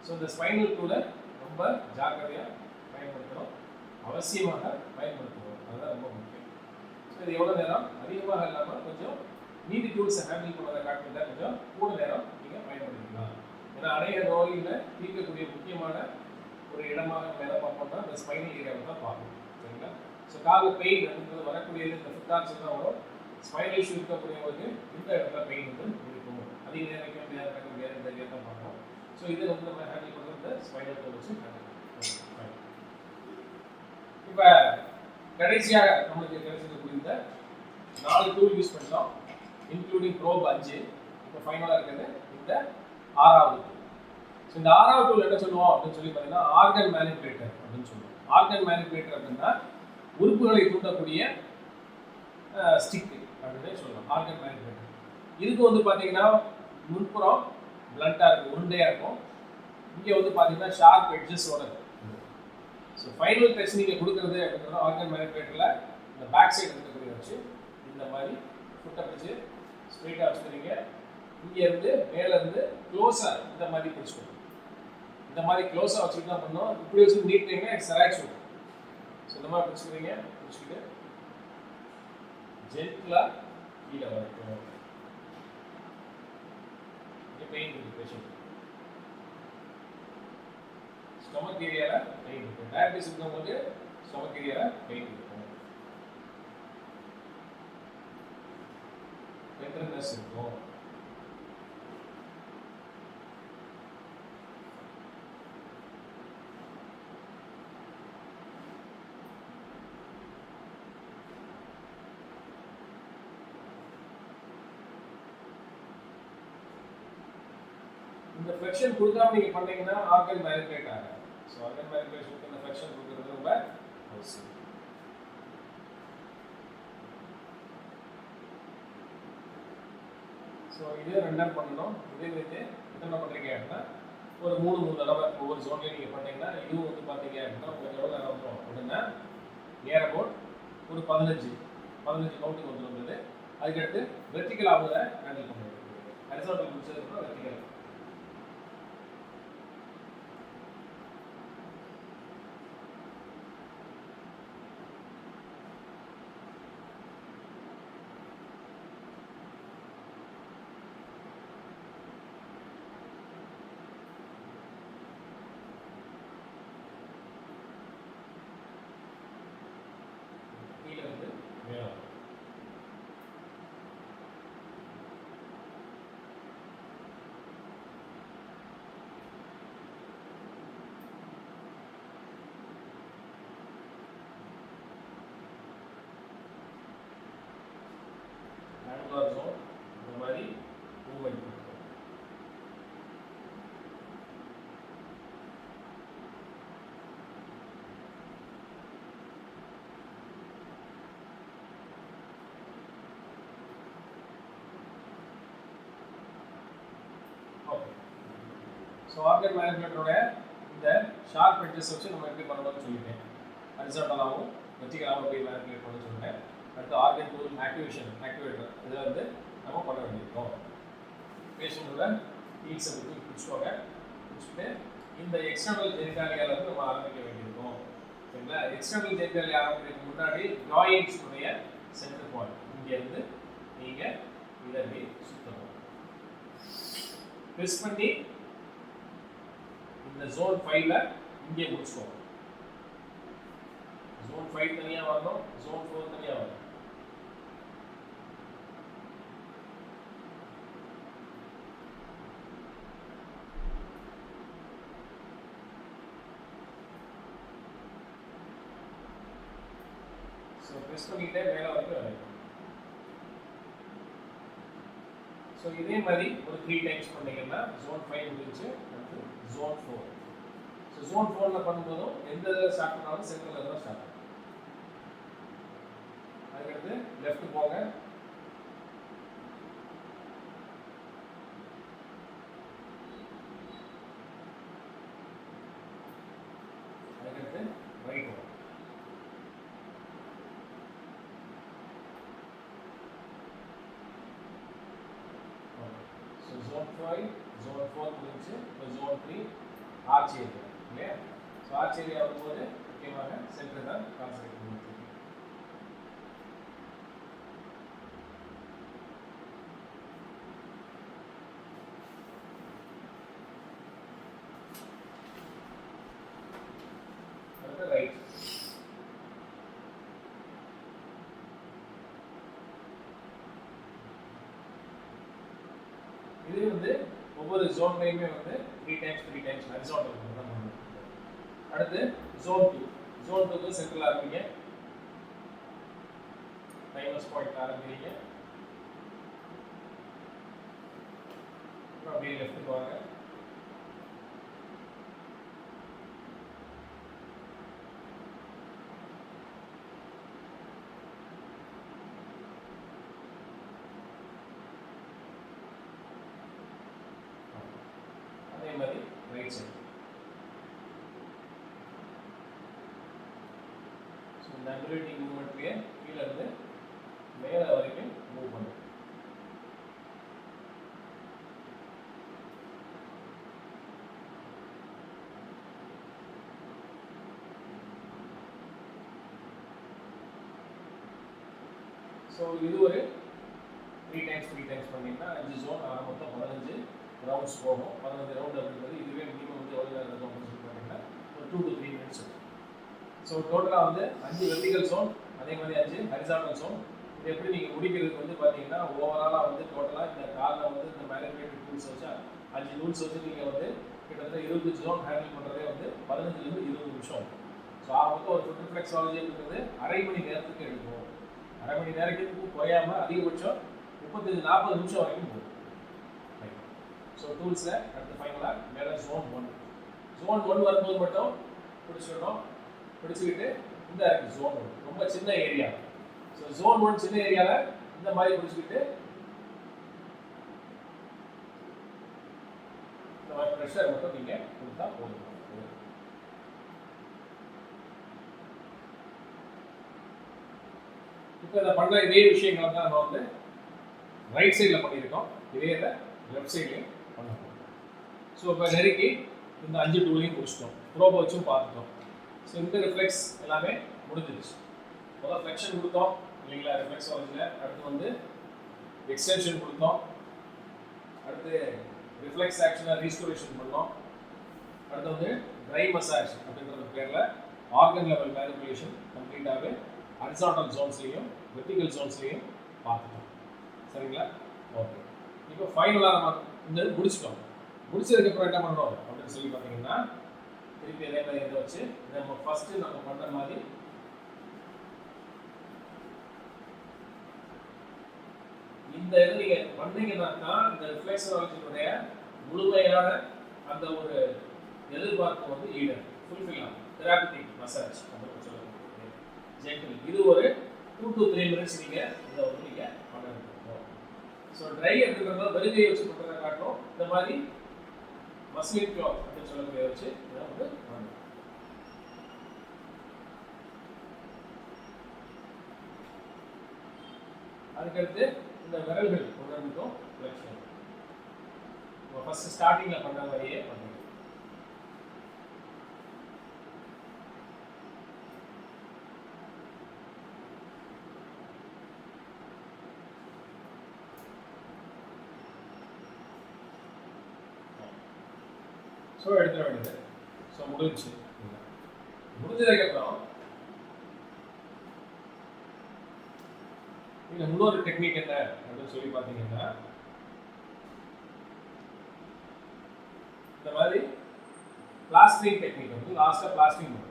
ஸோ இந்த ஸ்பைனல் டூலை ரொம்ப ஜாக்கிரதையாக பயன்படுத்தணும், அவசியமாக பயன்படுத்தணும். அதுதான் ரொம்ப முக்கியம். ஸோ இது எவ்வளோ நேரம் அதிகமாக இல்லாமல் கொஞ்சம் மீதி டூல்ஸை ஹேண்டில் பண்ணுறதை காட்டில் கொஞ்சம் கூட நேரம் நீங்கள் பயன்படுத்திக்கலாம். ஏன்னா அநேக நோயில் தீர்க்கக்கூடிய முக்கியமான ஒரு இடமாக நம்ம எதை பார்ப்போம்னா இந்த ஸ்பைனல் ஏரியாவை தான் பார்க்கணும். சரிங்களா? ஸோ காலில் பெயின் அப்படின்றது வரக்கூடியது இந்த ஃபிட்டாக்ஸ் தான் வரும். ஸ்பைனல் இஷ்யூ இருக்கக்கூடியவங்களுக்கு இந்த இடத்துல பெயின் இருக்கும். அதிக நேரம் வைக்க முடியாது, வைக்க முடியாது, இந்த ஏரியா தான் பார்க்கணும். ஸோ இதை நம்ம ஹேண்டில் பண்ணுறது இந்த ஸ்பைனல் டூல் வச்சு ஹேண்டில் பண்ணுவோம். இப்போ கடைசியாக நம்மளுக்கு கிடைச்சிருக்கக்கூடிய இந்த 4 டூல் யூஸ் பண்ணோம், இன்க்ளூடிங் ப்ரோப் 5. இப்போ ஃபைனலாக இருக்கிறது இந்த 6வது டூல். ஸோ இந்த 6வது டூல் என்ன சொல்லுவோம் அப்படின்னு சொல்லி பார்த்தீங்கன்னா ஆர்கன் மேனிபுலேட்டர் அப்படின்னு சொல்லுவோம். ஆர்கன் மேனிபுலேட்டர் அப்படின்னா உறுப்புகளை தூண்டக்கூடிய ஸ்டிக் அப்படின்னு சொல்லலாம். ஆர்கன் மேனிபுலேட்டர் இதுக்கு வந்து பார்த்தீங்கன்னா முன்புறம் பிளண்டாக இருக்கும், உருண்டையாக இருக்கும். இங்கே வந்து பார்த்தீங்கன்னா ஷார்ப் எட்ஜஸோட இருக்கும். ஸோ ஃபைனல் டச் நீங்கள் கொடுக்குறது அப்படின்னா ஆர்கன் மேனிபுலேட்டரில் இந்த பேக் சைடு இருக்கக்கூடிய வச்சு இந்த மாதிரி ஃபுட்டை வச்சு ஸ்ட்ரெயிட்டாக வச்சுக்கிறீங்க. இங்கேருந்து மேலேருந்து க்ளோஸாக இந்த மாதிரி பிடிச்சிக்கணும். இந்த மாதிரி க்ளோஸாக வச்சுட்டு தான் பண்ணோம். இப்படி வச்சு நீட்டிங்கன்னா செராக்ஸ் வரும். ஸோ இந்த மாதிரி பிடிச்சிக்கிறீங்க, பிடிச்சிக்கிட்டு ஜென்டிலாக கீழே வரைக்கும். இங்கே பெயின் இருக்குது பேஷண்ட், ஸ்டொமக் ஏரியாவில் பெயின் இருக்கும். டயபிட்டிஸ் இருக்கவங்களுக்கு ஸ்டொமக் ஏரியாவில் பெயின் இருக்கும், டெண்டர்னஸ் இருக்கும். இந்த ஃப்ளெக்ஷன் கொடுக்காம நீங்க பண்ணீங்கன்னா ஆர்கன் மேனிபுலேட் ஆகும். ஸோ ஆர்கன் மேனிபுலேஷனுக்கு இந்த ஃப்ளெக்ஷன் கொடுக்கறது ரொம்ப அவசியம். ஸோ இதே ரெண்டாம் பண்ணணும். இதே வந்து என்ன பண்ணுறீங்க அப்படின்னா ஒரு 3 தடவை ஒவ்வொரு ஜோன்லையும் நீங்கள் பண்ணீங்கன்னா இதுவும் வந்து பார்த்தீங்க அப்படின்னா உங்களுக்கு எவ்வளோ நேரம் வந்துடும் அப்படின்னா நியர் அபவுட் ஒரு 15 கவுண்டிங் வந்து வந்தது. அதுக்கடுத்து வெர்டிக்கல் ஆகுத ஹேண்டில் பண்ணுறது. ஹரிசாண்டல் முடிச்சதுக்கப்புறம் வெர்டிக்கல். zone இந்த மாதிரி மூவ்மெண்ட் இருக்கும். ஓகே, ஸோ ஆர்கன் மேனேஜ்மெண்ட்டோட இந்த ஷார்ப் எட்ஜஸ் வச்சு நம்ம எப்படி பண்ணணும்னு சொல்லிட்டேன். ஹரிசாண்டலாகவும் வெர்டிகலாகவும் எப்படி மேனிபுலேட் பண்ணணும்னு சொல்லிட்டேன். அடுத்து ஆர்கன் டூல் ஆக்டிவேட்டர் இதில் வந்து நம்ம பண்ண வேண்டியிருக்கோம். பேஷண்ட்டோட ஹீல்ஸை பற்றி பிடிச்சிக்கோங்க. பிடிச்சிட்டு இந்த எக்ஸ்டர்னல் ஜெனிட்டாலியாவில் வந்து நம்ம ஆரம்பிக்க வேண்டியிருக்கோம். சரிங்களா? எக்ஸ்டர்னல் ஜெனிட்டாலியா ஆரம்பிக்கிறதுக்கு முன்னாடி ஜாயின்ட்ஸுடைய சென்டர் பாயிண்ட் இங்கேருந்து நீங்கள் இதை சுத்தணும். ப்ரெஸ் பண்ணி இந்த ஜோன் 5ல இங்கே முடிச்சுக்கோங்க. ஜோன் 5 தனியாக வரணும், ஜோன் 4 தனியாக வரணும். ஸோ ப்ரெஸ் பண்ணிக்கிட்டே மேலே வரைக்கும் வரைக்கும். ஸோ இதே மாதிரி ஒரு 3 டைம்ஸ் பண்ணீங்கன்னா ஜோன் 5 முடிஞ்சு அடுத்து ஜோன் 4. ஸோ ஜோன் 4ல் பண்ணும்போதும் எந்த இதில் ஸ்டார்ட் பண்ணாலும் சென்டரில் தான் ஸ்டார்ட் ஆகும். அதுக்கடுத்து லெஃப்ட் போங்க, zone 5 zone 4 முடிஞ்சு இப்போ zone 3 ஆர்ச் ஏரியா இல்லையா. ஸோ ஆர்ச் ஏரியா வரும்போது முக்கியமாக சென்டர் தான் கான்சென்ட்ரேட் பண்ணிட்டு இருக்கு. அடுத்து ரைட். இது வந்து ஒவ்வொரு ஜோன்லையுமே வந்து 3 டைம்ஸ் ஹரிசாண்டல் தான் பண்ணுவோம். அடுத்து zone 2. zone 2 க்கு சென்ட்ரல் ஆரம்பிங்க. டைமஸ் பாயிண்ட் ஆரம்பிங்க. அப்புறம் அப்படியே லெஃப்ட்டுக்கு வாங்க. அதே மாதிரி ரைட் சைடு. ஸோ இந்த அண்டர்ரைட்டிங் மூவ்மெண்ட்லேயே கீழே இருந்து மேலே வரைக்கும் மூவ் பண்ணும். ஸோ இது ஒரு 3 டைம்ஸ் பண்ணிங்கன்னா 5 ஜோன் மொத்தம் 15 ரவுண்ட்ஸ் போகும். 15 ரவுண்ட் அப்படின்றது இதுவே மினிமம் வந்து எவ்வளோ நேரம் இருக்கும் அப்படின்னு சொல்லி பார்த்தீங்கன்னா ஒரு 2 to 3 minutes இருக்கும். ஸோ டோட்டலாக வந்து 5 வெர்டிகல் ஜோன், அதே மாதிரி 5 ஹரிசாண்டல் ஜோன். இது எப்படி நீங்கள் முடிக்கிறதுக்கு வந்து பார்த்தீங்கன்னா ஓவராலாக வந்து டோட்டலாக இந்த காலில் வந்து இந்த மேனிபுலேட்டட் டூல்ஸ் வச்சா 5 டூல்ஸ் வச்சு நீங்கள் வந்து கிட்டத்தட்ட 20 ஜோன் ஹேண்டில் பண்ணுறதே வந்து 15லேருந்து 20 நிமிஷம். ஸோ மொத்தம் ஒரு ஃபுட் ரிஃப்ளெக்ஸாலஜி அப்படின்றது அரை மணி நேரத்துக்கு எடுக்கும். அரை மணி நேரத்துக்கு குறையாம அதிகபட்சம் 35-40 நிமிஷம் வரைக்கும் போகும். ஸோ டூல்ஸில் அடுத்து ஃபைனலாக மேலே zone 1 வரும்போது மட்டும் பிடிச்சிக்கிட்டு இந்த zone 1 ரொம்ப சின்ன ஏரியா. ஸோ zone 1 சின்ன ஏரியாவில் இந்த மாதிரி பிடிச்சிக்கிட்டு இந்த மாதிரி ப்ரெஷர் மட்டும் நீங்கள் கொடுத்தா போதும். இப்போ இதை பண்ணுற இதே விஷயங்கள் தான் நம்ம வந்து ரைட் சைடில் பண்ணியிருக்கோம். இதே இதை லெஃப்ட் சைட்லையும் பண்ணணும். ஸோ இப்போ நெருக்கி இந்த 5 டூலையும் முடிச்சிட்டோம். ப்ரோபை வச்சும் பார்த்துட்டோம். ஸோ இந்த ரிஃப்ளெக்ஸ் எல்லாமே முடிஞ்சிருச்சு. முதல்ல ஃப்ளெக்ஷன் கொடுத்தோம் இல்லைங்களா ரிஃப்ளெக்ஸாலஜியில். அடுத்து வந்து எக்ஸ்டென்ஷன் கொடுத்தோம். அடுத்து ரிஃப்ளெக்ஸ் ஆக்ஷனை ரீஸ்டோரேஷன் பண்ணோம். அடுத்து வந்து ட்ரை மசாஜ் அப்படின்ற பேரில் ஆர்கன் லெவல் மேனிபுலேஷன் கம்ப்ளீட்டாகவே ஹரிசாண்டல் ஜோன்ஸ்லையும் வெர்டிகல் ஜோன்ஸ்லையும் பார்த்துட்டோம். சரிங்களா? ஓகே. இப்போ ஃபைனலாக நம்ம இந்த முடிச்சிட்டோம். முடிச்சதுக்கப்புறம் என்ன பண்ணுறோம் அப்படின்னு சொல்லி பார்த்தீங்கன்னா திருப்பி அதே மாதிரி இதை வச்சு நம்ம ஃபஸ்ட்டு நம்ம பண்ணுற மாதிரி இந்த இது நீங்கள் பண்ணீங்கன்னா இந்த ரிஃப்ளெக்ஸாலஜினுடைய முழுமையான அந்த ஒரு எதிர்பார்ப்பு வந்து ஈடர் ஃபுல்ஃபில் ஆகும். தெராபிட்டிக் மசாஜ் அப்படின்னு சொல்லுவாங்க. ஜென்டில் இது ஒரு 2 to 3 minutes நீங்கள் இதை வந்து நீங்கள் பண்ணணும். ஸோ ட்ரை அப்படின்றத வெறுகையை வச்சு பண்ணுறதை காட்டும். இந்த மாதிரி மஸ்லின் கிளாத் அப்படின்னு சொல்லக்கூடிய வச்சு இதை வந்து பண்ணணும். அதுக்கடுத்து இந்த விரல்கள் ஒன்றுக்கும் ஃப்ளெக்ஷன் ஃபர்ஸ்ட் ஸ்டார்டிங்கில் பண்ண மாதிரியே பண்ணுங்க. ஸோ எடுத்துட வேண்டியது. ஸோ முடிஞ்சதுக்கப்புறம் இதில் இன்னொரு டெக்னிக் என்ன அப்படின்னு சொல்லி பார்த்தீங்கன்னா இந்த மாதிரி பிளாஸ்டரிங் டெக்னிக் வந்து லாஸ்ட்டாக பிளாஸ்டரிங் பண்ணும்.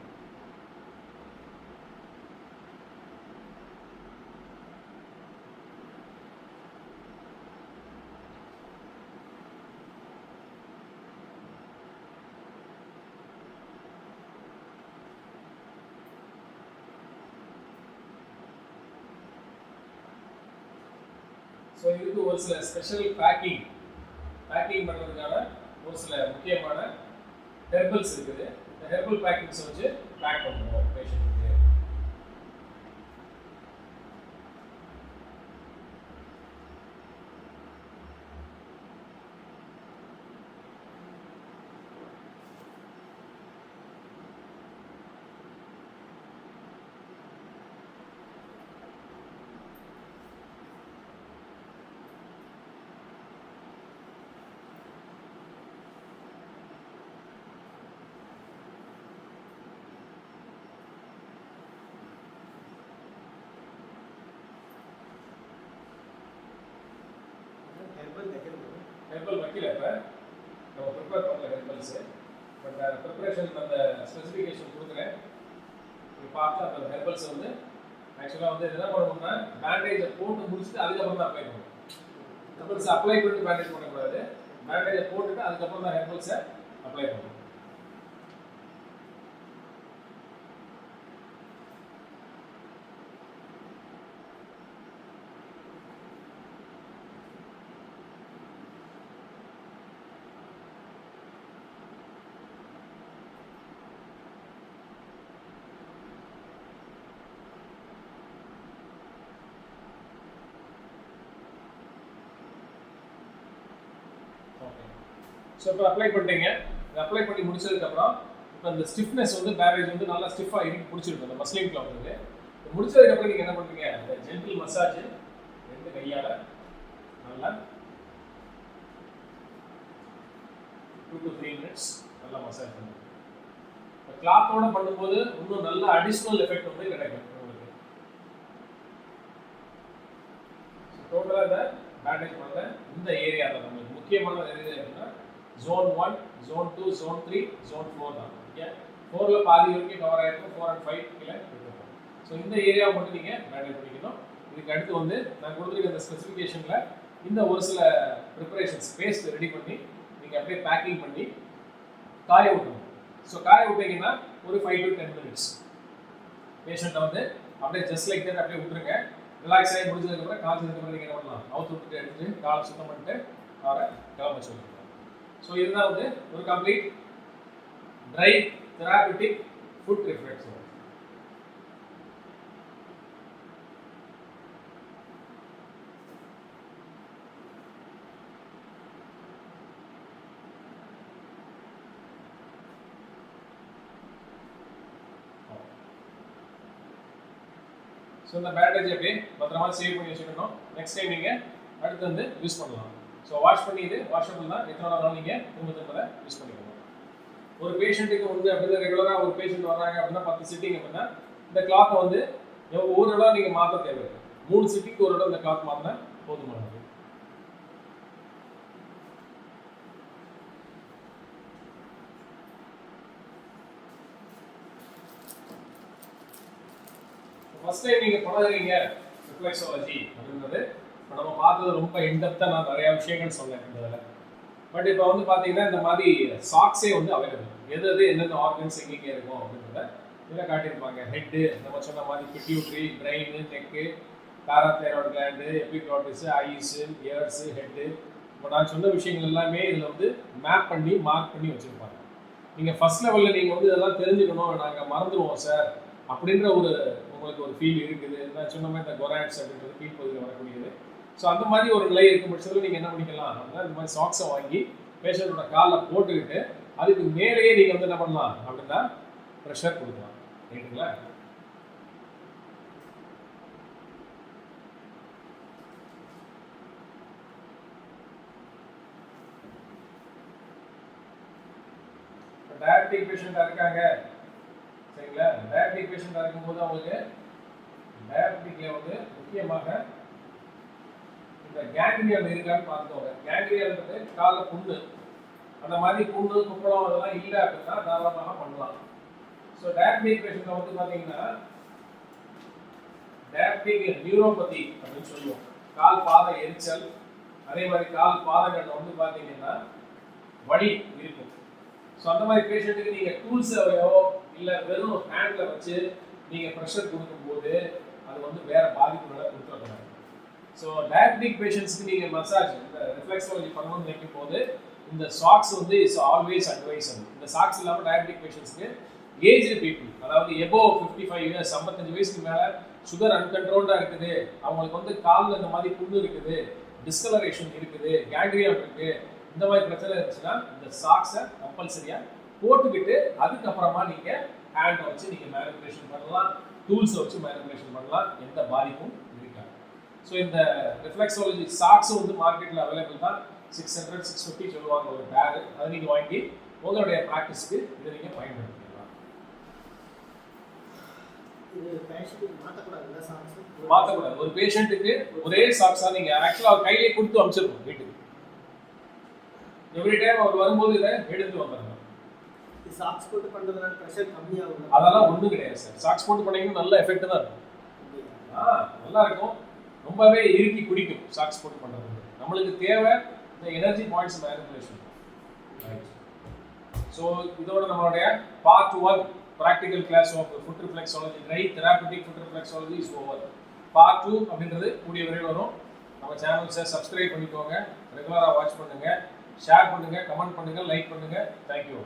ஸோ இதுக்கு ஒரு சில ஸ்பெஷல் பேக்கிங் பண்ணுறதுக்கான ஒரு சில முக்கியமான ஹெர்பல்ஸ் இருக்குது. இந்த ஹெர்பல் பேக்கிங்ஸ் வச்சு பேக் பண்ணுவோம் பேஷண்ட்டுக்கு. ஹெர்பல் வைக்கல இப்போ நம்ம ப்ரிப்பேர் பண்ணல ஹெர்பல்ஸு. பட் ப்ரிப்பரேஷன் அந்த ஸ்பெசிஃபிகேஷன் கொடுக்குறேன். நீங்கள் பார்த்து அந்த ஹெர்பல்ஸை வந்து ஆக்சுவலாக வந்து என்ன பண்ணணும்னா பேண்டேஜை போட்டு முடிச்சுட்டு அதுக்கப்புறம் தான் அப்ளை பண்ணணும். ஹெர்பல்ஸை அப்ளை பண்ணிட்டு பேண்டேஜ் பண்ணக்கூடாது. பேண்டேஜை போட்டுட்டு அதுக்கப்புறம் தான் ஹெர்பல்ஸை அப்ளை பண்ணணும். ஸோ இப்போ அப்ளை பண்ணிட்டீங்க. அப்ளை பண்ணி முடிச்சதுக்கப்புறம் இப்போ அந்த ஸ்டிஃப்னஸ் வந்து பேரேஜ் வந்து நல்லா ஸ்டிஃபாக இருக்கு பிடிச்சிருக்கும் அந்த மஸ்லின் கிளாத் வந்து. முடிச்சதுக்கப்புறம் நீங்கள் என்ன பண்ணுறீங்க, அந்த ஜென்டில் மசாஜ் 2 கையால் நல்லா 2 to 3 minutes நல்லா மசாஜ் பண்ணுங்க. இப்போ கிளாத்தோட பண்ணும்போது இன்னும் நல்ல அடிஷ்னல் எஃபெக்ட் வந்து கிடைக்கும் உங்களுக்கு. டோட்டலாக இந்த பேண்டேஜ் பண்ண இந்த ஏரியா தான் நம்மளுக்கு முக்கியமான ஏரியா அப்படின்னா zone 1, zone 2, zone 3, zone 4 தான். ஓகே, 4ல பாதி வரைக்கும் கவர் ஆயிருக்கும், 4 and 5 கீழே இருக்கும். ஸோ இந்த ஏரியாவை மட்டும் நீங்கள் பேண்டேஜ் பண்ணிக்கணும். இதுக்கு அடுத்து வந்து நான் கொடுத்துருக்க இந்த ஸ்பெசிஃபிகேஷனில் இந்த ஒரு சில ப்ரிப்பரேஷன்ஸ் பேஸ்ட் ரெடி பண்ணி நீங்கள் அப்படியே பேக்கிங் பண்ணி காய விட்டணும். ஸோ காய விட்டீங்கன்னா ஒரு 5 to 10 minutes பேஷண்ட்டை வந்து அப்படியே ஜஸ்ட் லைக் தட் அப்படியே விட்டுருங்க. ரிலாக்ஸ் ஆகி முடிஞ்சதுக்கப்புறம் காய்ச்சதுக்கப்புறம் நீங்கள் என்ன பண்ணலாம், அவுத்து விட்டுட்டு எடுத்துட்டு காலை சுத்தம் பண்ணிட்டு அவரை கிளம்ப சொல்லுங்கள். ஸோ இதுதான் வந்து ஒரு complete dry therapeutic foot reflex. So இந்த பேண்டேஜ் அப்படியே பத்திரமா சேவ் பண்ணி வச்சுக்கணும். நெக்ஸ்ட் டைம் நீங்கள் அடுத்து வந்து யூஸ் பண்ணலாம். ஸோ வாஷ் பண்ணி இது வாஷபிள் தான், எத்தனை நாளும் நீங்கள் திரும்ப யூஸ் பண்ணிக்கணும். ஒரு பேஷண்ட்டுக்கு வந்து அப்படின்னா ரெகுலராக ஒரு பேஷண்ட் வர்றாங்க அப்படின்னா 10 சிட்டிங் அப்படின்னா இந்த கிளாத்தை வந்து ஒரு இடம் நீங்கள் மாற்ற தேவையில்லை. 3 சிட்டிக்கு ஒரு இடம் இந்த கிளாத் மாற்றினா போதுமானது. ஃபர்ஸ்ட் டைம் நீங்கள் பழகுறீங்க ரிஃப்ளெக்ஸாலஜி அப்படின்றது இப்போ நம்ம பார்த்தது ரொம்ப இன்டெப்த்தாக நான் நிறையா விஷயங்கள் சொன்னேன் இந்த இதில். பட் இப்போ வந்து பார்த்தீங்கன்னா இந்த மாதிரி சாக்ஸே வந்து அவைலபிள். எது என்னென்ன ஆர்கன்ஸ் எங்கெங்கே இருக்கும் அப்படின்றத இதில் காட்டியிருப்பாங்க. ஹெட்டு நம்ம சொன்ன மாதிரி pituitary, brain, neck, parathyroid gland, epiglottis, eyes, ears, head. இப்போ நான் சொன்ன விஷயங்கள் எல்லாமே இதில் வந்து மேப் பண்ணி மார்க் பண்ணி வச்சுருப்பாங்க. நீங்கள் ஃபர்ஸ்ட் லெவலில் நீங்கள் வந்து இதெல்லாம் தெரிஞ்சுக்கணும், நாங்கள் மறந்துடுவோம் சார் அப்படின்ற ஒரு உங்களுக்கு ஒரு ஃபீல் இருக்குது. நான் சொன்ன மாதிரி இந்த கொராட்ஸ் அப்படின்றது ஃபீல் பகுதியில் வரக்கூடியது. ஸோ அந்த மாதிரி ஒரு நிலை இருக்கும் பட்சத்தில் நீங்கள் என்ன பண்ணிக்கலாம் அப்படின்னா இந்த மாதிரி சாக்ஸை வாங்கி பேஷண்ட்டோட காலில் போட்டுக்கிட்டு அதுக்கு மேலேயே நீங்கள் வந்து என்ன பண்ணலாம் அப்படின்னா ப்ரெஷர் கொடுக்கலாம். ரைட்டுங்களா? டயபெட்டிக் பேஷண்ட்டாக இருக்காங்க சரிங்களா? டயபெட்டிக் பேஷண்ட்டாக இருக்கும்போது அவங்களுக்கு டயபெட்டிக்கில் வந்து முக்கியமாக இந்த கேங்க்ரியால் இருக்கான்னு பார்த்துக்கோங்க. கேங்க்ரியால்ன்றது காலில் புண்ணு, அந்த மாதிரி புண்ணு குப்பளம் அதெல்லாம் இல்லை அப்படின்னா தாராளமாக பண்ணலாம். ஸோ டயபெட்டிக் பேஷண்ட்டில் வந்து பார்த்தீங்கன்னா டயபெட்டிக் நியூரோபதி அப்படின்னு சொல்லுவோம். கால் பாத எரிச்சல், அதே மாதிரி கால் பாதங்களில் வந்து பார்த்தீங்கன்னா வலி இருக்கும். ஸோ அந்த மாதிரி பேஷண்ட்டுக்கு நீங்கள் டூல்ஸையோ இல்லை வெறும் ஹேண்டில் வச்சு நீங்கள் ப்ரெஷர் கொடுக்கும்போது அது வந்து வேறு பாதிப்புகளை கொடுத்துருக்காங்க. ஸோ டயபெட்டிக் பேஷண்ட்ஸ்க்கு நீங்கள் மசாஜ் இந்த ரிஃப்ளெக்ஸாலஜி பண்ணணும்னு நினைக்கும் போது இந்த சாக்ஸ் வந்து இஸ் ஆல்வேஸ் அட்வைசபிள். இந்த சாக்ஸ் இல்லாமல் டயபெட்டிக் பேஷண்ட்ஸ்க்கு ஏஜ்டு பீப்புள், அதாவது எபோ 55 இயர்ஸ் 55 வயசுக்கு மேலே சுகர் அன்கண்ட்ரோல்டாக இருக்குது, அவங்களுக்கு வந்து காலில் இந்த மாதிரி புண்ணு இருக்குது, டிஸ்கலரேஷன் இருக்குது, கேங்க்ரியா இருக்குது, இந்த மாதிரி பிரச்சனை இருந்துச்சுன்னா இந்த சாக்ஸை கம்பல்சரியாக போட்டுக்கிட்டு அதுக்கப்புறமா நீங்கள் ஹேண்டை வச்சு நீங்கள் மேனிபுலேஷன் பண்ணலாம், டூல்ஸை வச்சு மேனிபுலேஷன் பண்ணலாம், எந்த பாதிப்பும் இருக்காது. ஸோ இந்த ரிஃப்ளெக்ஸாலஜி சாக்ஸும் வந்து மார்க்கெட்டில் அவைலபிள் தான். 600 650 சொல்லுவாங்க ஒரு பேக். அதை நீங்கள் வாங்கி உங்களுடைய ப்ராக்டிஸ்க்கு இதை நீங்கள் பயன்படுத்திக்கலாம். மாற்றக்கூடாது. ஒரு பேஷண்ட்டுக்கு ஒரே சாக்ஸாக நீங்கள் ஆக்சுவலாக அவர் கையிலே கொடுத்து அனுப்பிச்சிடணும் வீட்டுக்கு. எவ்ரி டைம் அவர் வரும்போது இதை எடுத்து வந்துடணும். சாக்ஸ் போட்டு பண்ணுறதுனால ப்ரெஷர் கம்மியாகும். அதெல்லாம் ஒன்றும் கிடையாது சார். சாக்ஸ் போட்டு பண்ணீங்கன்னா நல்ல எஃபெக்ட் தான் இருக்கும். நல்லா இருக்கும். ரொம்பவே இறுக்கி குடிக்கும் சாக்ஸ் போட்டு பண்ணுறது. நம்மளுக்கு தேவை இந்த energy points manipulation. Right. So இதோட நம்மளுடைய part 1 practical class of foot reflexology, dry therapeutic foot reflexology is over. Part 2 அப்படின்றது கூடிய விரைவில் வரும். நம்ம சேனல்ஸை சப்ஸ்கிரைப் பண்ணிக்கோங்க, ரெகுலராக வாட்ச் பண்ணுங்கள், ஷேர் பண்ணுங்கள், கமெண்ட் பண்ணுங்கள், லைக் பண்ணுங்கள். தேங்க்யூ.